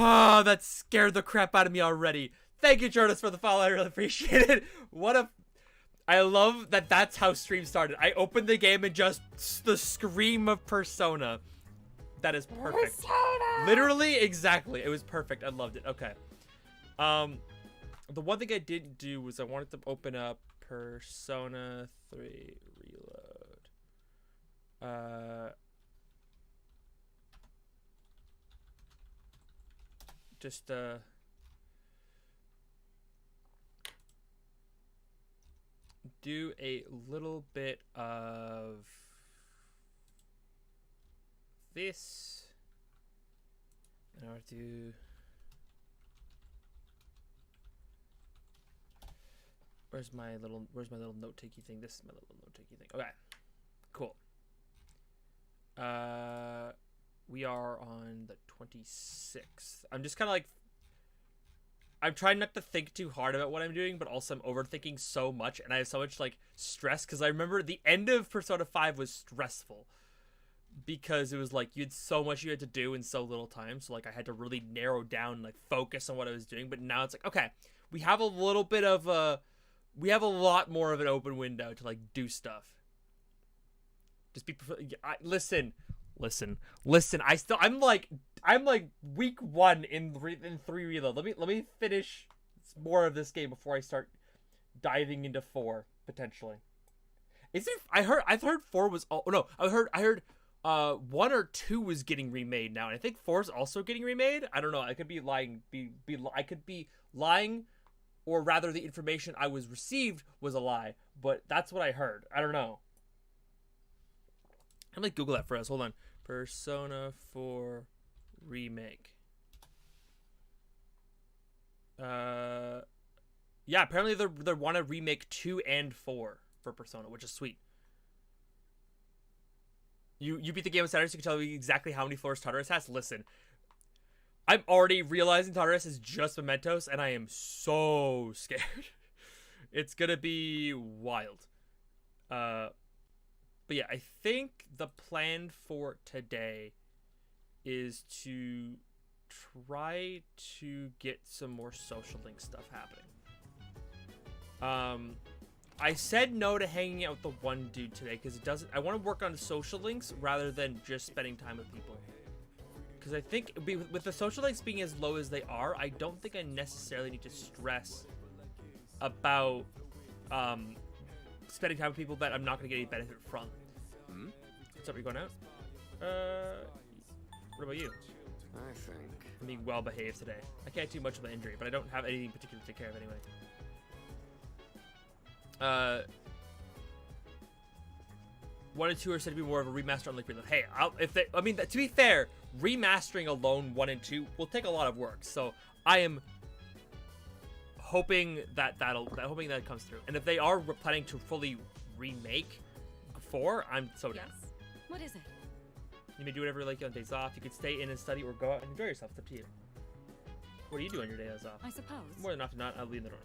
Oh, that scared the crap out of me already. Thank you, Jordan, for the follow. I really appreciate it. I love that that's how stream started. I opened the game and just the scream of Persona. That is perfect. Persona! Literally, exactly. It was perfect. I loved it. Okay. The one thing I didn't do was I wanted to open up Persona 3 Reload. Just do a little bit of this. And I'll do. Where's my little note takey thing? This is my little note takey thing. Okay, cool. We are on the 26th. I'm just kind of like, I'm trying not to think too hard about what I'm doing, but also I'm overthinking so much, and I have so much like stress because I remember the end of Persona 5 was stressful because it was like you had so much you had to do in so little time. So like I had to really narrow down and like focus on what I was doing. But now it's like, okay, we have a little bit of we have a lot more of an open window to like do stuff. Just be listen. I'm like week 1 in 3 Reload. Let me finish more of this game before I start diving into 4 potentially. Is it? I've heard 4 was. Oh no, I heard 1 or 2 was getting remade now, and I think 4 is also getting remade. I don't know. I could be lying. I could be lying, or rather, the information I was received was a lie. But that's what I heard. I don't know. I'm gonna Google that for us. Hold on. Persona 4 remake. Yeah, apparently they want to remake 2 and 4 for Persona, which is sweet. You beat the game on Saturday, so you can tell me exactly how many floors Tartarus has. Listen, I'm already realizing Tartarus is just mementos, and I am so scared. It's gonna be wild. But yeah, I think the plan for today is to try to get some more social link stuff happening. I said no to hanging out with the one dude today because it doesn't. I want to work on social links rather than just spending time with people. Because I think with the social links being as low as they are, I don't think I necessarily need to stress about spending time with people that I'm not going to get any benefit from. What's up? You going out? What about you? I think I'm being well behaved today. I can't do much of my injury, but I don't have anything particular to take care of anyway. 1 and 2 are said to be more of a remaster on Liquid. Hey, to be fair, remastering alone 1 and 2 will take a lot of work. So I am hoping that comes through. And if they are planning to fully remake 4, I'm so down. Yes. What is it? You may do whatever you like on days off. You could stay in and study or go out and enjoy yourself. It's up to you. What do you do on your days off? I suppose. More than often not, I'll leave the door.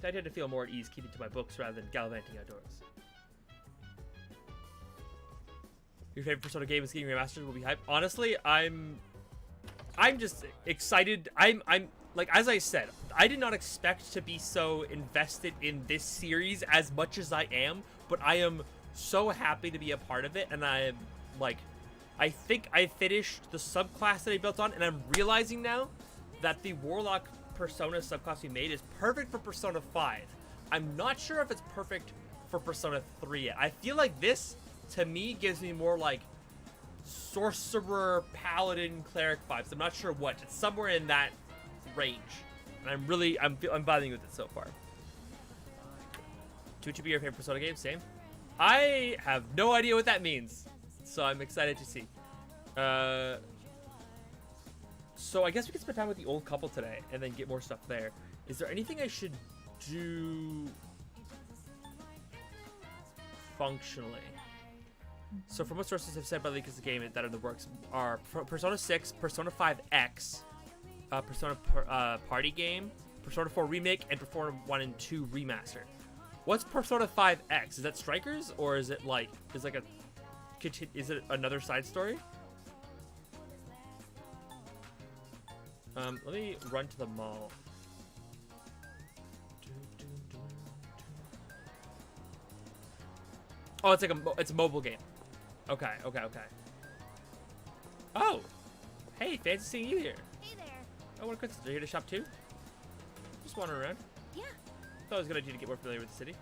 I tend to feel more at ease keeping to my books rather than gallivanting outdoors. Your favorite Persona game is getting remastered. Will be hype. Honestly, I'm just excited. I'm like, as I said, I did not expect to be so invested in this series as much as I am, but I am so happy to be a part of it, and I'm like, I think I finished the subclass that I built on, and I'm realizing now that the Warlock Persona subclass we made is perfect for Persona 5. I'm not sure if it's perfect for Persona 3 yet. I feel like this, to me, gives me more like sorcerer, paladin, cleric vibes. I'm not sure what. It's somewhere in that range, and I'm vibing with it so far. Would you be your favorite Persona game? Same. I have no idea what that means, so I'm excited to see. So I guess we can spend time with the old couple today and then get more stuff there. Is there anything I should do functionally? So from what sources have said by Leakers the game that are in the works are Persona 6, Persona 5X, Persona Party Game, Persona 4 Remake, and Persona 1 and 2 Remaster. What's Persona 5X? Is that Strikers, or is it is it another side story? Let me run to the mall. Oh, it's like it's a mobile game. Okay. Oh, hey, fancy seeing you here. Hey there. Oh, what a coincidence. Are you here to shop too? Just wandering around. Yeah. Thought it was a good idea to get more familiar with the city.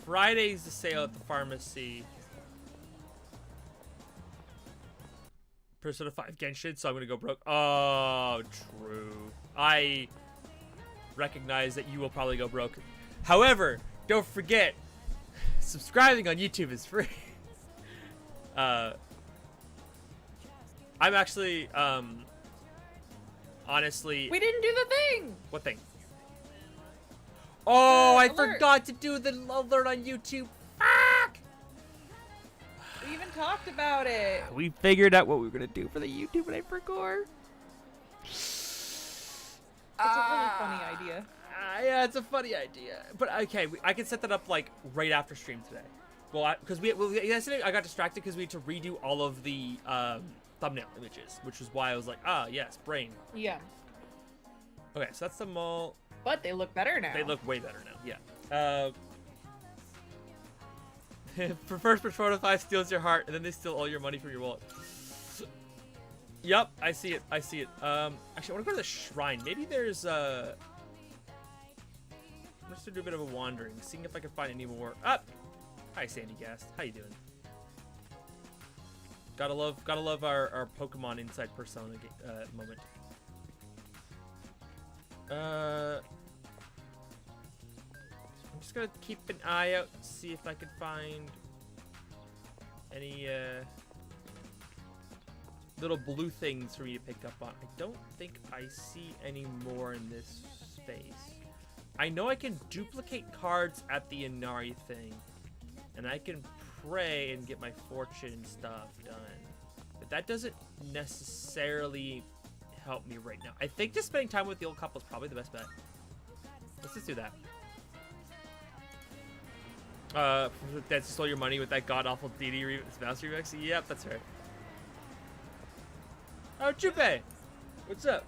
Friday's the sale at the pharmacy. Persona 5 Genshin, so I'm gonna go broke. Oh, true. I recognize that you will probably go broke. However, don't forget, subscribing on YouTube is free. I'm actually, honestly... We didn't do the thing! What thing? Oh, I alert. forgot to do the alert on YouTube. Fuck! We even talked about it. We figured out what we were gonna do for the YouTube, and I forgot. It's a really funny idea. Yeah, it's a funny idea. But okay, I can set that up like right after stream today. Well, because yesterday I got distracted because we had to redo all of the thumbnail images, which is why I was like, ah, yes, brain. Yeah. Okay, so that's the mall. But they look better now. They look way better now. Yeah. First Persona 5 steals your heart, and then they steal all your money from your wallet. Yep, I see it. Actually, I want to go to the shrine. Maybe there's I'm just gonna do a bit of a wandering, seeing if I can find any more. Up. Hi, Sandy Gast. How you doing? Gotta love our Pokemon inside Persona moment. I'm just gonna keep an eye out, see if I can find any little blue things for me to pick up on. I don't think I see any more in this space. I know I can duplicate cards at the Inari thing, and I can pray and get my fortune stuff done, but that doesn't necessarily help me right now. I think just spending time with the old couple is probably the best bet. Let's just do that. That stole your money with that god-awful DD mouse remix? Yep, that's right. Oh, Jupe! What's up?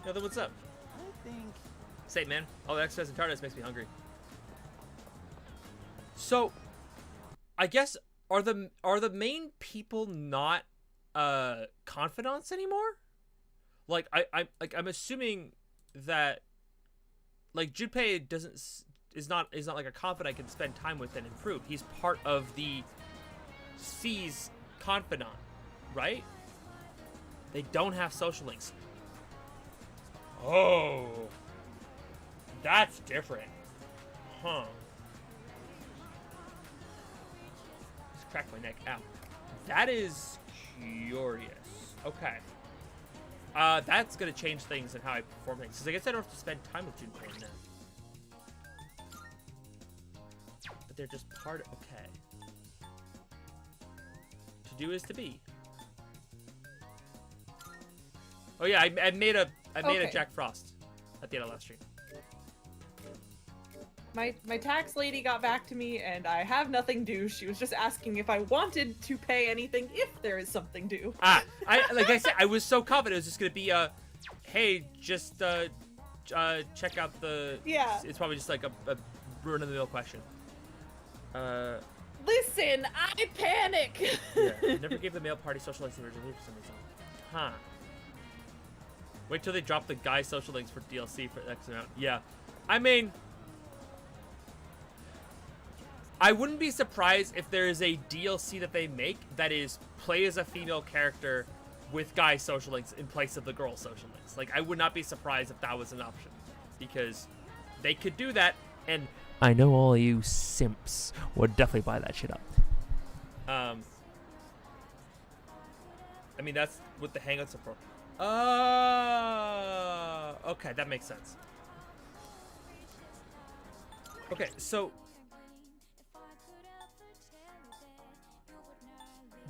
Nothing, what's up? I think... Say, man. All the extras and TARDIS makes me hungry. So, I guess, are the main people not, confidants anymore? Like, I'm assuming that, like, Junpei is not like a confidant I can spend time with and improve. He's part of the C's confidant, right? They don't have social links. Oh, that's different, huh? Just cracked my neck. Ow. That is curious. Okay. That's gonna change things and how I perform things. Because I guess I don't have to spend time with Junpei now. But they're just part of... Okay. To do is to be. Oh yeah, I made a Jack Frost at the end of last stream. My tax lady got back to me, and I have nothing due. She was just asking if I wanted to pay anything if there is something due. Ah, like I said, I was so confident it was just gonna be hey, just check out the... Yeah. It's probably just like a run-of-the-mill question. Listen, I panic! Yeah, I never gave the male party social links originally for some reason. Huh. Wait till they drop the guy social links for DLC for X amount. Yeah. I mean... I wouldn't be surprised if there is a DLC that they make that is play as a female character with guy social links in place of the girl social links. Like, I would not be surprised if that was an option. Because they could do that, and I know all you simps would definitely buy that shit up. I mean, that's what the Hangouts are for. Okay, that makes sense. Okay, so...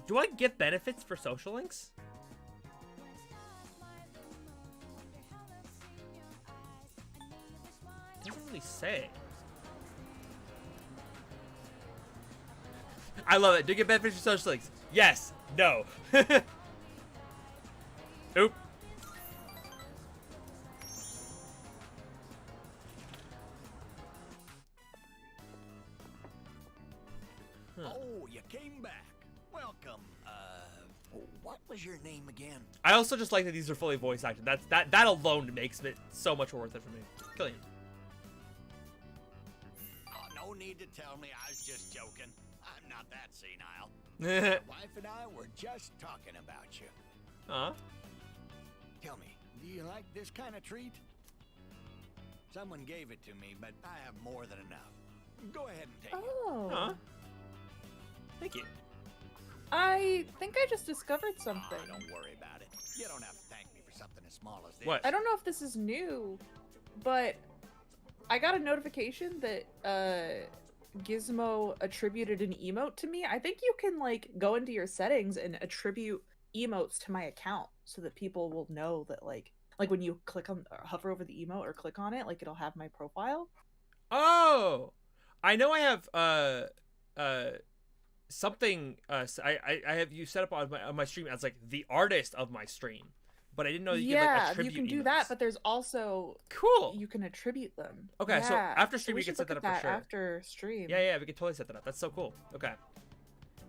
Do I get benefits for social links? Doesn't really actually say? I love it. Do you get benefits from social links? Yes. No. Oop. Huh. Oh, you came back. Welcome. What was your name again? I also just like that these are fully voice acted. That alone makes it so much worth it for me. Killian. Oh, no need to tell me. I was just joking. I'm not that senile. Huh? My wife and I were just talking about you. Tell me, do you like this kind of treat? Someone gave it to me, but I have more than enough. Go ahead and take it. Oh. Huh? Thank you. I think I just discovered something. Oh, don't worry about it. You don't have to thank me for something as small as this. What? I don't know if this is new, but I got a notification that Gizmo attributed an emote to me. I think you can like go into your settings and attribute emotes to my account so that people will know that like when you click on or hover over the emote or click on it, like it'll have my profile. Oh, I know. I have something. I have you set up on my stream as like the artist of my stream, but I didn't know you could like attribute you can do emotes. that, but there's also Cool. you can attribute them. Okay, so Yeah. after stream we we can should set look that at up for sure. After stream. Yeah, we can totally set that up. That's so cool. Okay.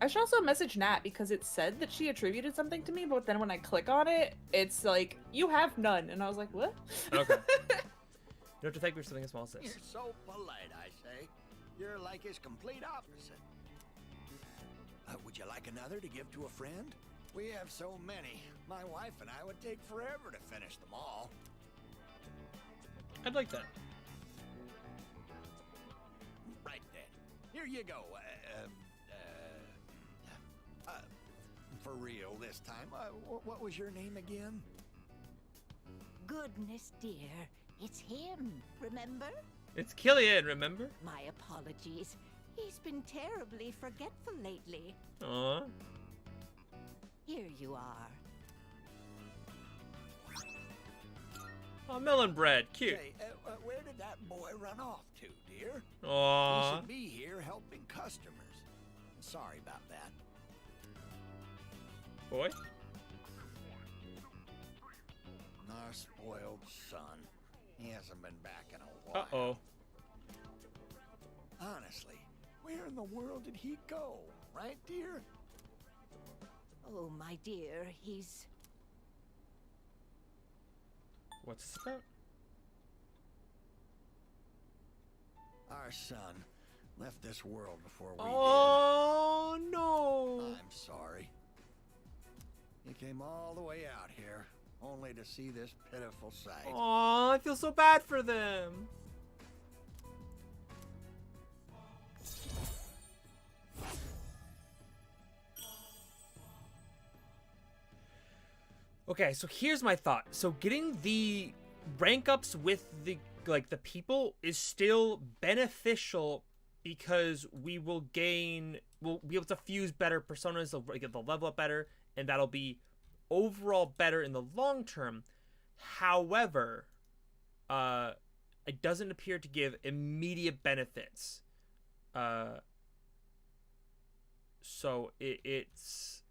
I should also message Nat because it said that she attributed something to me, but then when I click on it, it's like, you have none. And I was like, what? Okay. You have to thank me for something as small as You're this. so polite, I say. You're like his complete opposite. Would you like another to give to a friend? We have so many. My wife and I would take forever to finish them all. I'd like that. Right then. Here you go. For real this time. What was your name again? Goodness, dear. It's him, remember? It's Killian, remember? My apologies. He's been terribly forgetful lately. Aww. Here you are. Oh, melon bread. Cute. Hey, where did that boy run off to, dear? He Aww. should be here helping customers. Sorry about that. Boy. Our spoiled son. He hasn't been back in a while. Uh-oh. Honestly, where in the world did he go? Right, dear? Oh, my dear, he's... What's this about? Our son left this world before we Oh, no. did. I'm sorry. He came all the way out here, only to see this pitiful sight. Aw, I feel so bad for them. Okay, so here's my thought. So getting the rank ups with the people is still beneficial because we'll be able to fuse better personas, they'll level up better, and that'll be overall better in the long term. However, it doesn't appear to give immediate benefits. So it's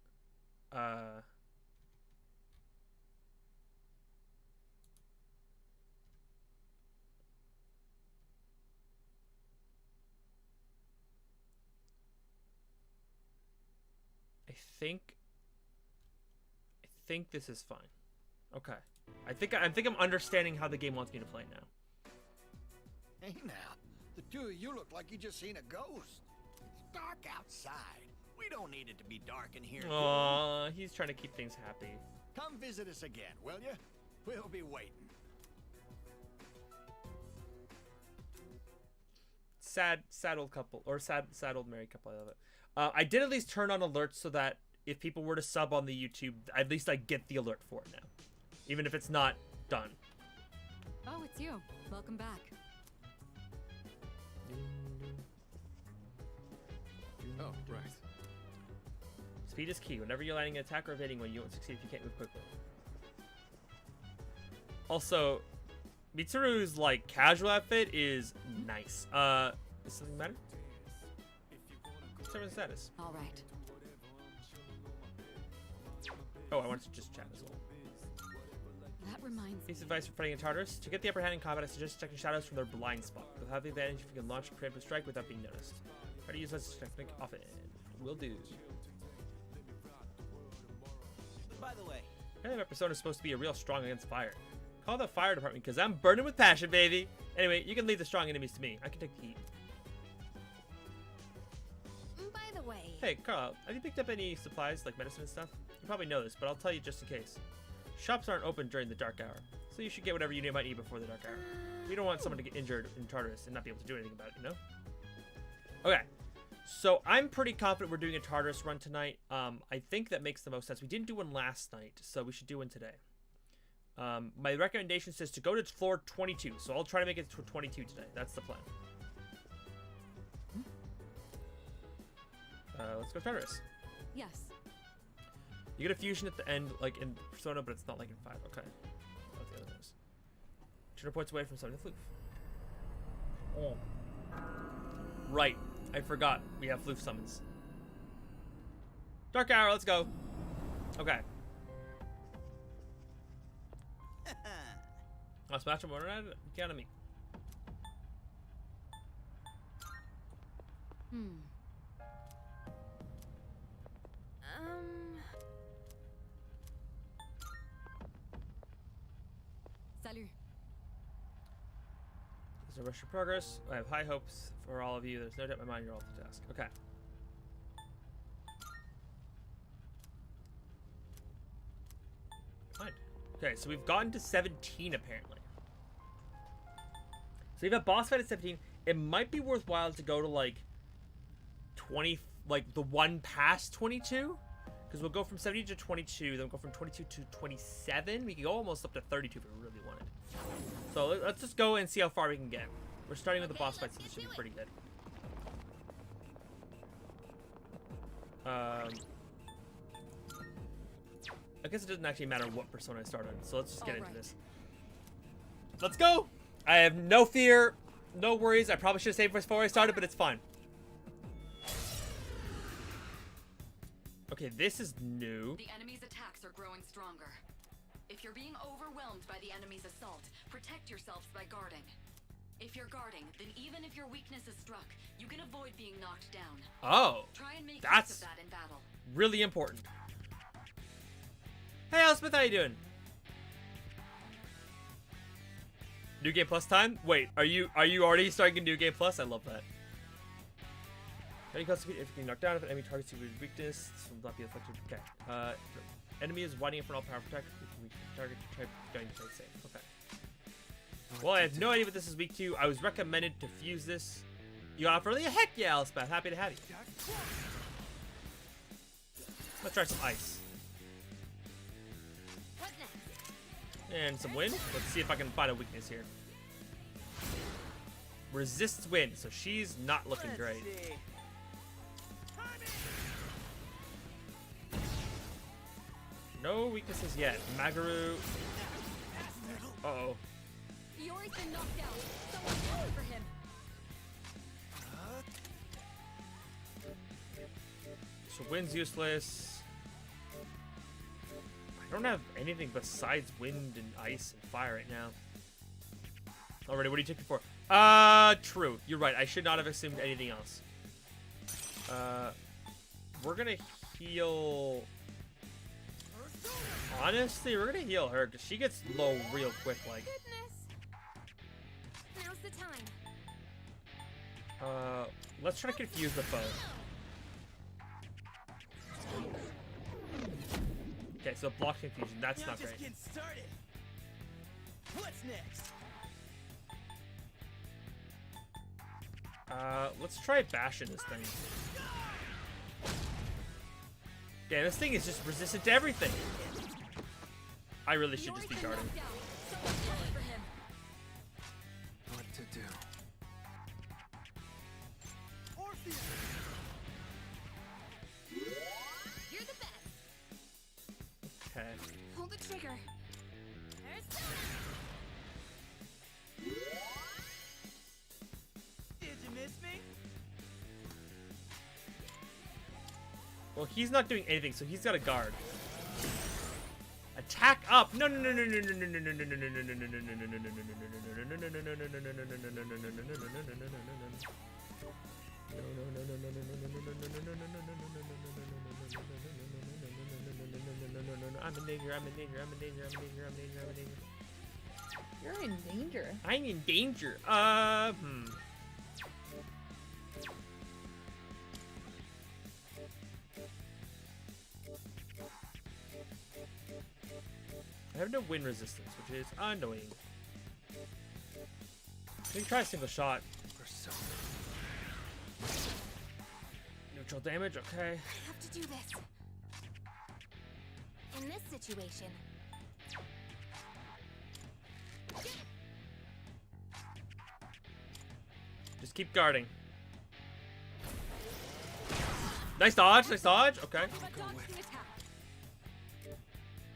I think this is fine. Okay. I think I'm understanding how the game wants me to play now. Hey now, the two of you look like you just seen a ghost. It's dark outside. We don't need it to be dark in here. do we? Aww, he's trying to keep things happy. Come visit us again, will you? We'll be waiting. Sad old couple, or sad old married couple. I love it. I did at least turn on alerts so that if people were to sub on the YouTube, at least I get the alert for it now, even if it's not done. Oh, it's you. Welcome back. Oh, right. Speed is key. Whenever you're landing an attack or evading one, you won't succeed if you can't move quickly. Also, Mitsuru's like casual outfit is nice. Does something matter? What's status? All right. Oh, I wanted to just chat as well. That reminds me. Piece of advice for fighting in Tartarus. To get the upper hand in combat, I suggest checking shadows from their blind spot. You'll have the advantage if you can launch a preemptive strike without being noticed. Try to use this technique often. Will do. By the way, Hey, my persona is supposed to be a real strong against fire. Call the fire department because I'm burning with passion, baby. Anyway, you can leave the strong enemies to me. I can take the heat. By the way, Hey, Carl, have you picked up any supplies like medicine and stuff? You probably know this, but I'll tell you just in case. Shops aren't open during the dark hour, so you should get whatever you might need before the dark hour. We don't want someone to get injured in Tartarus and not be able to do anything about it, you know? Okay, so I'm pretty confident we're doing a Tartarus run tonight. I think that makes the most sense. We didn't do one last night, so we should do one today. My recommendation says to go to floor 22, so I'll try to make it to 22 today. That's the plan. Let's go Tartarus. Yes. You get a fusion at the end, like in Persona, but it's not like in 5. Okay. That's the other news. 200 points away from summoning the floof. Oh. Right. I forgot. We have floof summons. Dark Hour, let's go. Okay. I'll smash him at Academy. Salut. There's no rush for progress. I have high hopes for all of you. There's no doubt in my mind you're all to task. Okay. Fine. Okay, so we've gotten to 17 apparently. So we have a boss fight at 17. It might be worthwhile to go to like 20, like the one past 22. Because we'll go from 70 to 22, then we'll go from 22 to 27. We can go almost up to 32 if we really wanted. So let's just go and see how far we can get. We're starting with the boss fight, so this should be pretty good. I guess it doesn't actually matter what persona I start on, so let's just get into this. Let's go! I have no fear, no worries. I probably should have saved before I started, but it's fine. Okay, this is new. The enemy's attacks are growing stronger. If you're being overwhelmed by the enemy's assault, protect yourselves by guarding. If you're guarding, then even if your weakness is struck, you can avoid being knocked down. Oh, Try and make that's use of that in battle. really important. Hey, Elspeth, how you doing? New Game Plus time? Wait, are you already starting a New Game Plus? I love that. Any cost speed if being knocked down, if an enemy targets you with weakness, this will not be affected. Okay. Enemy is winding up for all power protect. If you weak target, try going to play safe. Okay. Well, I have no idea what this is weak to. I was recommended to fuse this. You got off early? Heck yeah, Elspeth. Happy to have you. Let's try some ice. what next? And some wind. Let's see if I can find a weakness here. Resists wind, so she's not looking great. No weaknesses yet. Magaru. Uh-oh. Yori's been knocked out. Someone call for him. So wind's useless. I don't have anything besides wind and ice and fire right now. Already, what are you taking for? True. You're right. I should not have assumed anything else. We're gonna heal. Honestly, we're gonna heal her because she gets low real quick. Like, Goodness. Now's the time. let's try to confuse the foe. Okay, so block confusion. That's not great. Getting started. What's next? Let's try bashing this thing. Yeah, this thing is just resistant to everything. I really should just be Yori's been guarding. knocked out. Someone call for him. What to do? Orpheus! You're the best. Okay. Pull the trigger. Persona. Well, he's not doing anything, so he's got a guard. Attack up! No, no, no, no, no, no, no, no, no, no, no, no, no, no, no, no, I'm in danger, I'm in danger, I'm in danger, I'm in danger, I'm in danger, I'm in danger. You're in danger. I'm in danger. I have no wind resistance, which is annoying. Maybe try a single shot. Neutral damage, okay. I have to do this. In this situation, Just keep guarding. Nice dodge, nice dodge. Okay. but dodge the attack.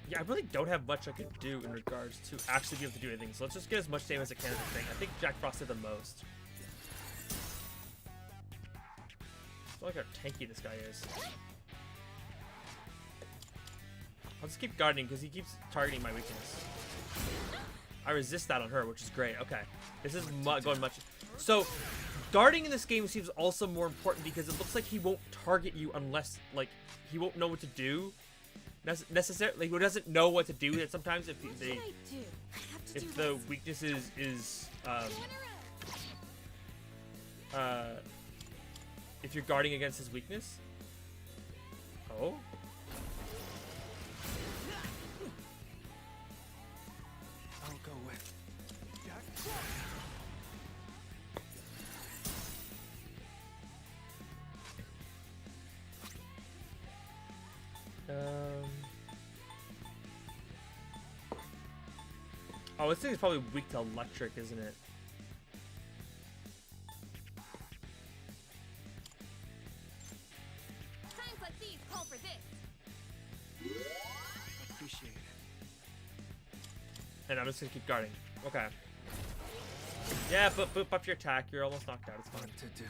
Yeah, I really don't have much I can do in regards to actually be able to do anything. So let's just get as much damage as I can at the thing. I think Jack Frost did the most. I feel like how tanky this guy is. I'll just keep guarding because he keeps targeting my weakness. I resist that on her, which is great. Okay. This is going much... So, guarding in this game seems also more important because it looks like he won't target you unless, like, he won't know what to do. Necessarily, who doesn't know what to do. That sometimes if What should I do? I have to do if the this. weakness is if you're guarding against his weakness. Oh. I'll go with Jack. Oh, this thing is probably weak to electric, isn't it? Times like these call for this. Appreciate it. And I'm just gonna keep guarding. Okay. Yeah, but boop up your attack. You're almost knocked out. It's fine. What to do?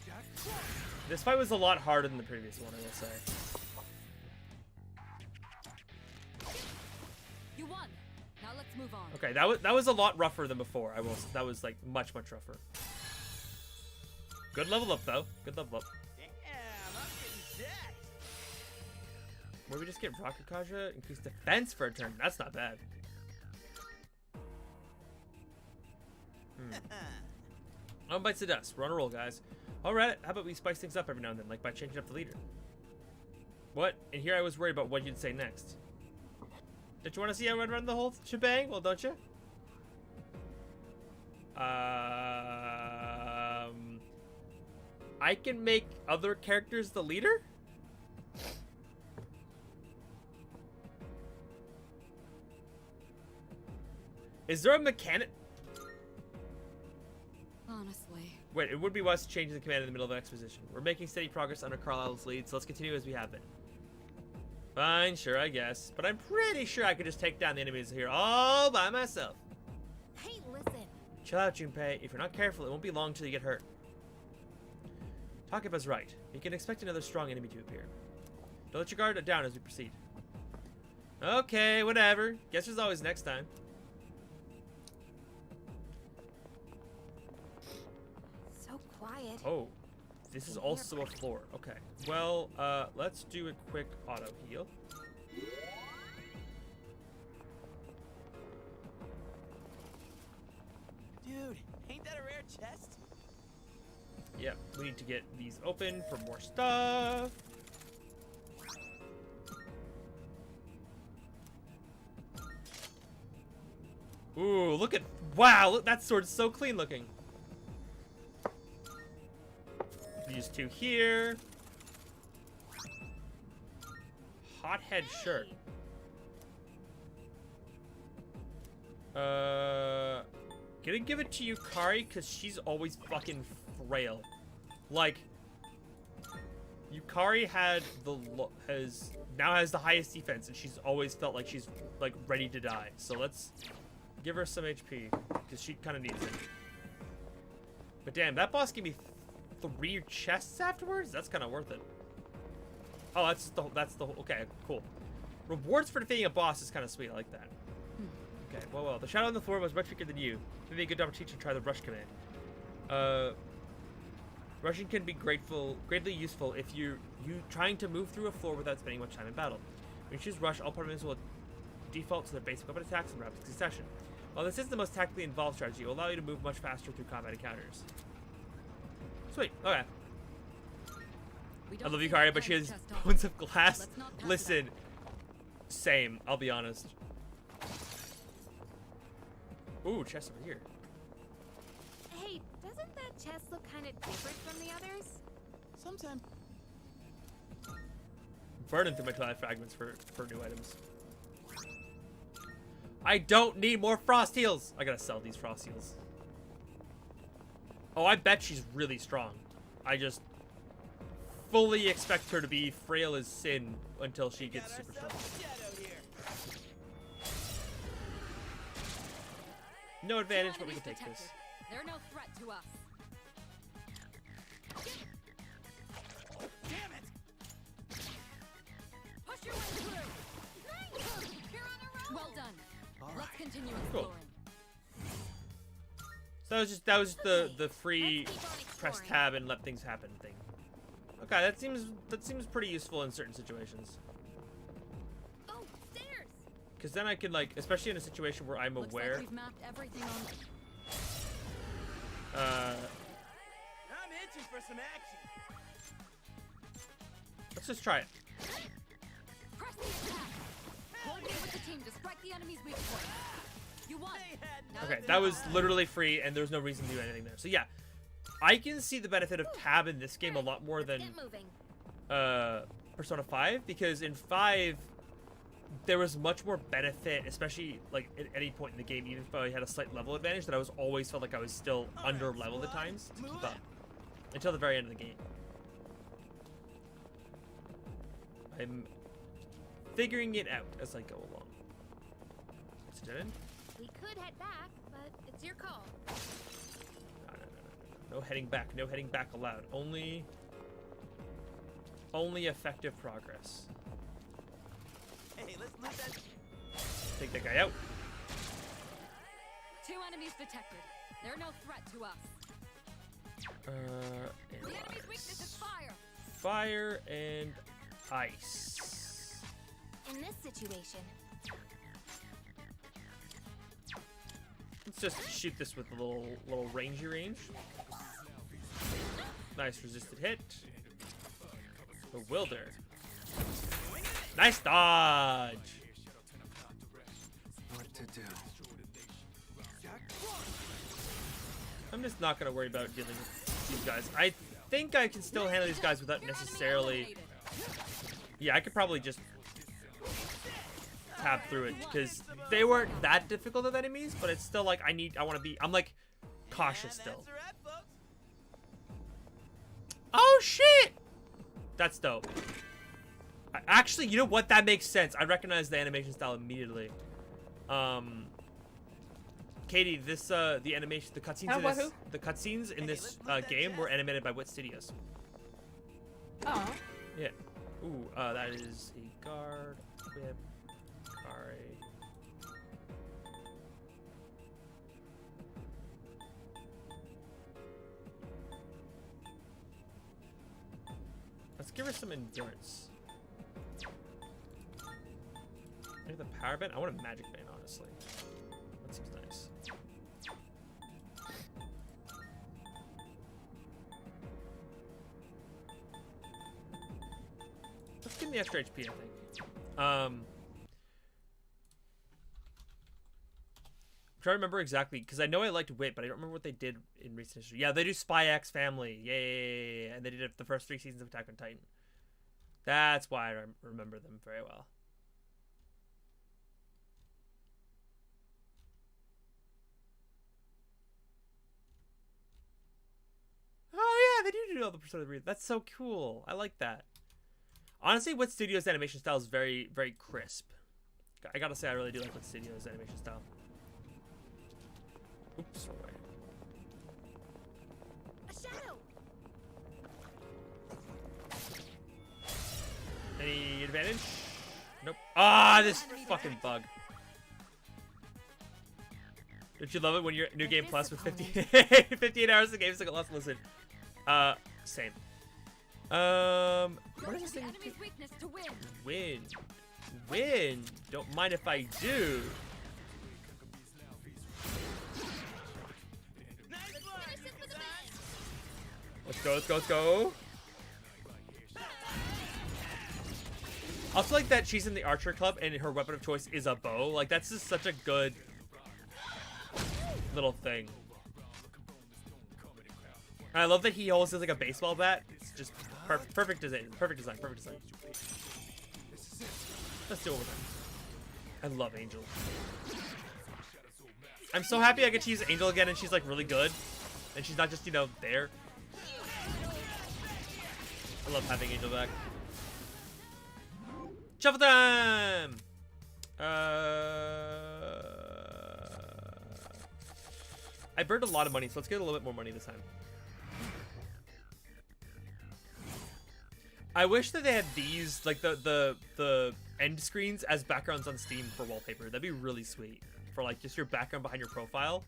Jack. This fight was a lot harder than the previous one, I will say. You won. Now let's move on. Okay, that was a lot rougher than before. That was like much rougher. Good level up though. Good level up. Damn, I'm getting jacked. Where we just get Rocket Kaja, increase defense for a turn. That's not bad. On bites the dust. We're on a roll, guys. Alright, how about we spice things up every now and then, like by changing up the leader? What? And here I was worried about what you'd say next. Did you want to see how I run the whole shebang? Well, don't you? I can make other characters the leader? Is there a mechanic? Honestly. Wait, it would be wise to change the command in the middle of an exposition. We're making steady progress under Carlisle's lead, so let's continue as we have been. Fine, sure, I guess. But I'm pretty sure I could just take down the enemies here all by myself. Hey, listen. Chill out, Junpei. If you're not careful, it won't be long till you get hurt. Takeba's right. You can expect another strong enemy to appear. Don't let your guard down as we proceed. Okay, whatever. Guess there's always next time. So quiet. Oh, this is also a floor. Okay. Well, let's do a quick auto heal. Dude, ain't that a rare chest? Yeah, we need to get these open for more stuff. Ooh, look at... Wow, look, that sword's so clean looking. These two here. Hothead shirt. Gonna give it to Yukari because she's always fucking frail. Like, Yukari had now has the highest defense, and she's always felt like she's like ready to die. So let's give her some HP because she kind of needs it. But damn, that boss gave me 3 chests afterwards. That's kind of worth it. Oh, that's the whole. Okay, cool. Rewards for defeating a boss is kind of sweet. I like that. Okay, well. The shadow on the floor was much weaker than you. Maybe a good opportunity to try the rush command. Rushing can be greatly useful if you trying to move through a floor without spending much time in battle. When you choose rush, all participants will default to their basic weapon attacks in rapid succession. While this is the most tactically involved strategy, it will allow you to move much faster through combat encounters. Sweet. Okay. I love you, Kari, but she has bones of glass. Listen, same. I'll be honest. Ooh, chest over here. Hey, doesn't that chest look kind of different from the others? Sometimes. Burning through my twilight fragments for new items. I don't need more frost heals. I gotta sell these frost heals. Oh, I bet she's really strong. I just fully expect her to be frail as sin until she gets super strong. No advantage, but we can take this. They're no threat to us. Damn it! Push your way through. You're on a roll. Well done. All Let's right. continue Cool. exploring. So that was just the free press tab and let things happen thing. Okay, that seems pretty useful in certain situations. Oh, stairs. Because then I can, like, especially in a situation where I'm Looks aware. like we've mapped everything on. I'm itching for some action. Let's just try it. Press the attack. Coordinate with the team to strike the enemy's weak point. You won. They had Now Okay, let's that move was on. literally free, and there's no reason to do anything there. So yeah, I can see the benefit of tab in this game a lot more than Get moving. Persona 5, because in 5 there was much more benefit, especially like at any point in the game, even if I had a slight level advantage, that I was always felt like I was still under leveled at times to keep up until the very end of the game. I'm figuring it out as I go along. Is it dead end? We could head back, but it's your call. No heading back. No heading back allowed. Only effective progress. Hey, let's loot that. Take that guy out. 2 enemies detected. They're no threat to us. The enemy's weakness is Analyze. fire. Fire and ice. In this situation, Let's just shoot this with a little rangey range. Nice resisted hit. Bewilder. Nice dodge. What to do? I'm just not gonna worry about dealing with these guys. I think I can still handle these guys without Your enemy necessarily. eliminated. Yeah, I could probably just tab through it because they weren't that difficult of enemies, but it's still like I'm like cautious Yeah, still. that's a wrap, folks. Oh shit! That's dope. Actually, you know what? That makes sense. I recognize the animation style immediately. Katie, this the animation, the cutscenes in What, this, who? the cutscenes in Hey, this let's loot that game were chest. animated by Wit Studios. Oh. Yeah. Ooh, that is a guard, whip, Kari. Let's give her some endurance. Maybe the power band? I want a magic band, honestly. That seems nice. Let's give him the extra HP, I think. I'm trying to remember exactly, because I know I liked Wit, but I don't remember what they did in recent history. Yeah, they do Spy X Family. Yay! And they did it the first 3 seasons of Attack on Titan. That's why I remember them very well. Oh yeah, they do all the Persona 3. That's so cool. I like that. Honestly, Wit Studios' animation style is very, very crisp. I gotta say, I really do like Wit Studios' animation style. Oops, wrong way. a shadow. Ah, this fucking bug. Don't you love it when you're New Game Plus with 58 hours of the game? It's like a lot to listen. Same. What is this thing? Enemy's weakness to win. Win. Don't mind if I do. Let's go, let's go, let's go. I also like that she's in the archer club and her weapon of choice is a bow. Like, that's just such a good little thing. And I love that he always has like a baseball bat. It's just perfect design. Perfect design. Perfect design. Let's do it one more time. I love Angel. I'm so happy I get to use Angel again and she's like really good. And she's not just, you know, there. I love having Angel back. Shuffle time! I burned a lot of money, so let's get a little bit more money this time. I wish that they had these, like the end screens as backgrounds on Steam for wallpaper. That'd be really sweet. For like just your background behind your profile.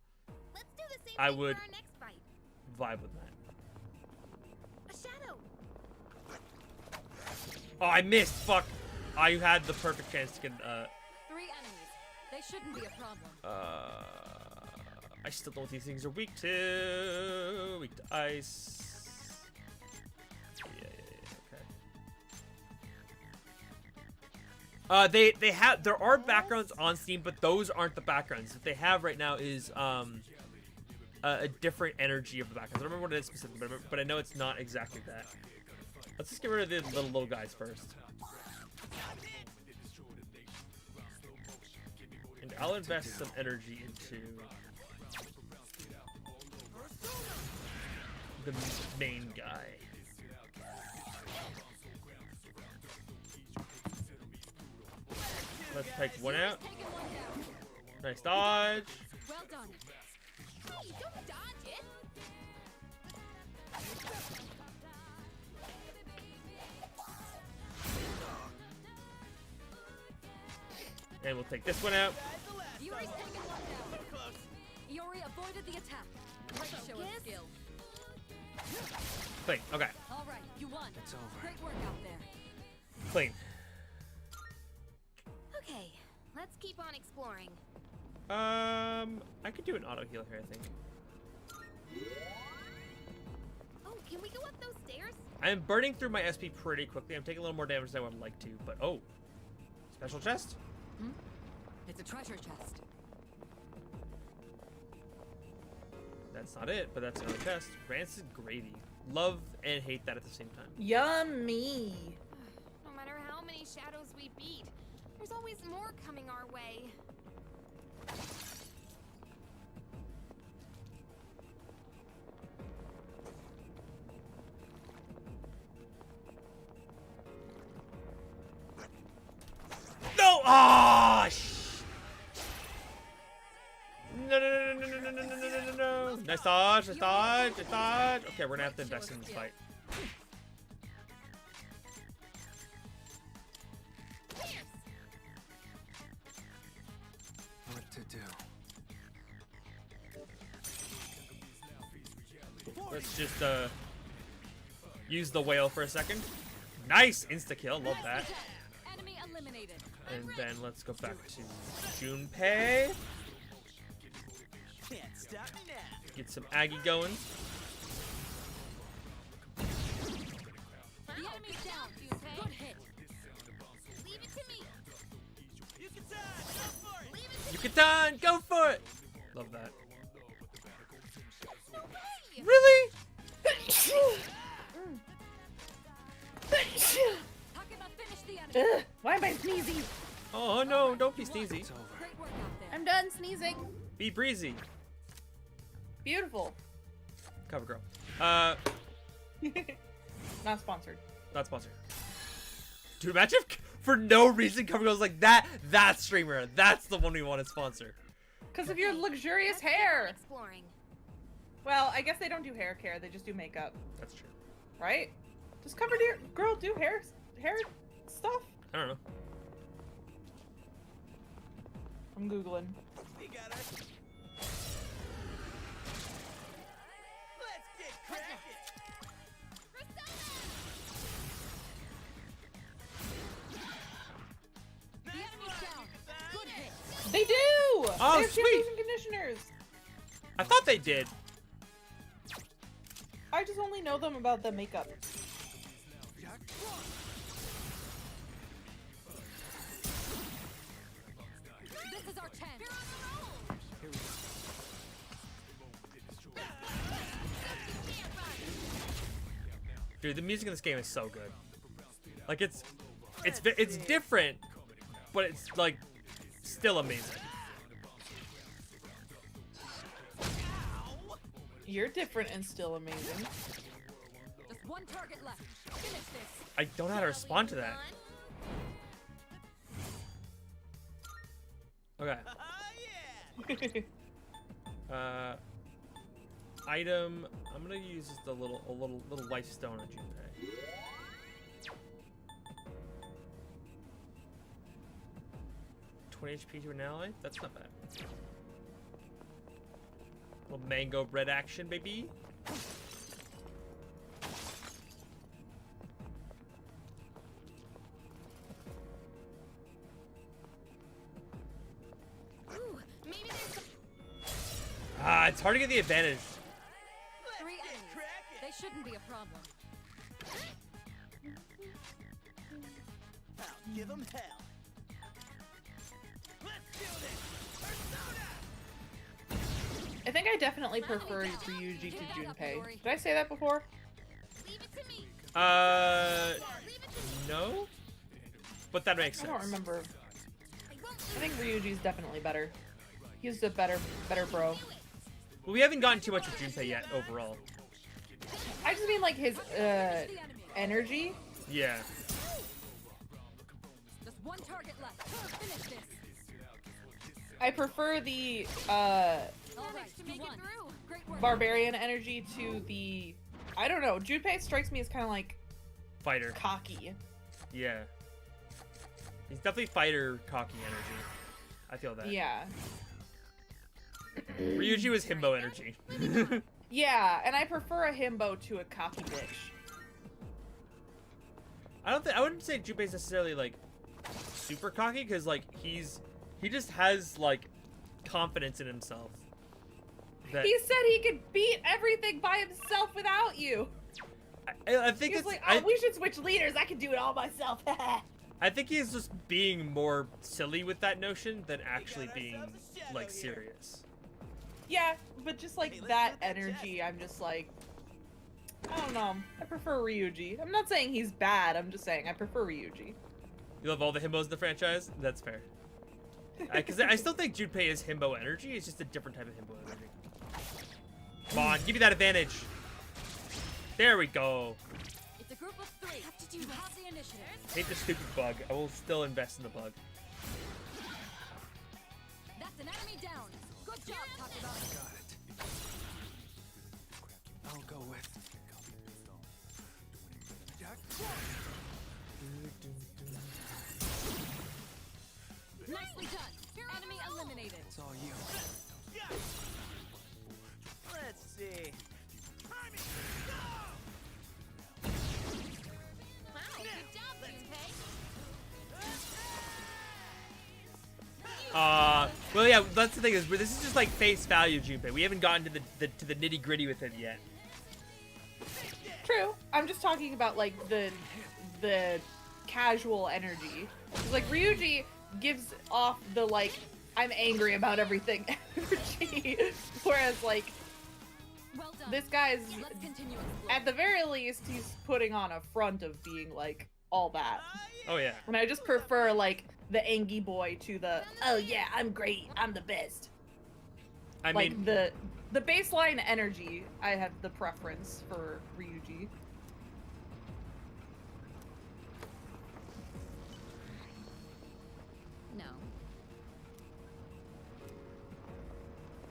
Let's do the same I thing would for our next fight. vibe with that. A shadow. Oh, I missed. Fuck. I had the perfect chance to get 3 enemies. They shouldn't be a problem. I still don't know what these things are weak to. Weak to ice. Okay. They have, there are backgrounds on Steam, but those aren't the backgrounds. What they have right now is a different energy of the backgrounds. I don't remember what it is specifically, but I know it's not exactly that. Let's just get rid of the little guys first. And I'll invest some energy into the main guy. Let's take one out. Nice dodge. Well done. Hey, don't dodge it. And we'll take this one out. Yuri's taken one down. Yuri avoided the attack. Great show of skill. Clean. Okay. All right, you won. It's over. Great work out there. Clean. Okay, let's keep on exploring. I could do an auto heal here, I think. Oh, can we go up those stairs? I'm burning through my SP pretty quickly. I'm taking a little more damage than I would like to, but oh. Special chest? It's a treasure chest. That's not it, but that's another chest. Rancid gravy. Love and hate that at the same time. Yummy. No matter how many shadows we beat, there's always more coming our way. No! Ah! No, no, no, no, no, no, no, no, no, no, no. Nice dodge, nice dodge, nice dodge. Okay, we're gonna have to invest in this fight. What to do? Let's just use the whale for a second. Nice insta kill, love that. Enemy eliminated. And then let's go back to Junpei. Can't stop me now. Get some Aggie going. The enemy's down. Good hit. Leave it to me. You can turn. Go for it. Leave it to You can turn, go for it. Love that. no way. Really? Takema finished the enemy. Ugh, why am I sneezing? Oh no, don't be sneezy. It's over. Great work out there. I'm done sneezing. Be breezy. Beautiful. Cover girl. Not sponsored. Not sponsored. Dude, imagine if for no reason Cover Girl's like that streamer. That's the one we want to sponsor. Because of your luxurious Let's keep on hair. exploring. Well, I guess they don't do hair care. They just do makeup, That's true. right? Does Cover Girl do hair stuff? I don't know. I'm googling. We got her. Let's get cracking. The enemy's down. Good hit. They do! Oh, they have sweet. shampoos and conditioners. I thought they did. I just only know them about the makeup. This is our chance. Dude, the music in this game is so good. Like it's different, but it's like still amazing. You're different and still amazing. Just one target left. Finish this. I don't know how to respond to that. Okay. Item. I'm gonna use just a little life stone on Junpei. HP to an ally? That's not bad. Little mango bread action, baby. Ooh, maybe there's some... Ah, it's hard to get the advantage. 3 enemies. They shouldn't be a problem. I'll give them hell. Let's do this. Persona. I think I definitely prefer Ryuji to Junpei. Did I say that before? Leave it to me. No? But that makes I sense. don't remember. I won't I think Ryuji's definitely better. He's a better bro. Well, we haven't gotten too much of Junpei yet, overall. I just mean like his energy. Yeah. Just one target left. Finish this. I prefer the All right, to make you it won. through. Great work. barbarian energy to the, I don't know. Junpei strikes me as kind of like Fighter. cocky. Yeah. He's definitely fighter cocky energy. I feel that. Yeah. Ryuji was himbo energy. Yeah, and I prefer a himbo to a cocky bitch. I wouldn't say Junpei's necessarily like super cocky, because like he just has like confidence in himself. That He said he could beat everything by himself without you. I think He's it's like, oh, we should switch leaders. I can do it all myself. I think he's just being more silly with that notion than actually being like serious. Yeah, but just like that energy, I'm just like, I don't know. I prefer Ryuji. I'm not saying he's bad. I'm just saying I prefer Ryuji. You love all the himbos in the franchise? That's fair. Because I still think Junpei is himbo energy. It's just a different type of himbo energy. Come on, give me that advantage. There we go. It's a group of 3. Have to do you have the initiative. Hate the stupid bug. I will still invest in the bug. That's an enemy down. Good job, Takuba. Got it. I'll go with. Nicely done. Enemy eliminated. It's all you. Let's see. Wow, good job, Junpei. Well, yeah, that's the thing is, this is just like face value Junpei. We haven't gotten to the nitty gritty with it yet. True. I'm just talking about like the casual energy. Like Ryuji gives off the like I'm angry about everything energy, whereas like Well done. this guy's Let's continue exploring. at the very least he's putting on a front of being like all that. Oh yeah. And I just prefer like the Angie boy to the oh yeah I'm great I'm the best. I Like mean, the baseline energy, I have the preference for Ryuji. No.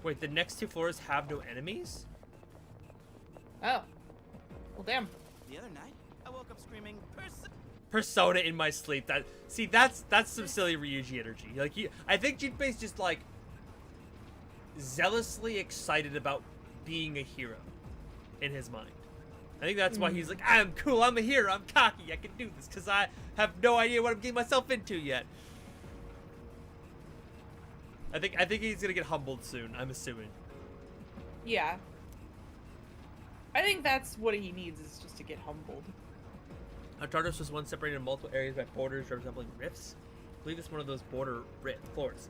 wait, the next 2 floors have no enemies? Oh. Well damn. The other night, I woke up screaming, Persona in my sleep. That's some silly Ryuji energy. Like I think Junpei's just like zealously excited about being a hero in his mind. I think that's why he's like, I'm cool, I'm a hero, I'm cocky, I can do this because I have no idea what I'm getting myself into yet. I think he's gonna get humbled soon. I'm assuming. Yeah. I think that's what he needs, is just to get humbled. Tartarus was once separated in multiple areas by borders resembling rifts. I believe it's one of those border floors.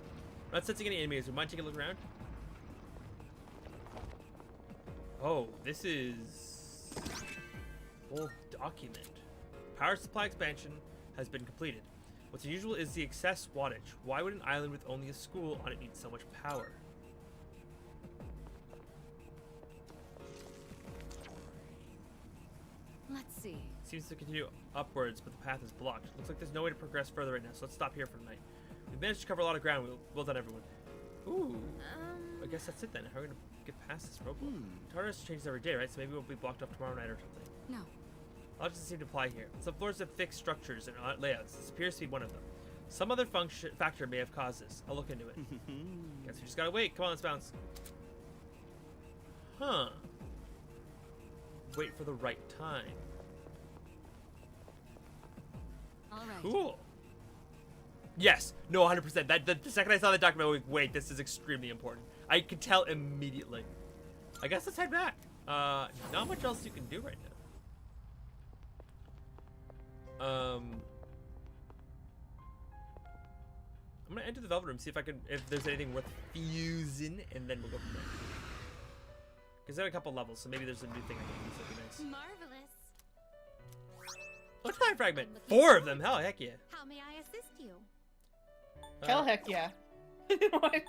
I'm not sensing any enemies. Would you mind taking a look around? Oh, this is old document. Power supply expansion has been completed. What's unusual is the excess wattage. Why would an island with only a school on it need so much power? Let's see. Seems to continue upwards, but the path is blocked. Looks like there's no way to progress further right now, so let's stop here for the night. We've managed to cover a lot of ground. Well done, everyone. Ooh. I guess that's it then. How are we gonna get past this roadblock? Tartarus changes every day, right? So maybe we'll be blocked off tomorrow night or something. No. Logic doesn't seem to apply here. Some floors have fixed structures and layouts. This appears to be one of them. Some other factor may have caused this. I'll look into it. Guess we just gotta wait. Come on, let's bounce. Huh. Wait for the right time. All right. Cool. Yes. No, 100%. The second I saw the document, I was like, wait, this is extremely important. I could tell immediately. I guess let's head back. Not much else you can do right now. I'm gonna enter the Velvet Room, see if there's anything worth fusing, and then we'll go from there. Because there are a couple levels, so maybe there's a new thing I can use that'd be nice. Marvelous. What's time fragment? 4 of them. Hell, heck yeah. How may I assist you? Hell heck yeah. What?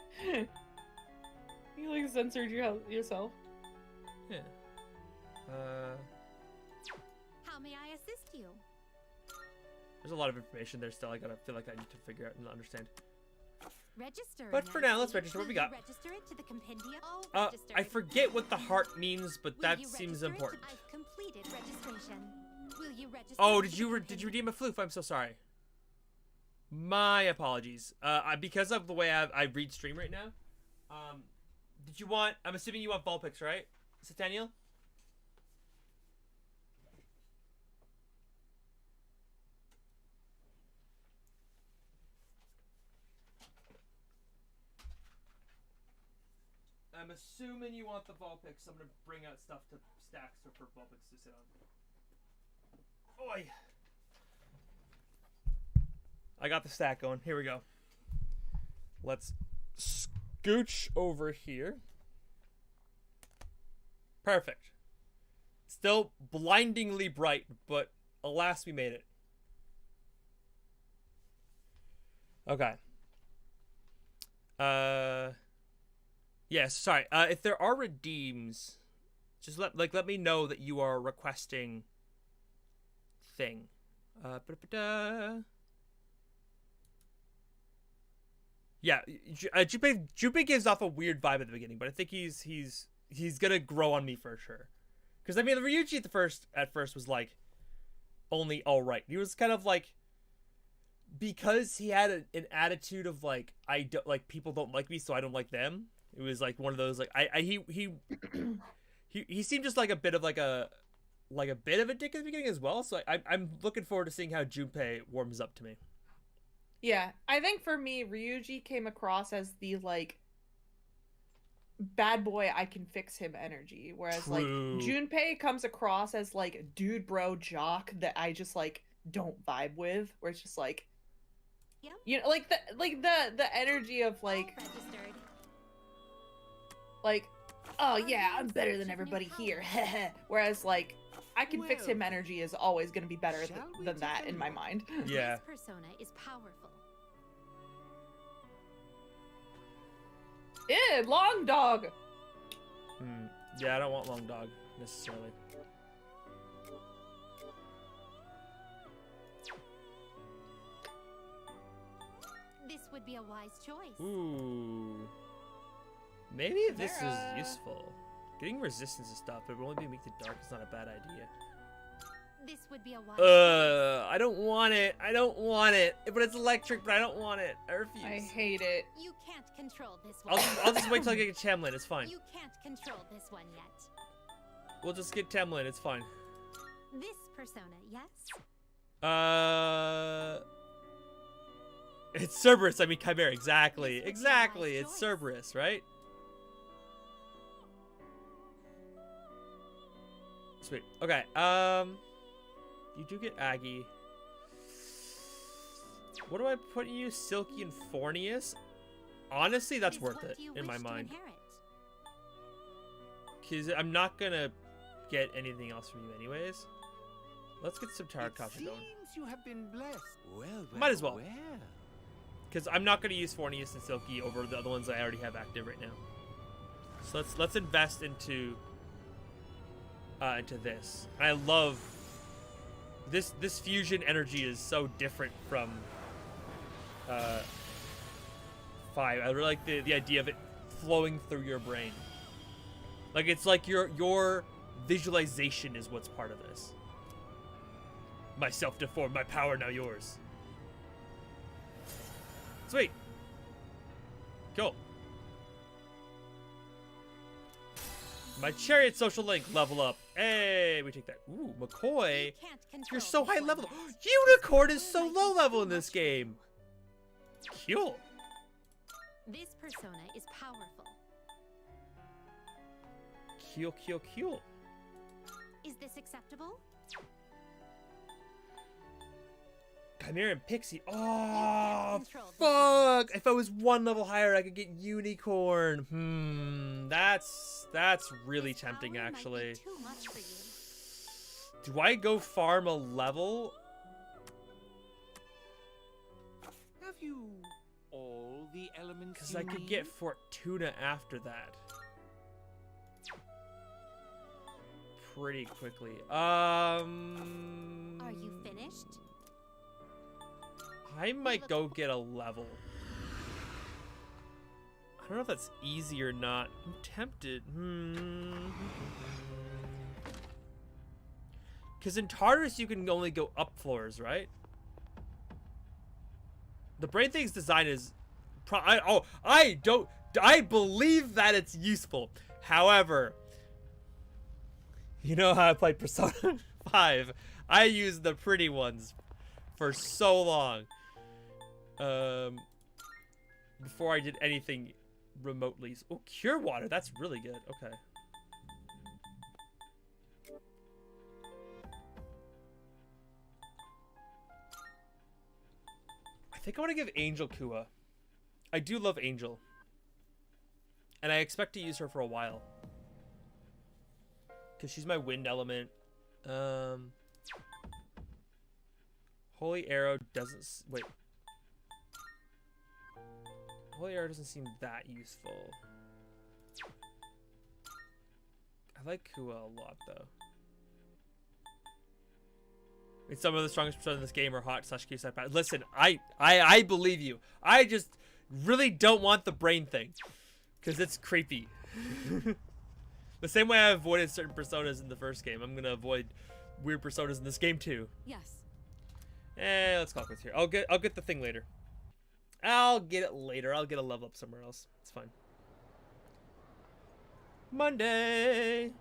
You like censored yourself? Yeah. How may I assist you? There's a lot of information there still. I feel like I need to figure out and understand. Register. But for now, let's register what we got. Register it to the compendium. Oh, register I it. forget what the heart means, but Will that you seems register it? important. I've completed registration. Will you register? Oh, it did to you the did you compendium? redeem a floof? I'm so sorry. My apologies. Because of the way I read stream right now. Did you want? I'm assuming you want Vulpix, right, Sataniel? I'm assuming you want the Vulpix. I'm gonna bring out stuff to stacks for Vulpix to sit on. Oi! I got the stack going. Here we go. Let's scooch over here. Perfect. Still blindingly bright, but alas, we made it. Okay. Yes, sorry. If there are redeems, just let me know that you are requesting thing. Yeah, Junpei gives off a weird vibe at the beginning, but I think he's gonna grow on me for sure. Because I mean, the Ryuji at first was like only all right. He was kind of like, because he had an attitude of like, I don't like, people don't like me, so I don't like them. It was like one of those like he seemed just like a bit of a bit of a dick at the beginning as well. So I'm looking forward to seeing how Junpei warms up to me. Yeah, I think for me, Ryuji came across as the like bad boy, I can fix him energy, whereas like Junpei comes across as like dude bro jock that I just like don't vibe with, where it's just like, Yep. you know, like the energy of like All registered. like, oh yeah, I'm better than everybody here. Whereas like, I can fix him energy is always going to be better than that in my mind. Yeah. This persona is powerful. Ew, long dog. Yeah, I don't want long dog necessarily. This would be a wise choice. Ooh. Maybe this is useful. Getting resistance to stuff, but only being weak to dark is not a bad idea. This would be a wise. I don't want it. I don't want it. But it's electric, but I don't want it. I refuse. I hate it. You can't control this one. I'll just wait till I get Tamlin. It's fine. You can't control this one yet. We'll just get Tamlin. It's fine. This persona, yes? It's Cerberus. I mean Chimera. Exactly. Exactly. It's Cerberus, right? Sweet. Okay. You do get Aggie. What do I put you? Silky and Fornius? Honestly, that's worth it in my mind. Because I'm not gonna get anything else from you anyways. Let's get some Tarakasha going. You have been blessed. Well, Might as well. Because I'm not gonna use Fornius and Silky over the other ones I already have active right now. So let's invest into this. And I love this fusion energy is so different from 5. I really like the idea of it flowing through your brain. Like it's like your visualization is what's part of this. Myself deformed, my power now yours. Sweet. Cool. My chariot social link level up. Hey, we take that. Ooh, McCoy. You're so high level. Unicorn is so low level in this game. Cool. This persona is powerful. Cool. Is this acceptable? Chimera and Pixie. Oh, fuck. If I was one level higher, I could get Unicorn. That's really tempting, actually. Do I go farm a level? Have you all the elements? Because I could get Fortuna after that. Pretty quickly. Are you finished? I might go get a level. I don't know if that's easy or not. I'm tempted. Because in Tartarus, you can only go up floors, right? The Brain Thing's design is... I believe that it's useful. However, you know how I played Persona 5. I used the pretty ones for so long. Before I did anything remotely. Oh, Cure Water. That's really good. Okay. I think I want to give Angel Kua. I do love Angel. And I expect to use her for a while. Because she's my wind element. Holy Arrow doesn't... Wait. Holy Arrow doesn't seem that useful. I like Kua a lot, though. I mean, some of the strongest personas in this game are hot / Q side. Listen, I believe you. I just really don't want the brain thing. Because it's creepy. The same way I avoided certain personas in the first game, I'm going to avoid weird personas in this game, too. Yes. Let's call it quits here. I'll get the thing later. I'll get it later. I'll get a level up somewhere else. It's fine. Monday.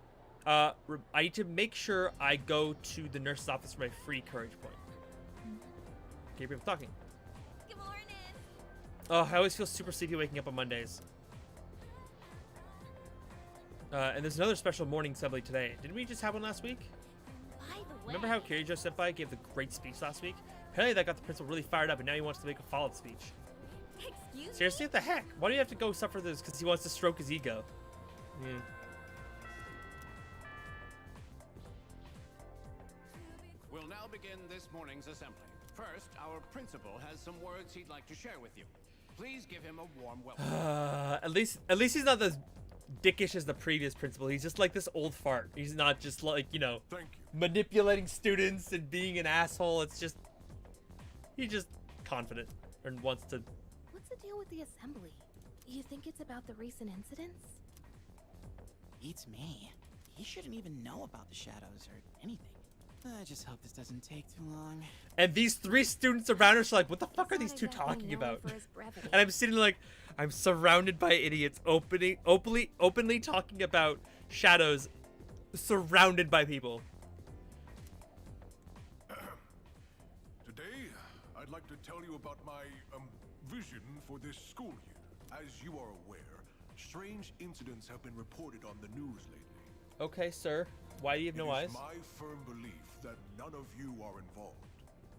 I need to make sure I go to the nurse's office for my free courage point. Gabriel's talking. Good morning. Oh, I always feel super sleepy waking up on Mondays. And there's another special morning assembly today. Didn't we just have one last week? By the way, Remember how Kirijo Senpai gave the great speech last week? Apparently that got the principal really fired up, and now he wants to make a follow-up speech. Excuse Seriously, what the heck? Why do you have to go suffer this? Because he wants to stroke his ego. We'll now begin this morning's assembly. First, our principal has some words he'd like to share with you. Please give him a warm welcome. At least he's not as dickish as the previous principal. He's just like this old fart. He's not just like, you know, manipulating students and being an asshole. It's just, he's just confident and wants to. What's the deal with the assembly? You think it's about the recent incidents? It's me. He shouldn't even know about the shadows or anything. I just hope this doesn't take too long. And these 3 students around us are like, what the fuck are these 2 talking about? And I'm sitting like, I'm surrounded by idiots openly talking about shadows, surrounded by people. Today, I'd like to tell you about my vision for this school year. As you are aware, strange incidents have been reported on the news lately. Okay, sir. Why do you have no eyes? It is my firm belief that none of you are involved.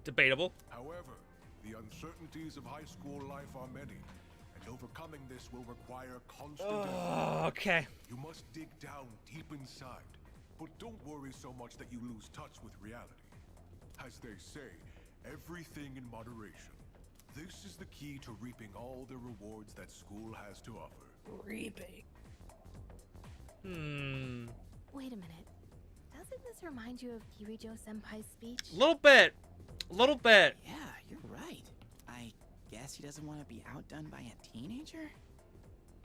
Debatable. However, the uncertainties of high school life are many, and overcoming this will require constant effort. Okay. You must dig down deep inside, but don't worry so much that you lose touch with reality. As they say, everything in moderation. This is the key to reaping all the rewards that school has to offer. Reaping. Wait a minute. Doesn't this remind you of Kirijo-senpai's speech? Little bit. Yeah, you're right. I guess he doesn't want to be outdone by a teenager?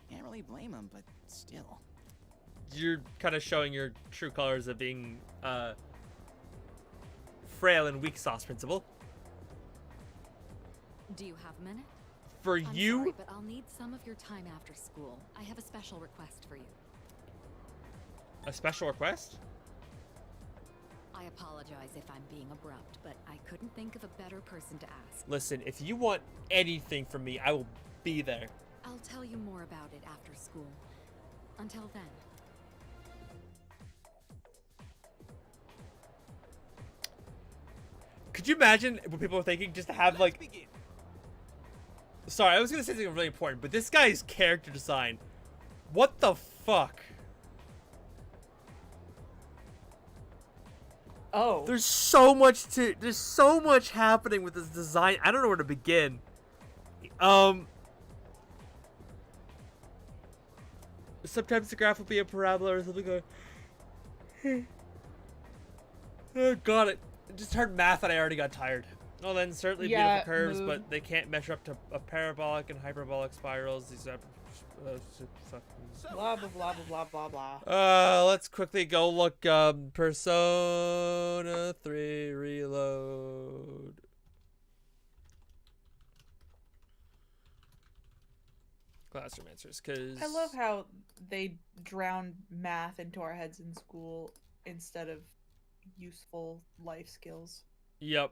Can't really blame him, but still. You're kind of showing your true colors of being frail and weak sauce, Principal. Do you have a minute? For I'm you? sorry, but I'll need some of your time after school. I have a special request for you. A special request? I apologize if I'm being abrupt, but I couldn't think of a better person to ask. Listen, if you want anything from me, I will be there. I'll tell you more about it after school. Until then. Could you imagine what people are thinking just to have like... Sorry, I was going to say something really important, but this guy's character design. What the fuck? Oh. There's so much happening with this design. I don't know where to begin. Sometimes the graph will be a parabola or something like... Oh god, it just heard math and I already got tired. Well then, certainly beautiful curves, but they can't measure up to a parabolic and hyperbolic spirals. These are... Blah, blah, blah, blah, blah, blah, blah. Let's quickly go look, Persona 3 Reload. Classroom answers, because... I love how they drown math into our heads in school instead of useful life skills. Yep.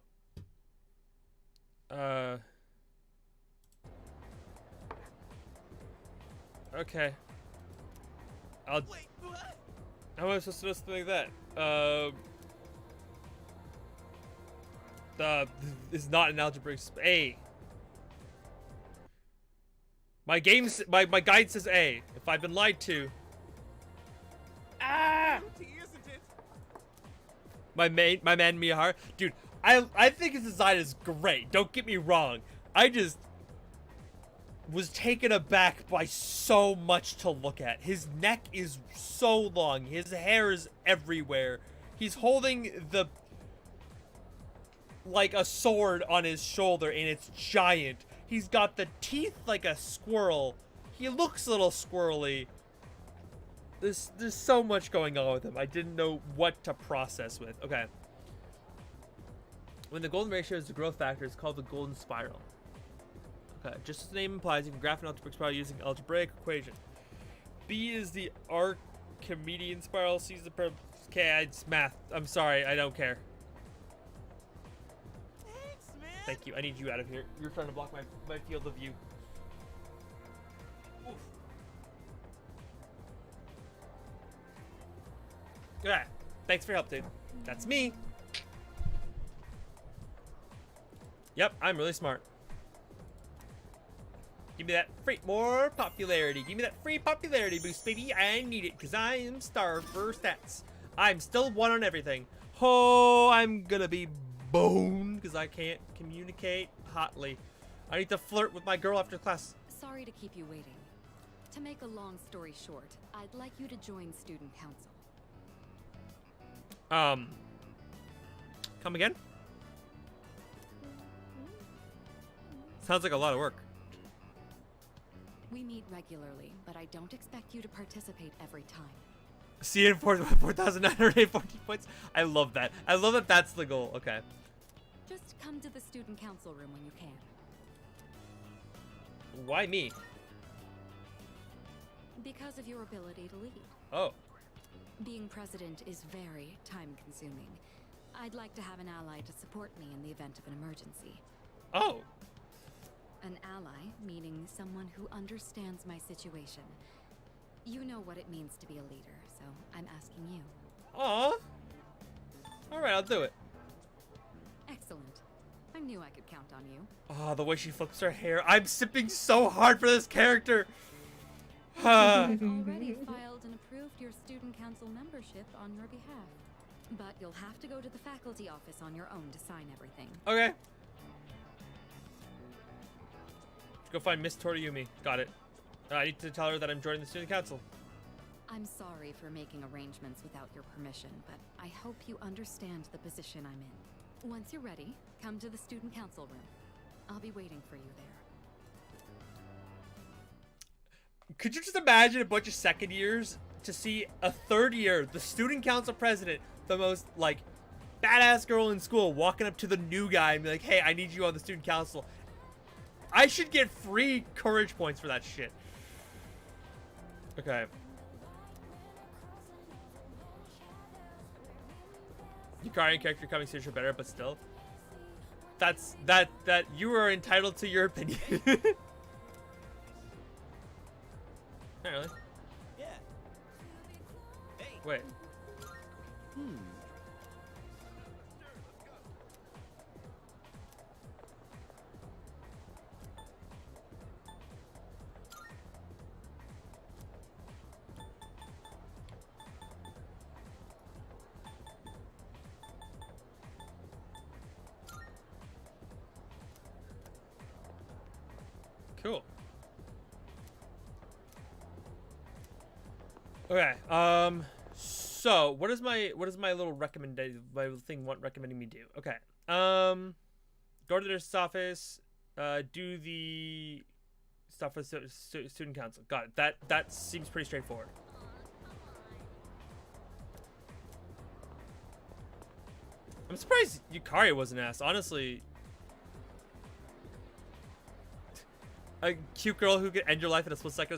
Okay. Wait, what? How am I supposed to know something like that? Is not an algebraic A. My guide says A. If I've been lied to. Ah! Isn't it? My man Miyahara, dude. I think his design is great. Don't get me wrong. I just was taken aback by so much to look at. His neck is so long. His hair is everywhere. He's holding like a sword on his shoulder and it's giant. He's got the teeth like a squirrel. He looks a little squirrely. There's so much going on with him. I didn't know what to process with. Okay. When the golden ratio is the growth factor, it's called the golden spiral. Okay, just as the name implies, you can graph an algebraic spiral using algebraic equation. B is the Archimedean spiral. C is the okay, it's math. I'm sorry, I don't care. Thanks, man. Thank you. I need you out of here. You're trying to block my field of view. Oof. Okay. Thanks for your help, dude. That's me. Yep, I'm really smart. Give me that more popularity. Give me that free popularity boost, baby. I need it because I am starved for stats. I'm still 1 on everything. Oh, I'm gonna be boned because I can't communicate hotly. I need to flirt with my girl after class. Sorry to keep you waiting. To make a long story short, I'd like you to join student council. Come again? Sounds like a lot of work. We meet regularly, but I don't expect you to participate every time. See in 4,914 points. I love that. I love that that's the goal. Okay. Just come to the student council room when you can. Why me? Because of your ability to lead. Oh. Being president is very time-consuming. I'd like to have an ally to support me in the event of an emergency. Oh. An ally, meaning someone who understands my situation. You know what it means to be a leader, so I'm asking you. Aw. Alright, I'll do it. Excellent. I knew I could count on you. Oh, the way she flips her hair. I'm sipping so hard for this character. I've already filed and approved your student council membership on your behalf. But you'll have to go to the faculty office on your own to sign everything. Okay. Go find Miss Toriyumi. Got it. I need to tell her that I'm joining the student council. I'm sorry for making arrangements without your permission, but I hope you understand the position I'm in. Once you're ready, come to the student council room. I'll be waiting for you there. Could you just imagine a bunch of second years to see a third year, the student council president, the most, like, badass girl in school, walking up to the new guy and be like, hey, I need you on the student council. I should get free courage points for that shit. Okay. Yukarian character coming soon, better, but still. That you are entitled to your opinion. Not really. Yeah. Hey. Wait. Cool. Okay. So what is my little recommendation? My little thing recommending me do? Okay. Go to the nurse's office. Do the stuff with student council. Got it. That seems pretty straightforward. I'm surprised Yukari wasn't asked. Honestly, a cute girl who can end your life in a split second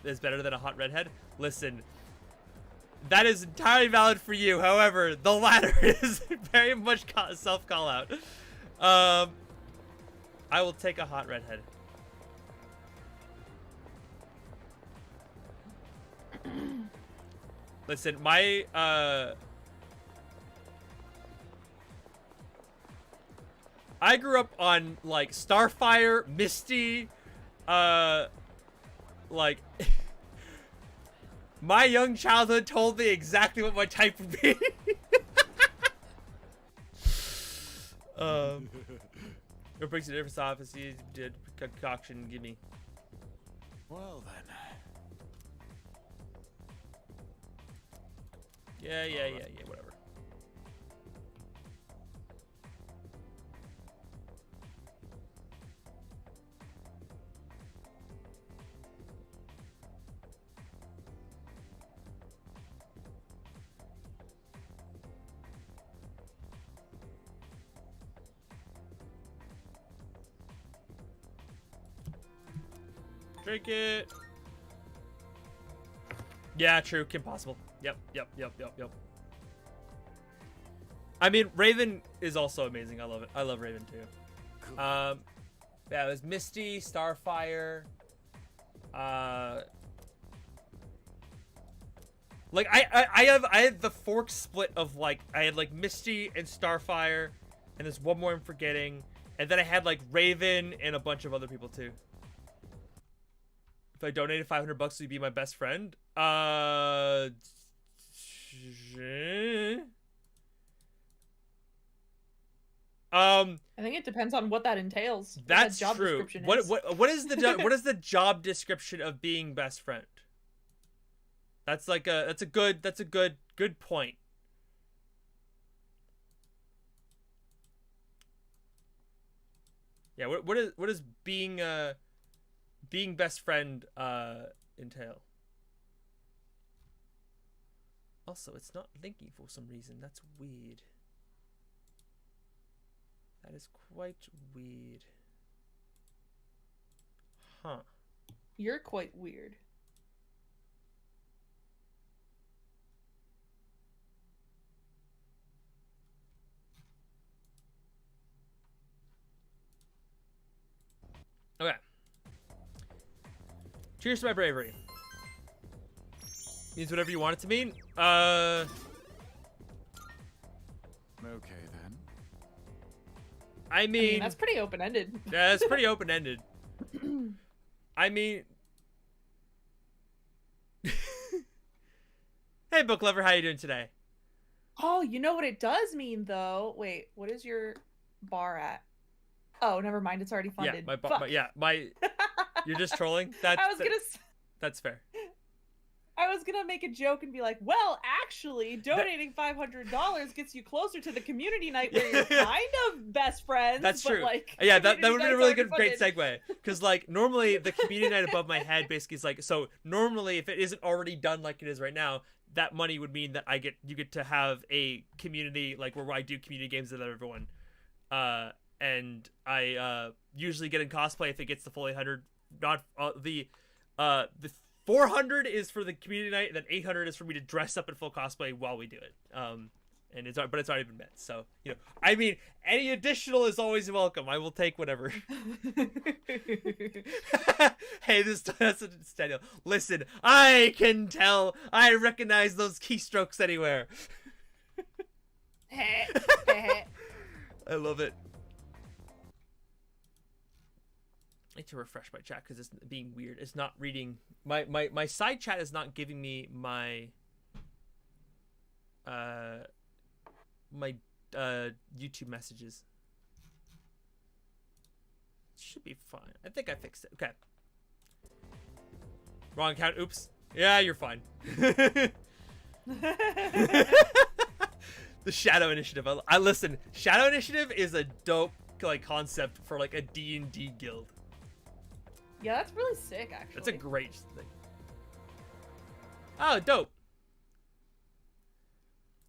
is better than a hot redhead. Listen, that is entirely valid for you. However, the latter is very much self call out. I will take a hot redhead. Listen, my I grew up on like Starfire, Misty, like my young childhood told me exactly what my type would be. It brings you to different office. You did concoction. Give me. Well then. Yeah, whatever. Drink it. Yeah, true. Kim Possible. Yep. I mean, Raven is also amazing. I love it. I love Raven too. Cool. Yeah, it was Misty, Starfire. Like I had the fork split of like I had like Misty and Starfire, and there's one more I'm forgetting, and then I had like Raven and a bunch of other people too. If I donated $500, would you be my best friend? I think it depends on what that entails. That's job true. Description What is. what is the what is the job description of being best friend? That's like a good point. Yeah, what is being best friend entail? Also, it's not linking for some reason. That's weird. That is quite weird. Huh. You're quite weird. Okay. Cheers to my bravery. Means whatever you want it to mean. Okay then. I mean that's pretty open-ended. Yeah, it's pretty open-ended. I mean, hey, book lover, how you doing today? Oh, you know what it does mean though? Wait, what is your bar at? Oh, never mind. It's already funded. Yeah, my You're just trolling. That's fair. I was gonna make a joke and be like, well, actually, donating $500 gets you closer to the community night where you're kind of best friends. That's but, true. Like, Yeah, that would have been a really good, funded. great segue. Because, like, normally the community night above my head basically is like, so normally if it isn't already done like it is right now, that money would mean that you get to have a community, like, where I do community games with everyone. And I usually get in cosplay if it gets the full 800. Not the 400 is for the community night, and then 800 is for me to dress up in full cosplay while we do it. And it's already been met. So, you know, I mean, any additional is always welcome. I will take whatever. Hey, that's Daniel. Listen, I can tell. I recognize those keystrokes anywhere. I love it. I need to refresh my chat because it's being weird. It's not reading my side chat is not giving me my YouTube messages. Should be fine. I think I fixed it. Okay. Wrong account. Oops. Yeah, you're fine. The Shadow Initiative. I listen. Shadow Initiative is a dope like concept for like a D&D guild. Yeah, that's really sick, actually. That's a great thing. Oh, dope.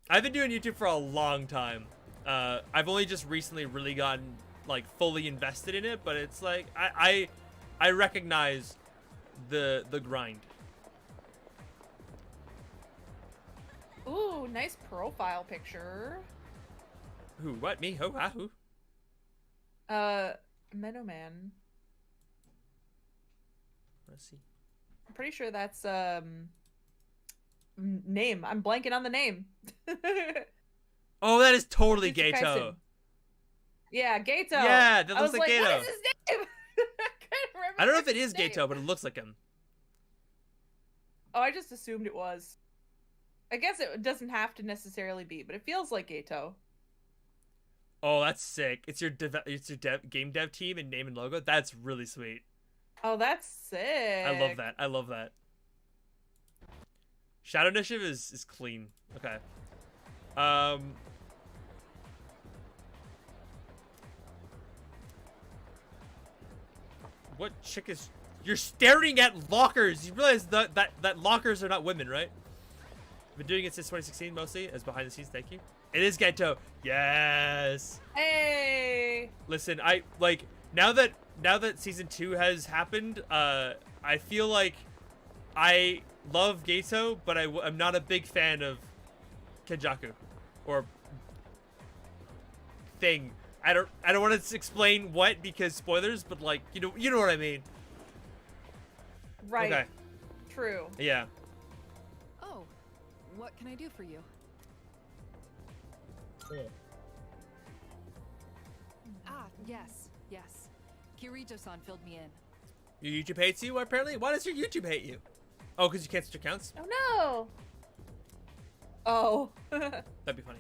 I've been doing YouTube for a long time. I've only just recently really gotten like fully invested in it, but it's like I recognize the grind. Ooh, nice profile picture. Who? What? Me? Who? Who? Meadowman. Let's see. I'm pretty sure that's name. I'm blanking on the name. Oh, that is totally Gato. Yeah, Gato. Yeah, that looks like Gato. What is his name? I don't know if it is Gato, but it looks like him. Oh, I just assumed it was. I guess it doesn't have to necessarily be, but it feels like Gato. Oh, that's sick. It's your game dev team and name and logo. That's really sweet. Oh, that's sick. I love that. I love that. Shadow Initiative is clean. Okay. What chick is... You're staring at lockers! You realize that lockers are not women, right? I've been doing it since 2016 mostly, as behind the scenes, thank you. It is Gato. Yes! Hey! Listen, I, like, now that season 2 has happened, I feel like I love Gato, but I'm not a big fan of Kenjaku. Or... thing. I don't want to explain what because spoilers, but like you know what I mean. Right. Okay. True. Yeah. Oh, what can I do for you? Ah, yes. Kirito-san filled me in. Your YouTube hates you apparently. Why does your YouTube hate you? Oh, because you can't switch accounts. Oh no. Oh. That'd be funny.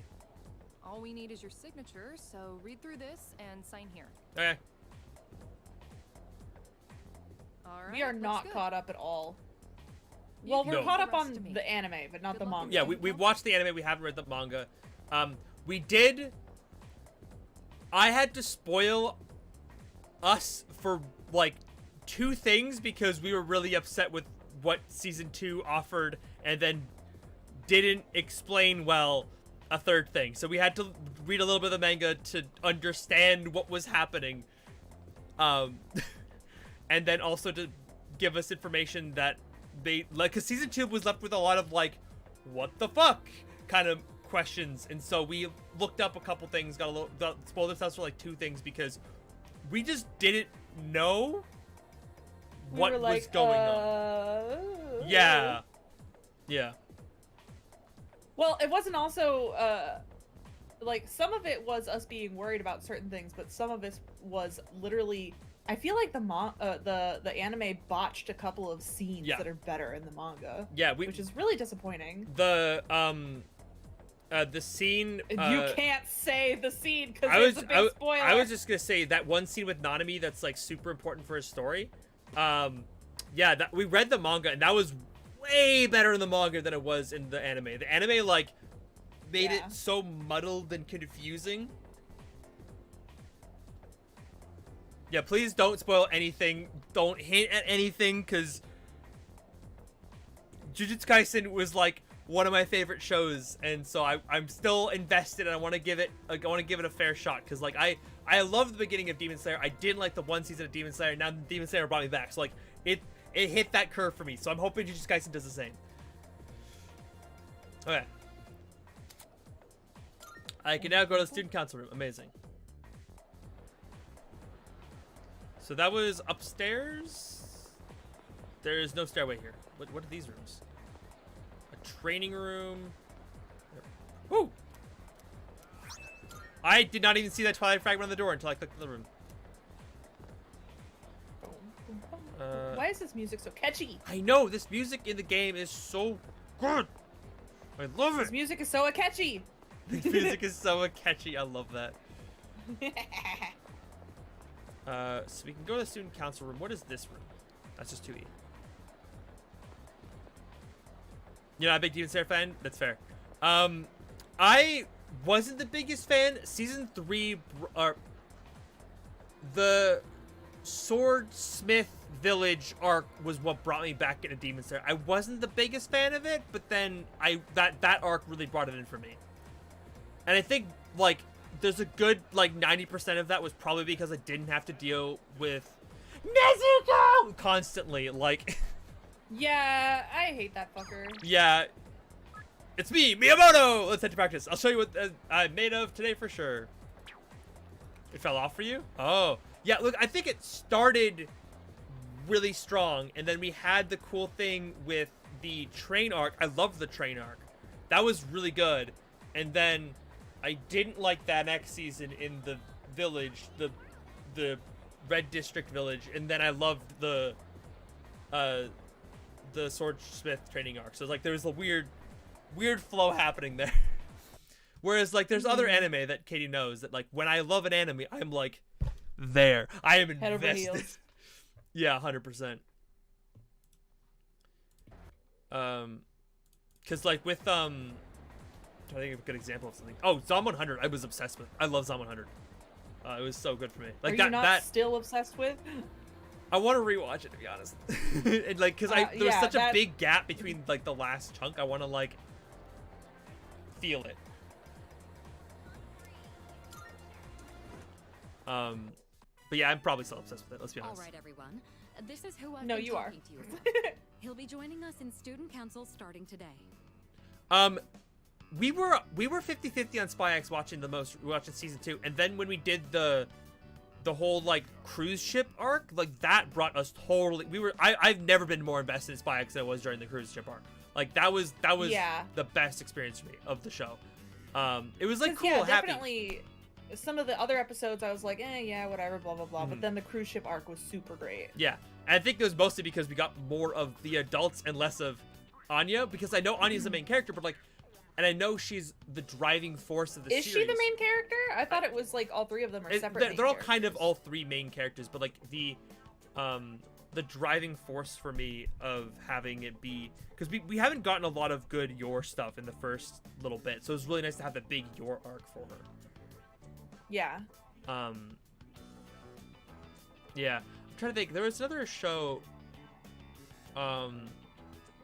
All we need is your signature, so read through this and sign here. Okay. All right. We are not good. caught up at all. Well, we're caught up on the anime, but not the manga. Yeah, we've watched the anime. We haven't read the manga. We did. I had to spoil us for like 2 things because we were really upset with what season 2 offered and then didn't explain well a third thing. So we had to read a little bit of the manga to understand what was happening. And then also to give us information that they, like, because season 2 was left with a lot of, like, what the fuck kind of questions. And so we looked up a couple things, spoiled ourselves for like 2 things because we just didn't know what was going on. Yeah. Yeah. Well, it wasn't also, like, some of it was us being worried about certain things, but some of it was literally, I feel like the anime botched a couple of scenes that are better in the manga. Yeah, which is really disappointing. The scene. You can't say the scene because it's a big spoiler. I was just gonna say that one scene with Nanami that's like super important for his story. Yeah, that we read the manga and that was way better in the manga than it was in the anime. The anime like made it so muddled and confusing. Yeah, please don't spoil anything. Don't hint at anything, because Jujutsu Kaisen was like one of my favorite shows, and so I'm still invested, and I want to give it a fair shot, because like I love the beginning of Demon Slayer. I didn't like the one season of Demon Slayer. Now Demon Slayer brought me back, so like it hit that curve for me. So I'm hoping Jujutsu Kaisen does the same. Okay, I can now go to the student council room. Amazing. So that was upstairs. There's no stairway here. What are these rooms? A training room. Woo! I did not even see that Twilight fragment on the door until I clicked on the room. Why is this music so catchy? I know, this music in the game is so good. I love it. This music is so catchy. This music is so catchy. I love that. So we can go to the student council room. What is this room? That's just 2E. You're not a big Demon Slayer fan? That's fair. I wasn't the biggest fan. Season 3, the Swordsmith Village arc was what brought me back into Demon Slayer. I wasn't the biggest fan of it, but then that arc really brought it in for me. And I think, like, there's a good, like, 90% of that was probably because I didn't have to deal with Nezuko constantly, like... Yeah, I hate that fucker. Yeah. It's me, Miyamoto! Let's head to practice. I'll show you what I'm made of today for sure. It fell off for you? Oh. Yeah, look, I think it started really strong, and then we had the cool thing with the train arc. I loved the train arc. That was really good. And then I didn't like that next season in the village, the Red District village, and then I loved the Swordsmith training arc. So like there was a weird flow happening there. Whereas like there's other anime that Katie knows that like when I love an anime, I'm like there. I am invested. Head over heels. Yeah, 100%. Cause like with I think of a good example of something. Oh, Zom 100, I was obsessed with. I love Zom 100. It was so good for me. Like Are you not still obsessed with? I want to rewatch it, to be honest. And, like, cause there was such a big gap between like the last chunk. I want to like feel it. But yeah, I'm probably still obsessed with it. Let's be honest. All right, everyone. This is who I've No, been you are. talking to you about. He'll be joining us in student council starting today. We were 50-50 on Spy X watching season 2, and then when we did the whole like cruise ship arc, like that brought us totally. I've never been more invested in Spy X than I was during the cruise ship arc. Like that was the best experience for me of the show. It was like cool, yeah, happy. Definitely. Some of the other episodes, I was like, yeah, whatever, blah blah blah. But then the cruise ship arc was super great. Yeah, and I think it was mostly because we got more of the adults and less of Anya, because I know Anya's the main character, but like, and I know she's the driving force of the series. Is she the main character? I thought it was like all three of them are separate. They're all kind of all three main characters, but like the driving force for me of having it be, because we haven't gotten a lot of good Yor stuff in the first little bit, so it was really nice to have the big Yor arc for her. Yeah. Yeah. I'm trying to think. There was another show,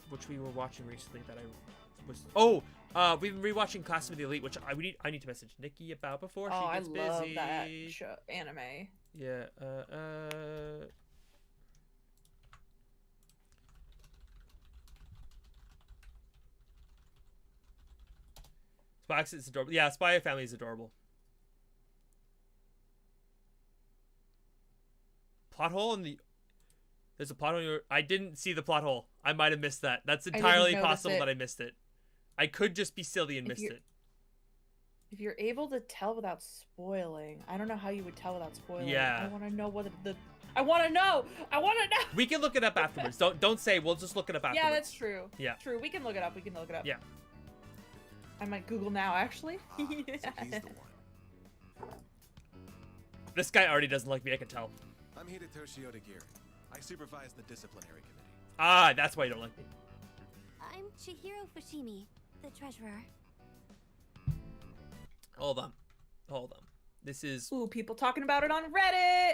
which we were watching recently that was we've been rewatching Class of the Elite, which I need to message Nikki about before Oh, she I gets love busy. that show, anime. Yeah. Spy is adorable. Yeah, Spy Family is adorable. Plot hole in the. There's a plot hole in your. I didn't see the plot hole. I might have missed that. That's entirely possible that I missed it. I could just be silly and missed it. If you're able to tell without spoiling, I don't know how you would tell without spoiling. Yeah. I want to know what the. I want to know. I want to know. We can look it up afterwards. Don't say. We'll just look it up afterwards. Yeah, that's true. Yeah. True. We can look it up. Yeah. I might Google now, actually. So he's the one. This guy already doesn't like me. I can tell. I'm Hidetoshi Odagiri. I supervise the disciplinary committee. Ah, that's why you don't like me. I'm Chihiro Fushimi, the treasurer. Hold on. This is. Ooh, people talking about it on Reddit.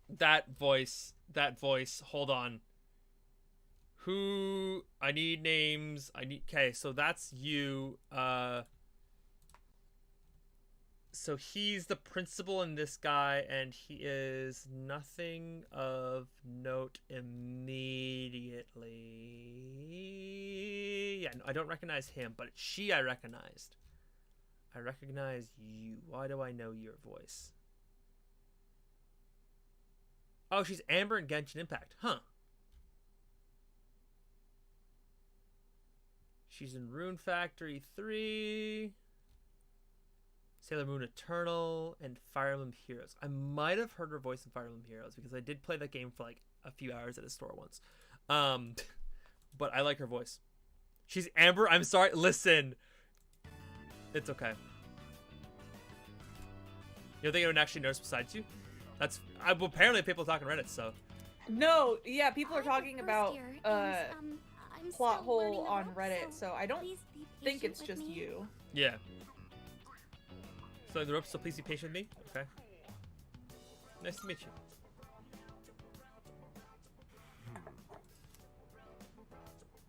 That voice. Hold on. Who? I need names. Okay, so that's you. So he's the principal in this guy, and he is nothing of note immediately. Yeah, no, I don't recognize him, but she I recognized. I recognize you. Why do I know your voice? Oh, she's Amber in Genshin Impact. Huh. She's in Rune Factory 3. Sailor Moon Eternal, and Fire Emblem Heroes. I might have heard her voice in Fire Emblem Heroes because I did play that game for like a few hours at a store once. But I like her voice. She's Amber. I'm sorry. Listen. It's okay. You don't think anyone actually knows besides you? That's well, apparently people talk on Reddit, so. No, yeah, people are talking about plot hole on Reddit, so I don't think it's just you. Yeah. So the ropes, so please be patient with me. Okay. Nice to meet you.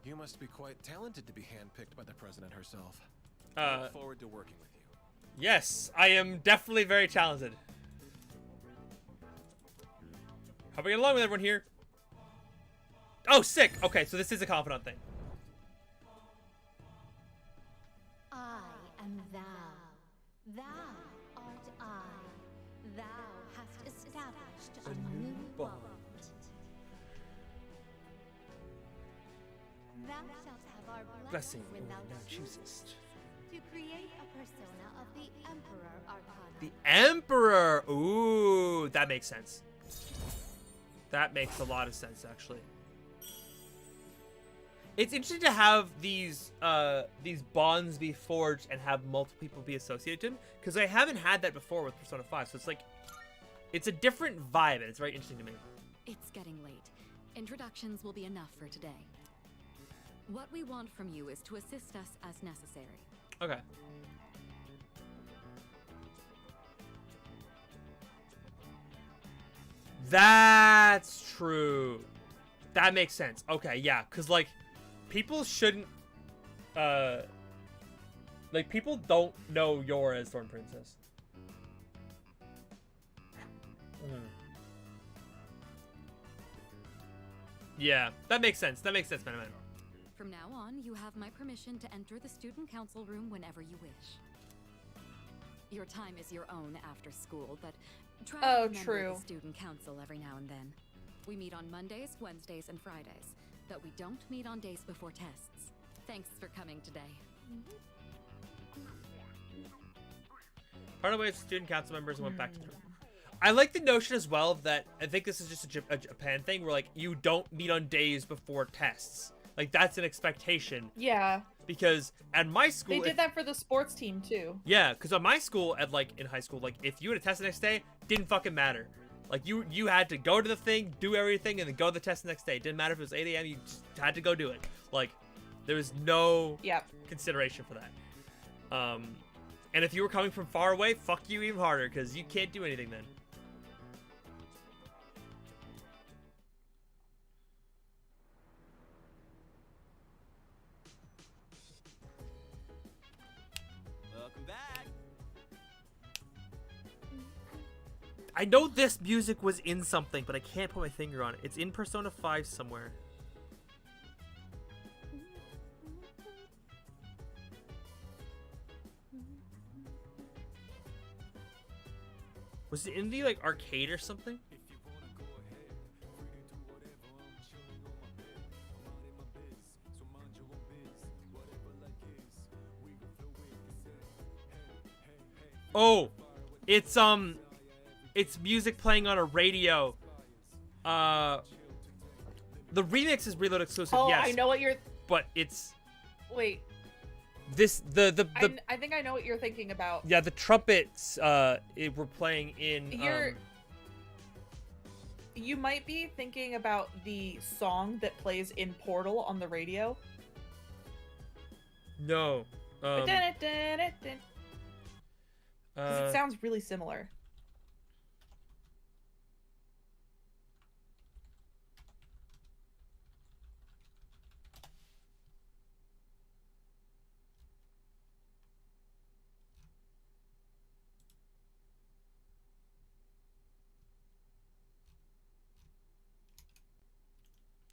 You must be quite talented to be handpicked by the president herself. I look forward to working with you. Yes, I am definitely very talented. How are we getting along with everyone here? Oh, sick! Okay, so this is a confidant thing. I am thou. Thou art I. Thou hast established a new bond. Thou shalt have our blessing when thou choosest to create a persona of the Emperor Arcana. The Emperor! Ooh, that makes sense. That makes a lot of sense, actually. It's interesting to have these bonds be forged and have multiple people be associated to them, because I haven't had that before with Persona 5, so it's like, it's a different vibe, and it's very interesting to me. It's getting late. Introductions will be enough for today. What we want from you is to assist us as necessary. Okay. That's true. That makes sense. Okay, yeah, because, like, people shouldn't, like, people don't know Yora as Thorn Princess. Yeah, that makes sense. That makes sense, man. From now on, you have my permission to enter the student council room whenever you wish. Your time is your own after school, but try to remember the student council every now and then. We meet on Mondays, Wednesdays, and Fridays, but we don't meet on days before tests. Thanks for coming today. Part of the way it's student council members and went back to the room. I like the notion as well that I think this is just a Japan thing where, like, you don't meet on days before tests. Like, that's an expectation. Yeah. Because at my school... They did that for the sports team, too. Yeah, because at my school, in high school, like, if you had a test the next day, didn't fucking matter. Like, you had to go to the thing, do everything, and then go to the test the next day. It didn't matter if it was 8 a.m., you just had to go do it. Like, there was no consideration for that. And if you were coming from far away, fuck you even harder, because you can't do anything then. I know this music was in something, but I can't put my finger on it. It's in Persona 5 somewhere. Was it in the like arcade or something? Oh, it's music playing on a radio. The remix is Reload exclusive. Oh, yes. I know what you're. But it's. Wait. This I think I know what you're thinking about. Yeah, the trumpets were playing in. You might be thinking about the song that plays in Portal on the radio. No. Because it sounds really similar.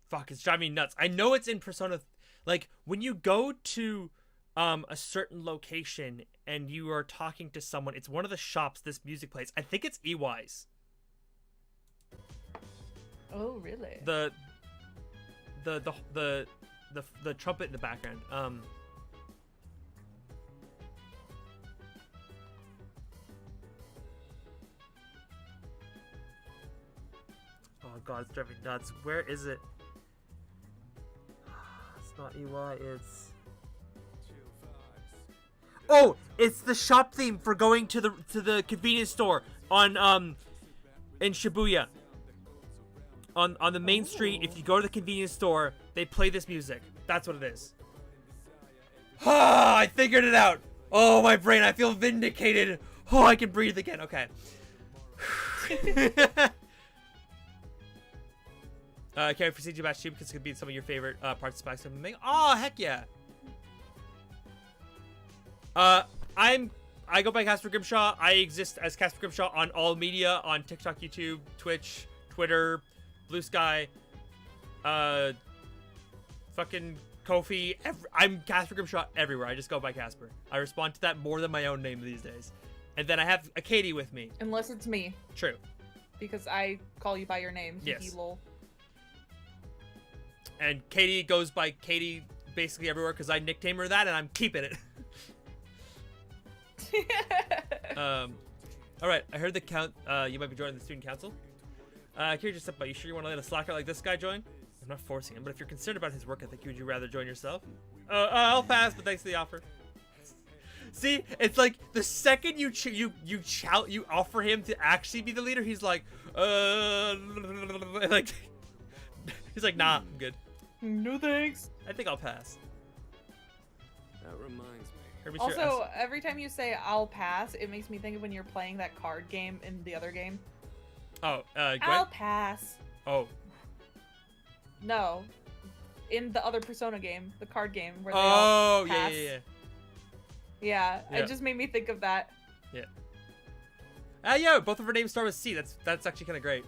Fuck, it's driving me nuts. I know it's in Persona. Like, when you go to a certain location and you are talking to someone, it's one of the shops this music plays. I think it's EY's. Oh, really? The trumpet in the background. Oh god, it's driving me nuts. Where is it? It's not EY, it's... Oh, it's the shop theme for going to the convenience store on in Shibuya. On the main street, if you go to the convenience store, they play this music. That's what it is. Ah, I figured it out. Oh, my brain, I feel vindicated. Oh, I can breathe again. Okay. Can't wait for CG Batch 2 because it could be some of your favorite parts of Spikes make. Oh, heck yeah. I go by Casper Grimshaw. I exist as Casper Grimshaw on all media, on TikTok, YouTube, Twitch, Twitter, Blue Sky, fucking Kofi. I'm Casper Grimshaw everywhere. I just go by Casper. I respond to that more than my own name these days. And then I have a Katie with me. Unless it's me. True. Because I call you by your name. Yes. Lol. And Katie goes by Katie basically everywhere because I nicknamed her that and I'm keeping it. Alright, I heard the count, you might be joining the student council. Curious yourself, but you sure you want to let a slacker like this guy join? I'm not forcing him, but if you're concerned about his work ethic, would you rather join yourself? I'll pass, but thanks for the offer. See, it's like the second you offer him to actually be the leader, he's like, like, he's like, nah, I'm good. No thanks. I think I'll pass. That reminds me. Also, every time you say "I'll pass," it makes me think of when you're playing that card game in the other game. Oh, I'll pass. Oh. No, in the other Persona game, the card game, where they all all pass. Yeah, Yeah. it just made me think of that. Yeah. Yeah, both of her names start with C. That's actually kind of great.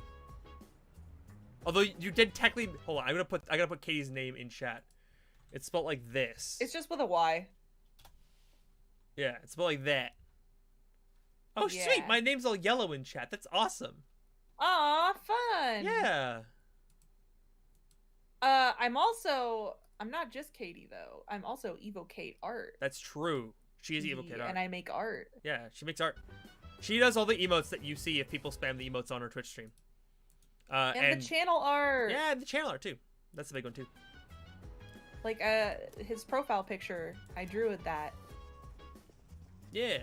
Although you did technically, hold on, I gotta put Katie's name in chat. It's spelled like this. It's just with a Y. Yeah, it's spelled like that. Oh Yeah. sweet, my name's all yellow in chat. That's awesome. Aw, fun. Yeah. I'm not just Katie though. I'm also Evocate Art. That's true. She is Evocate Art. And I make art. Yeah, she makes art. She does all the emotes that you see if people spam the emotes on her Twitch stream. And the channel art. Yeah, the channel art too. That's a big one too. Like his profile picture, I drew with that. Yeah.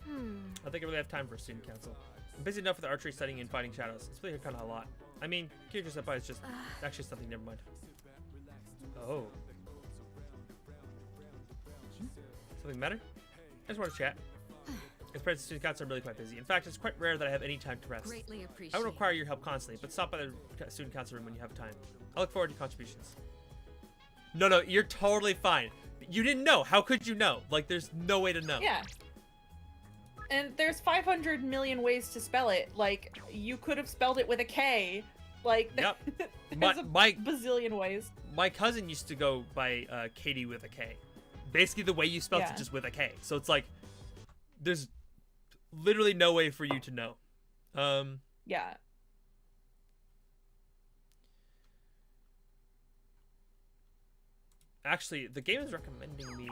I think I really have time for a student council. I'm busy enough with archery, studying, and fighting shadows. It's really kind of a lot. I mean, Kiryu Senpai is just actually something. Never mind. Oh. Something matter? I just want to chat. As parents, student council are really quite busy. In fact, it's quite rare that I have any time to rest. Greatly I appreciate. would require your help constantly, but stop by the student council room when you have time. I look forward to contributions. No, you're totally fine. You didn't know. How could you know? Like, there's no way to know. Yeah. And there's 500 million ways to spell it. Like, you could have spelled it with a K. Like, Yep. there's a bazillion ways. My cousin used to go by Katie with a K. Basically, the way you spelled it, just with a K. So it's like, there's literally no way for you to know. Yeah. Actually, the game is recommending me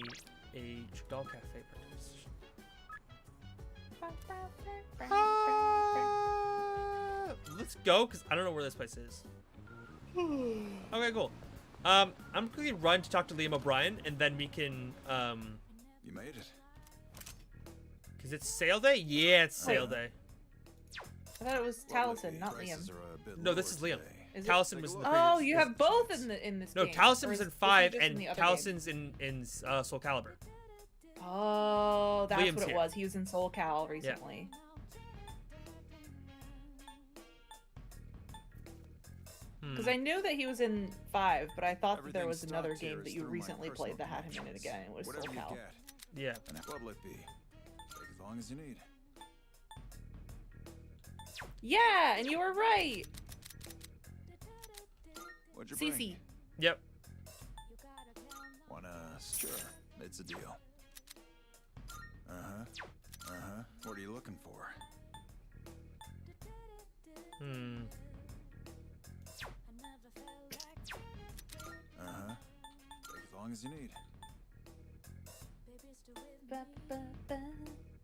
a Chagall Cafe participation. Let's go, because I don't know where this place is. Okay, cool. I'm quickly run to talk to Liam O'Brien, and then we can, You made it. Because it's sale day? Yeah, it's sale day. I thought it was Taliesin, not Liam. No, this is Liam. Is Taliesin was in the Oh, previous. you have both in this No, game. Taliesin was Or in is 5, this and in the other Talison's game? in Soul Calibur. Oh, that's Liam's what it here. was. He was in Soul Cal recently. Because I knew that he was in 5, but I thought that there was another game that you recently played that had him in it again. It was Soul Cal. Yeah. What'll it be? Take as long as you need. Yeah, and you were right. What'd you Cece. bring? Yep. Sure, it's a deal. What are you looking for? Take as long as you need.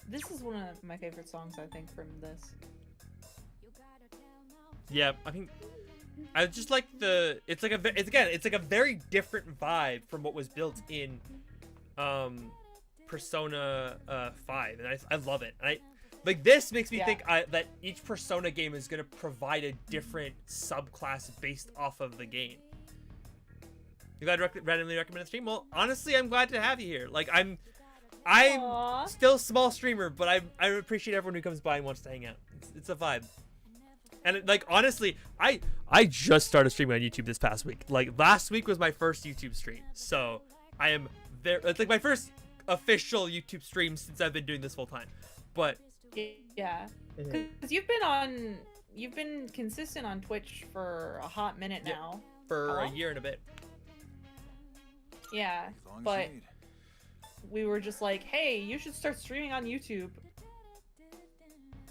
This is one of my favorite songs, I think, from this. Yeah, I think I just like the. It's like a very different vibe from what was built in, Persona 5, and I love it. And like this makes me think that each Persona game is gonna provide a different subclass based off of the game. You glad to randomly recommend a stream? Well, honestly, I'm glad to have you here. Like I'm Aww. still a small streamer, but I appreciate everyone who comes by and wants to hang out. It's a vibe. And like honestly, I just started streaming on YouTube this past week. Like last week was my first YouTube stream, so I am there. It's like my first official YouTube stream since I've been doing this full time. But yeah, because you've been consistent on Twitch for a hot minute now. For a year and a bit. Yeah, but we were just like, hey, you should start streaming on YouTube.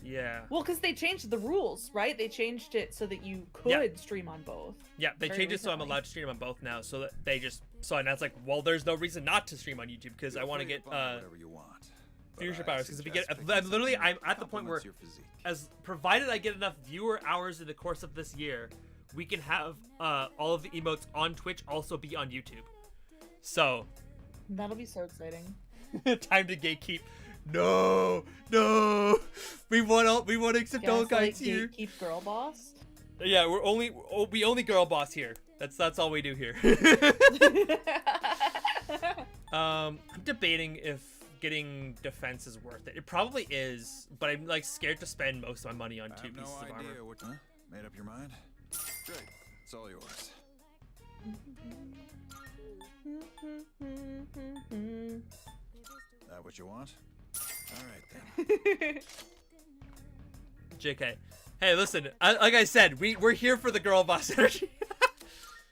Yeah. Well, because they changed the rules, right? They changed it so that you could stream on both. Yeah, they changed it so I'm allowed to stream on both now. So that they just now it's like, well, there's no reason not to stream on YouTube because I want to get viewership hours. Because if you get, I'm at the point where, as provided I get enough viewer hours in the course of this year, we can have all of the emotes on Twitch also be on YouTube. So that'll be so exciting. Time to gatekeep. No, we want to accept all guys here. Gatekeep girl boss. Yeah, we only girl boss here. That's all we do here. I'm debating if getting defense is worth it. It probably is, but I'm like scared to spend most of my money on 2 pieces of armor. Made up your mind? Great, it's all yours. That what you want? All right then. JK. Hey, listen. Like I said, we're here for the girl boss energy.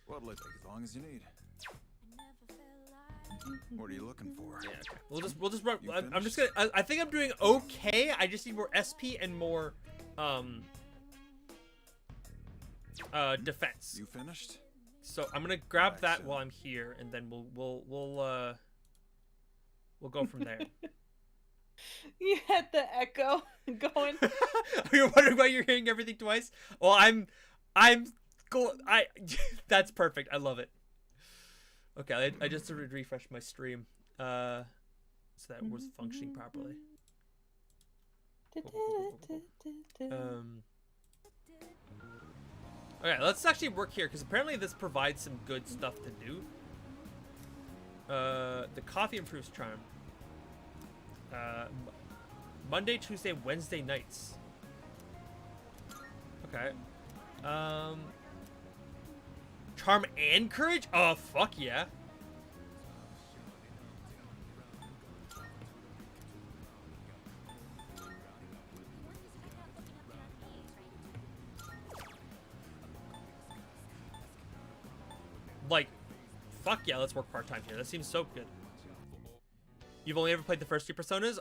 What'll it take as long as you need? What are you looking for? Yeah, okay. We'll just run. I'm just gonna. I think I'm doing okay. I just need more SP and more defense. You finished? So I'm gonna grab that while I'm here, and then we'll go from there. You had the echo going. You're wondering why you're hearing everything twice? Well, I'm cool. That's perfect. I love it. Okay, I just sort of refreshed my stream, so that was functioning properly. Okay, let's actually work here because apparently this provides some good stuff to do. The coffee improves charm. Monday, Tuesday, Wednesday nights. Okay. Charm and courage? Oh, fuck yeah. like, fuck yeah, let's work part-time here. That seems so good. You've only ever played the first 2 Personas?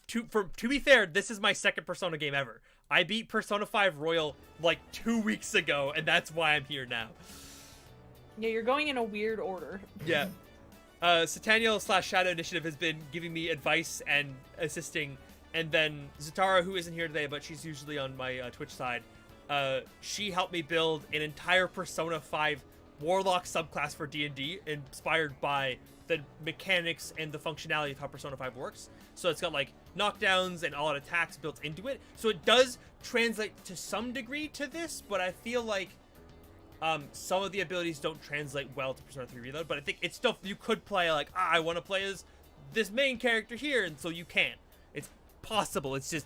To be fair, this is my second Persona game ever. I beat Persona 5 Royal like 2 weeks ago, and that's why I'm here now. Yeah, you're going in a weird order. Yeah. Sataniel/Shadow Initiative has been giving me advice and assisting, and then Zatara, who isn't here today, but she's usually on my Twitch side, she helped me build an entire Persona 5 Warlock subclass for D&D, inspired by the mechanics and the functionality of how Persona 5 works. So it's got like knockdowns and all-out attacks built into it. So it does translate to some degree to this, but I feel like some of the abilities don't translate well to Persona 3 Reload, but I think it's stuff you could play like, I want to play as this main character here, and so you can. It's possible. It's just,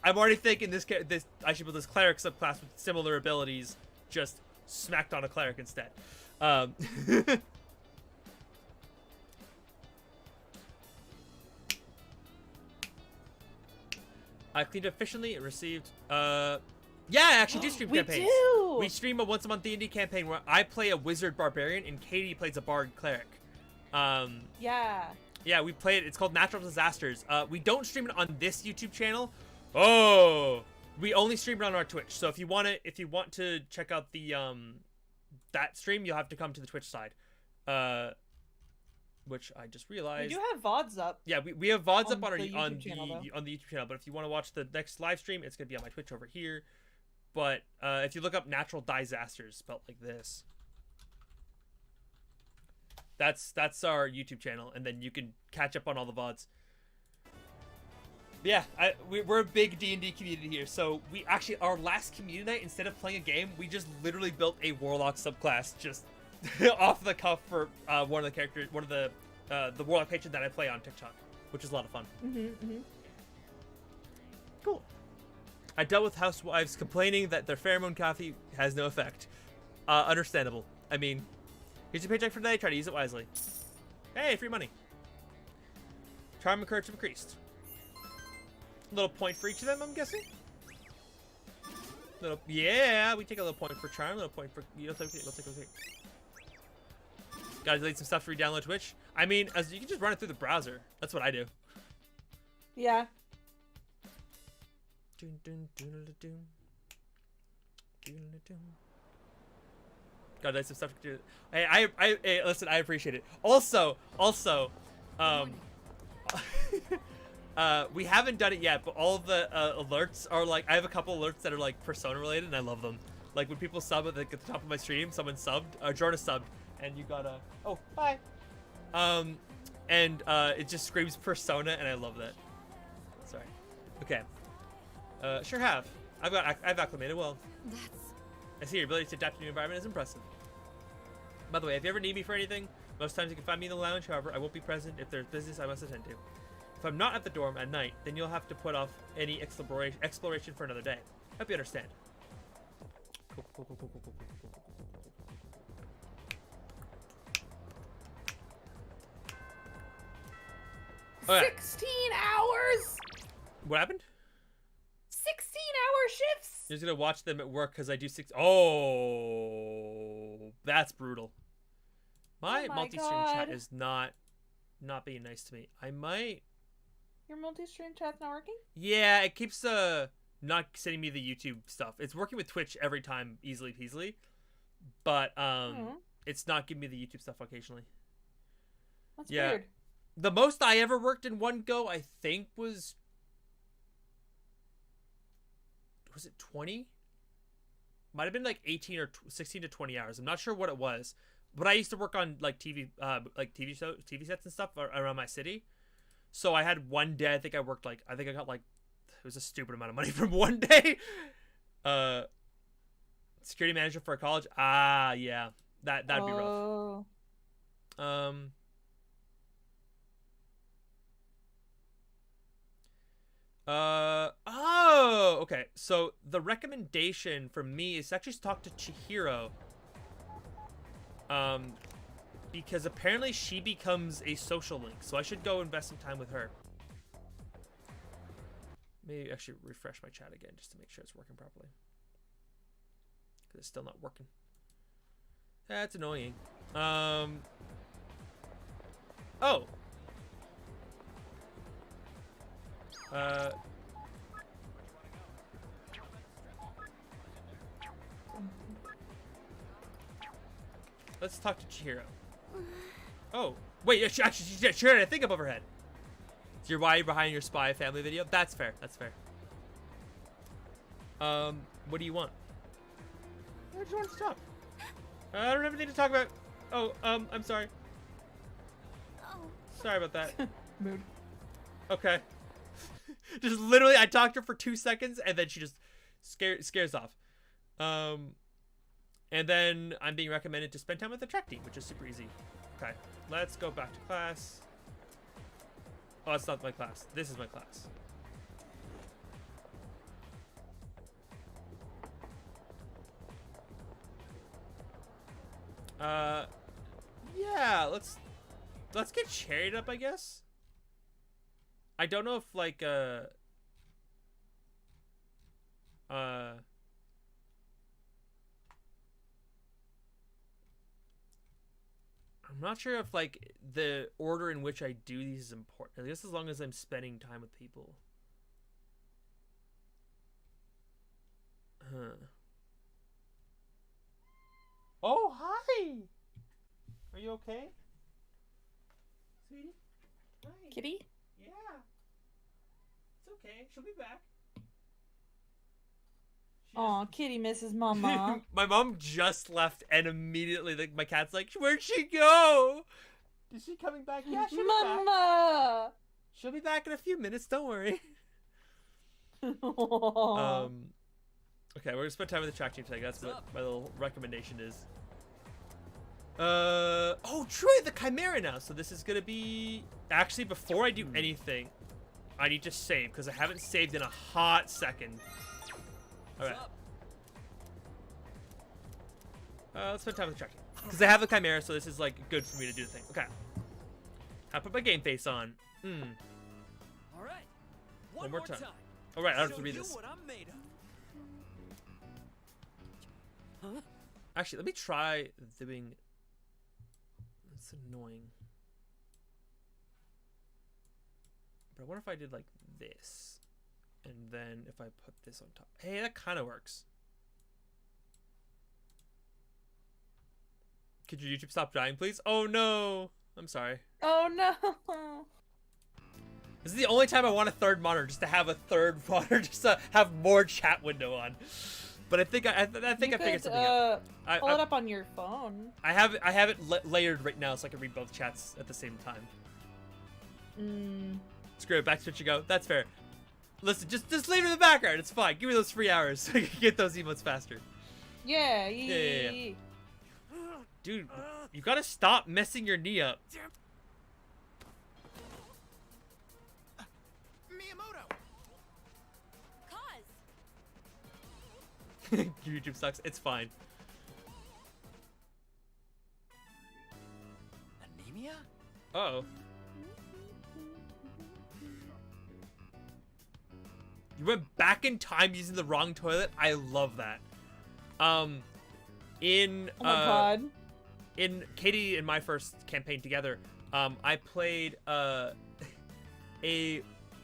I'm already thinking I should build this cleric subclass with similar abilities, just smacked on a cleric instead. I cleaned efficiently and received, yeah, I actually do stream campaigns. Do. We stream a once a month D&D campaign where I play a wizard barbarian and Katie plays a bard cleric. Yeah. Yeah, we play it. It's called Natural Disasters. We don't stream it on this YouTube channel. Oh, we only stream it on our Twitch. So if you want to check out the that stream, you'll have to come to the Twitch side. Which I just realized. We do have VODs up. Yeah, we have VODs up on the YouTube channel. But if you want to watch the next live stream, it's gonna be on my Twitch over here. But if you look up Natural Disasters, spelled like this, that's our YouTube channel, and then you can catch up on all the VODs. But yeah, we're a big D&D community here. So we actually, our last community night, instead of playing a game, we just literally built a Warlock subclass just off the cuff for one of the Warlock patrons that I play on TikTok, which is a lot of fun. Cool. I dealt with housewives complaining that their pheromone coffee has no effect. Understandable. I mean, here's your paycheck for today. Try to use it wisely. Hey, free money. Charm and courage have increased. A little point for each of them, I'm guessing. Yeah, we take a little point for charm. A little point for we'll take. Gotta delete some stuff to re-download Twitch. I mean, as you can just run it through the browser. That's what I do. Yeah. Gotta delete some stuff to do. Hey, listen, I appreciate it. Also, we haven't done it yet, but all of the alerts are like, I have a couple alerts that are like Persona related, and I love them. Like when people sub at the top of my stream, someone subbed, Jordan subbed, and you got oh, hi. It just screams Persona, and I love that. Sorry. Okay. Sure have. I've acclimated well. I see your ability to adapt to new environment is impressive. By the way, if you ever need me for anything, most times you can find me in the lounge. However, I won't be present if there's business I must attend to. If I'm not at the dorm at night, then you'll have to put off any exploration for another day. Hope you understand. Cool. Okay. 16 hours! What happened? 16-hour shifts! You're just gonna watch them at work because I do 6. Oh, that's brutal. My multi-stream chat is not being nice to me. I might. Your multi-stream chat's not working? Yeah, it keeps not sending me the YouTube stuff. It's working with Twitch every time, easily peasily, but it's not giving me the YouTube stuff occasionally. That's weird. The most I ever worked in one go, I think, was it 20? Might have been like 18 or 16 to 20 hours. I'm not sure what it was, but I used to work on like TV sets and stuff around my city. So I had one day, I think I got like, it was a stupid amount of money from one day. Security manager for a college. Yeah, that'd be rough. Okay. So the recommendation from me is actually to talk to Chihiro. Because apparently she becomes a social link, so I should go invest some time with her. Maybe actually refresh my chat again just to make sure it's working properly. Because it's still not working. That's annoying. Oh. Let's talk to Chihiro. Oh, wait, actually, Chihiro had a thing above her head. So why you're behind your Spy Family video? That's fair. That's fair. What do you want? I just want to talk. I don't have anything to talk about. Oh, I'm sorry. Sorry about that. Mood. Okay. Just literally, I talked to her for 2 seconds, and then she just scares off. And then I'm being recommended to spend time with the track team, which is super easy. Okay, let's go back to class. Oh, it's not my class. This is my class. Yeah, let's get chariot up, I guess. I don't know if like I'm not sure if like the order in which I do these is important. I guess as long as I'm spending time with people. Oh, hi. Are you okay? Sweetie? Hi. Kitty? Yeah. It's okay. She'll be back. Aw, Kitty misses Mama. My mom just left and immediately my cat's like, where'd she go? Is she coming back? Yeah, she'll be back. Mama! She'll be back in a few minutes, don't worry. Okay, we're gonna spend time with the track team today. That's what my little recommendation is. Oh, Troy, the Chimera now. So this is gonna be actually before I do anything, I need to save because I haven't saved in a hot second. All right. Let's spend time with the track team because I have the Chimera, so this is like good for me to do the thing. Okay. I put my game face on. All right. One more time. All right, I don't have to read this. What I'm made of. Huh? Actually, let me try doing. That's annoying. But I wonder if I did like this, and then if I put this on top. Hey, that kind of works. Could your YouTube stop dying, please? Oh no! I'm sorry. Oh no! This is the only time I want a third monitor, just to have a third monitor, just to have more chat window on. But I think I figured something out. Pull it up on your phone. I have it layered right now, so I can read both chats at the same time. Screw it, back to Twitch you go. That's fair. Listen, just leave it in the background. It's fine. Give me those free hours so I can get those emotes faster. Yeah. Dude, you gotta stop messing your knee up. YouTube sucks. It's fine. Anemia? Uh-oh. You went back in time using the wrong toilet? I love that. In oh my god. In Katie and my first campaign together, I played a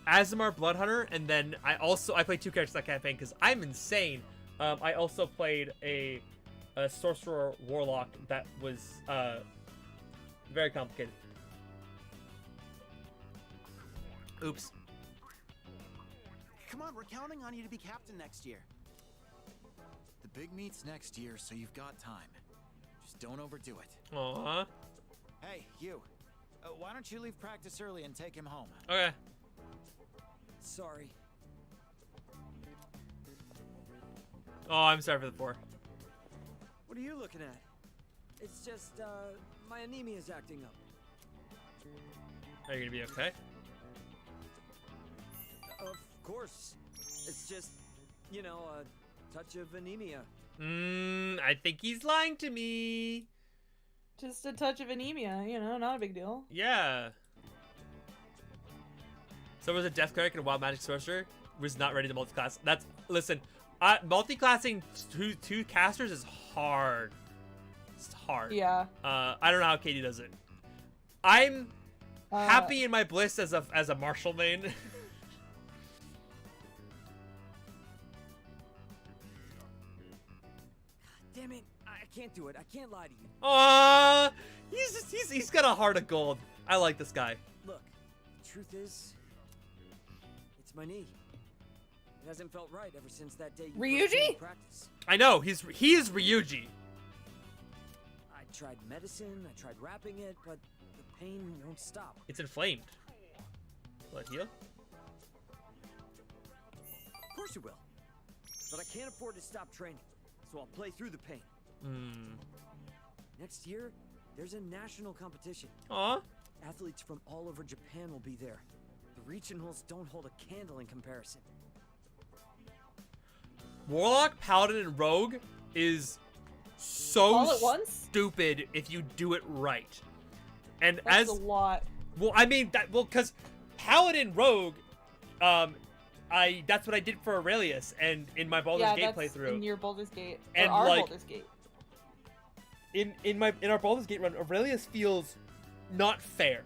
Azamar Blood Hunter, and then I played 2 characters that campaign because I'm insane. I also played a Sorcerer Warlock that was very complicated. Oops. Come on, we're counting on you to be captain next year. The big meet's next year, so you've got time. Just don't overdo it. Aww. Hey, you. Why don't you leave practice early and take him home? Okay. Sorry. Oh, I'm sorry for the 4. What are you looking at? It's just, my anemia's acting up. Are you gonna be okay? Of course. It's just, you know, a touch of anemia. I think he's lying to me. Just a touch of anemia, you know, not a big deal. Yeah. So was a Death Cleric and a Wild Magic Sorcerer was not ready to multiclass. Listen, multiclassing two casters is hard. It's hard. Yeah. I don't know how Katie does it. I'm happy in my bliss as a Marshall main. Damn it! I can't do it. I can't lie to you. Aww, he's got a heart of gold. I like this guy. Look, the truth is, it's my knee. It hasn't felt right ever since that day you first came to Ryuji? practice. I know he is Ryuji. I tried medicine, I tried wrapping it, but the pain won't stop. It's inflamed. Will it heal? Of course it will. But I can't afford to stop training, so I'll play through the pain. Next year, there's a national competition. Aw. Athletes from all over Japan will be there. The regionals don't hold a candle in comparison. Warlock, Paladin, and Rogue is so All at once? stupid if you do it right. And That's a lot. Well, I mean because Paladin Rogue, that's what I did for Aurelius and in my Baldur's Gate playthrough. In your Baldur's Gate. And or our like, Baldur's Gate. In our Baldur's Gate run, Aurelius feels not fair.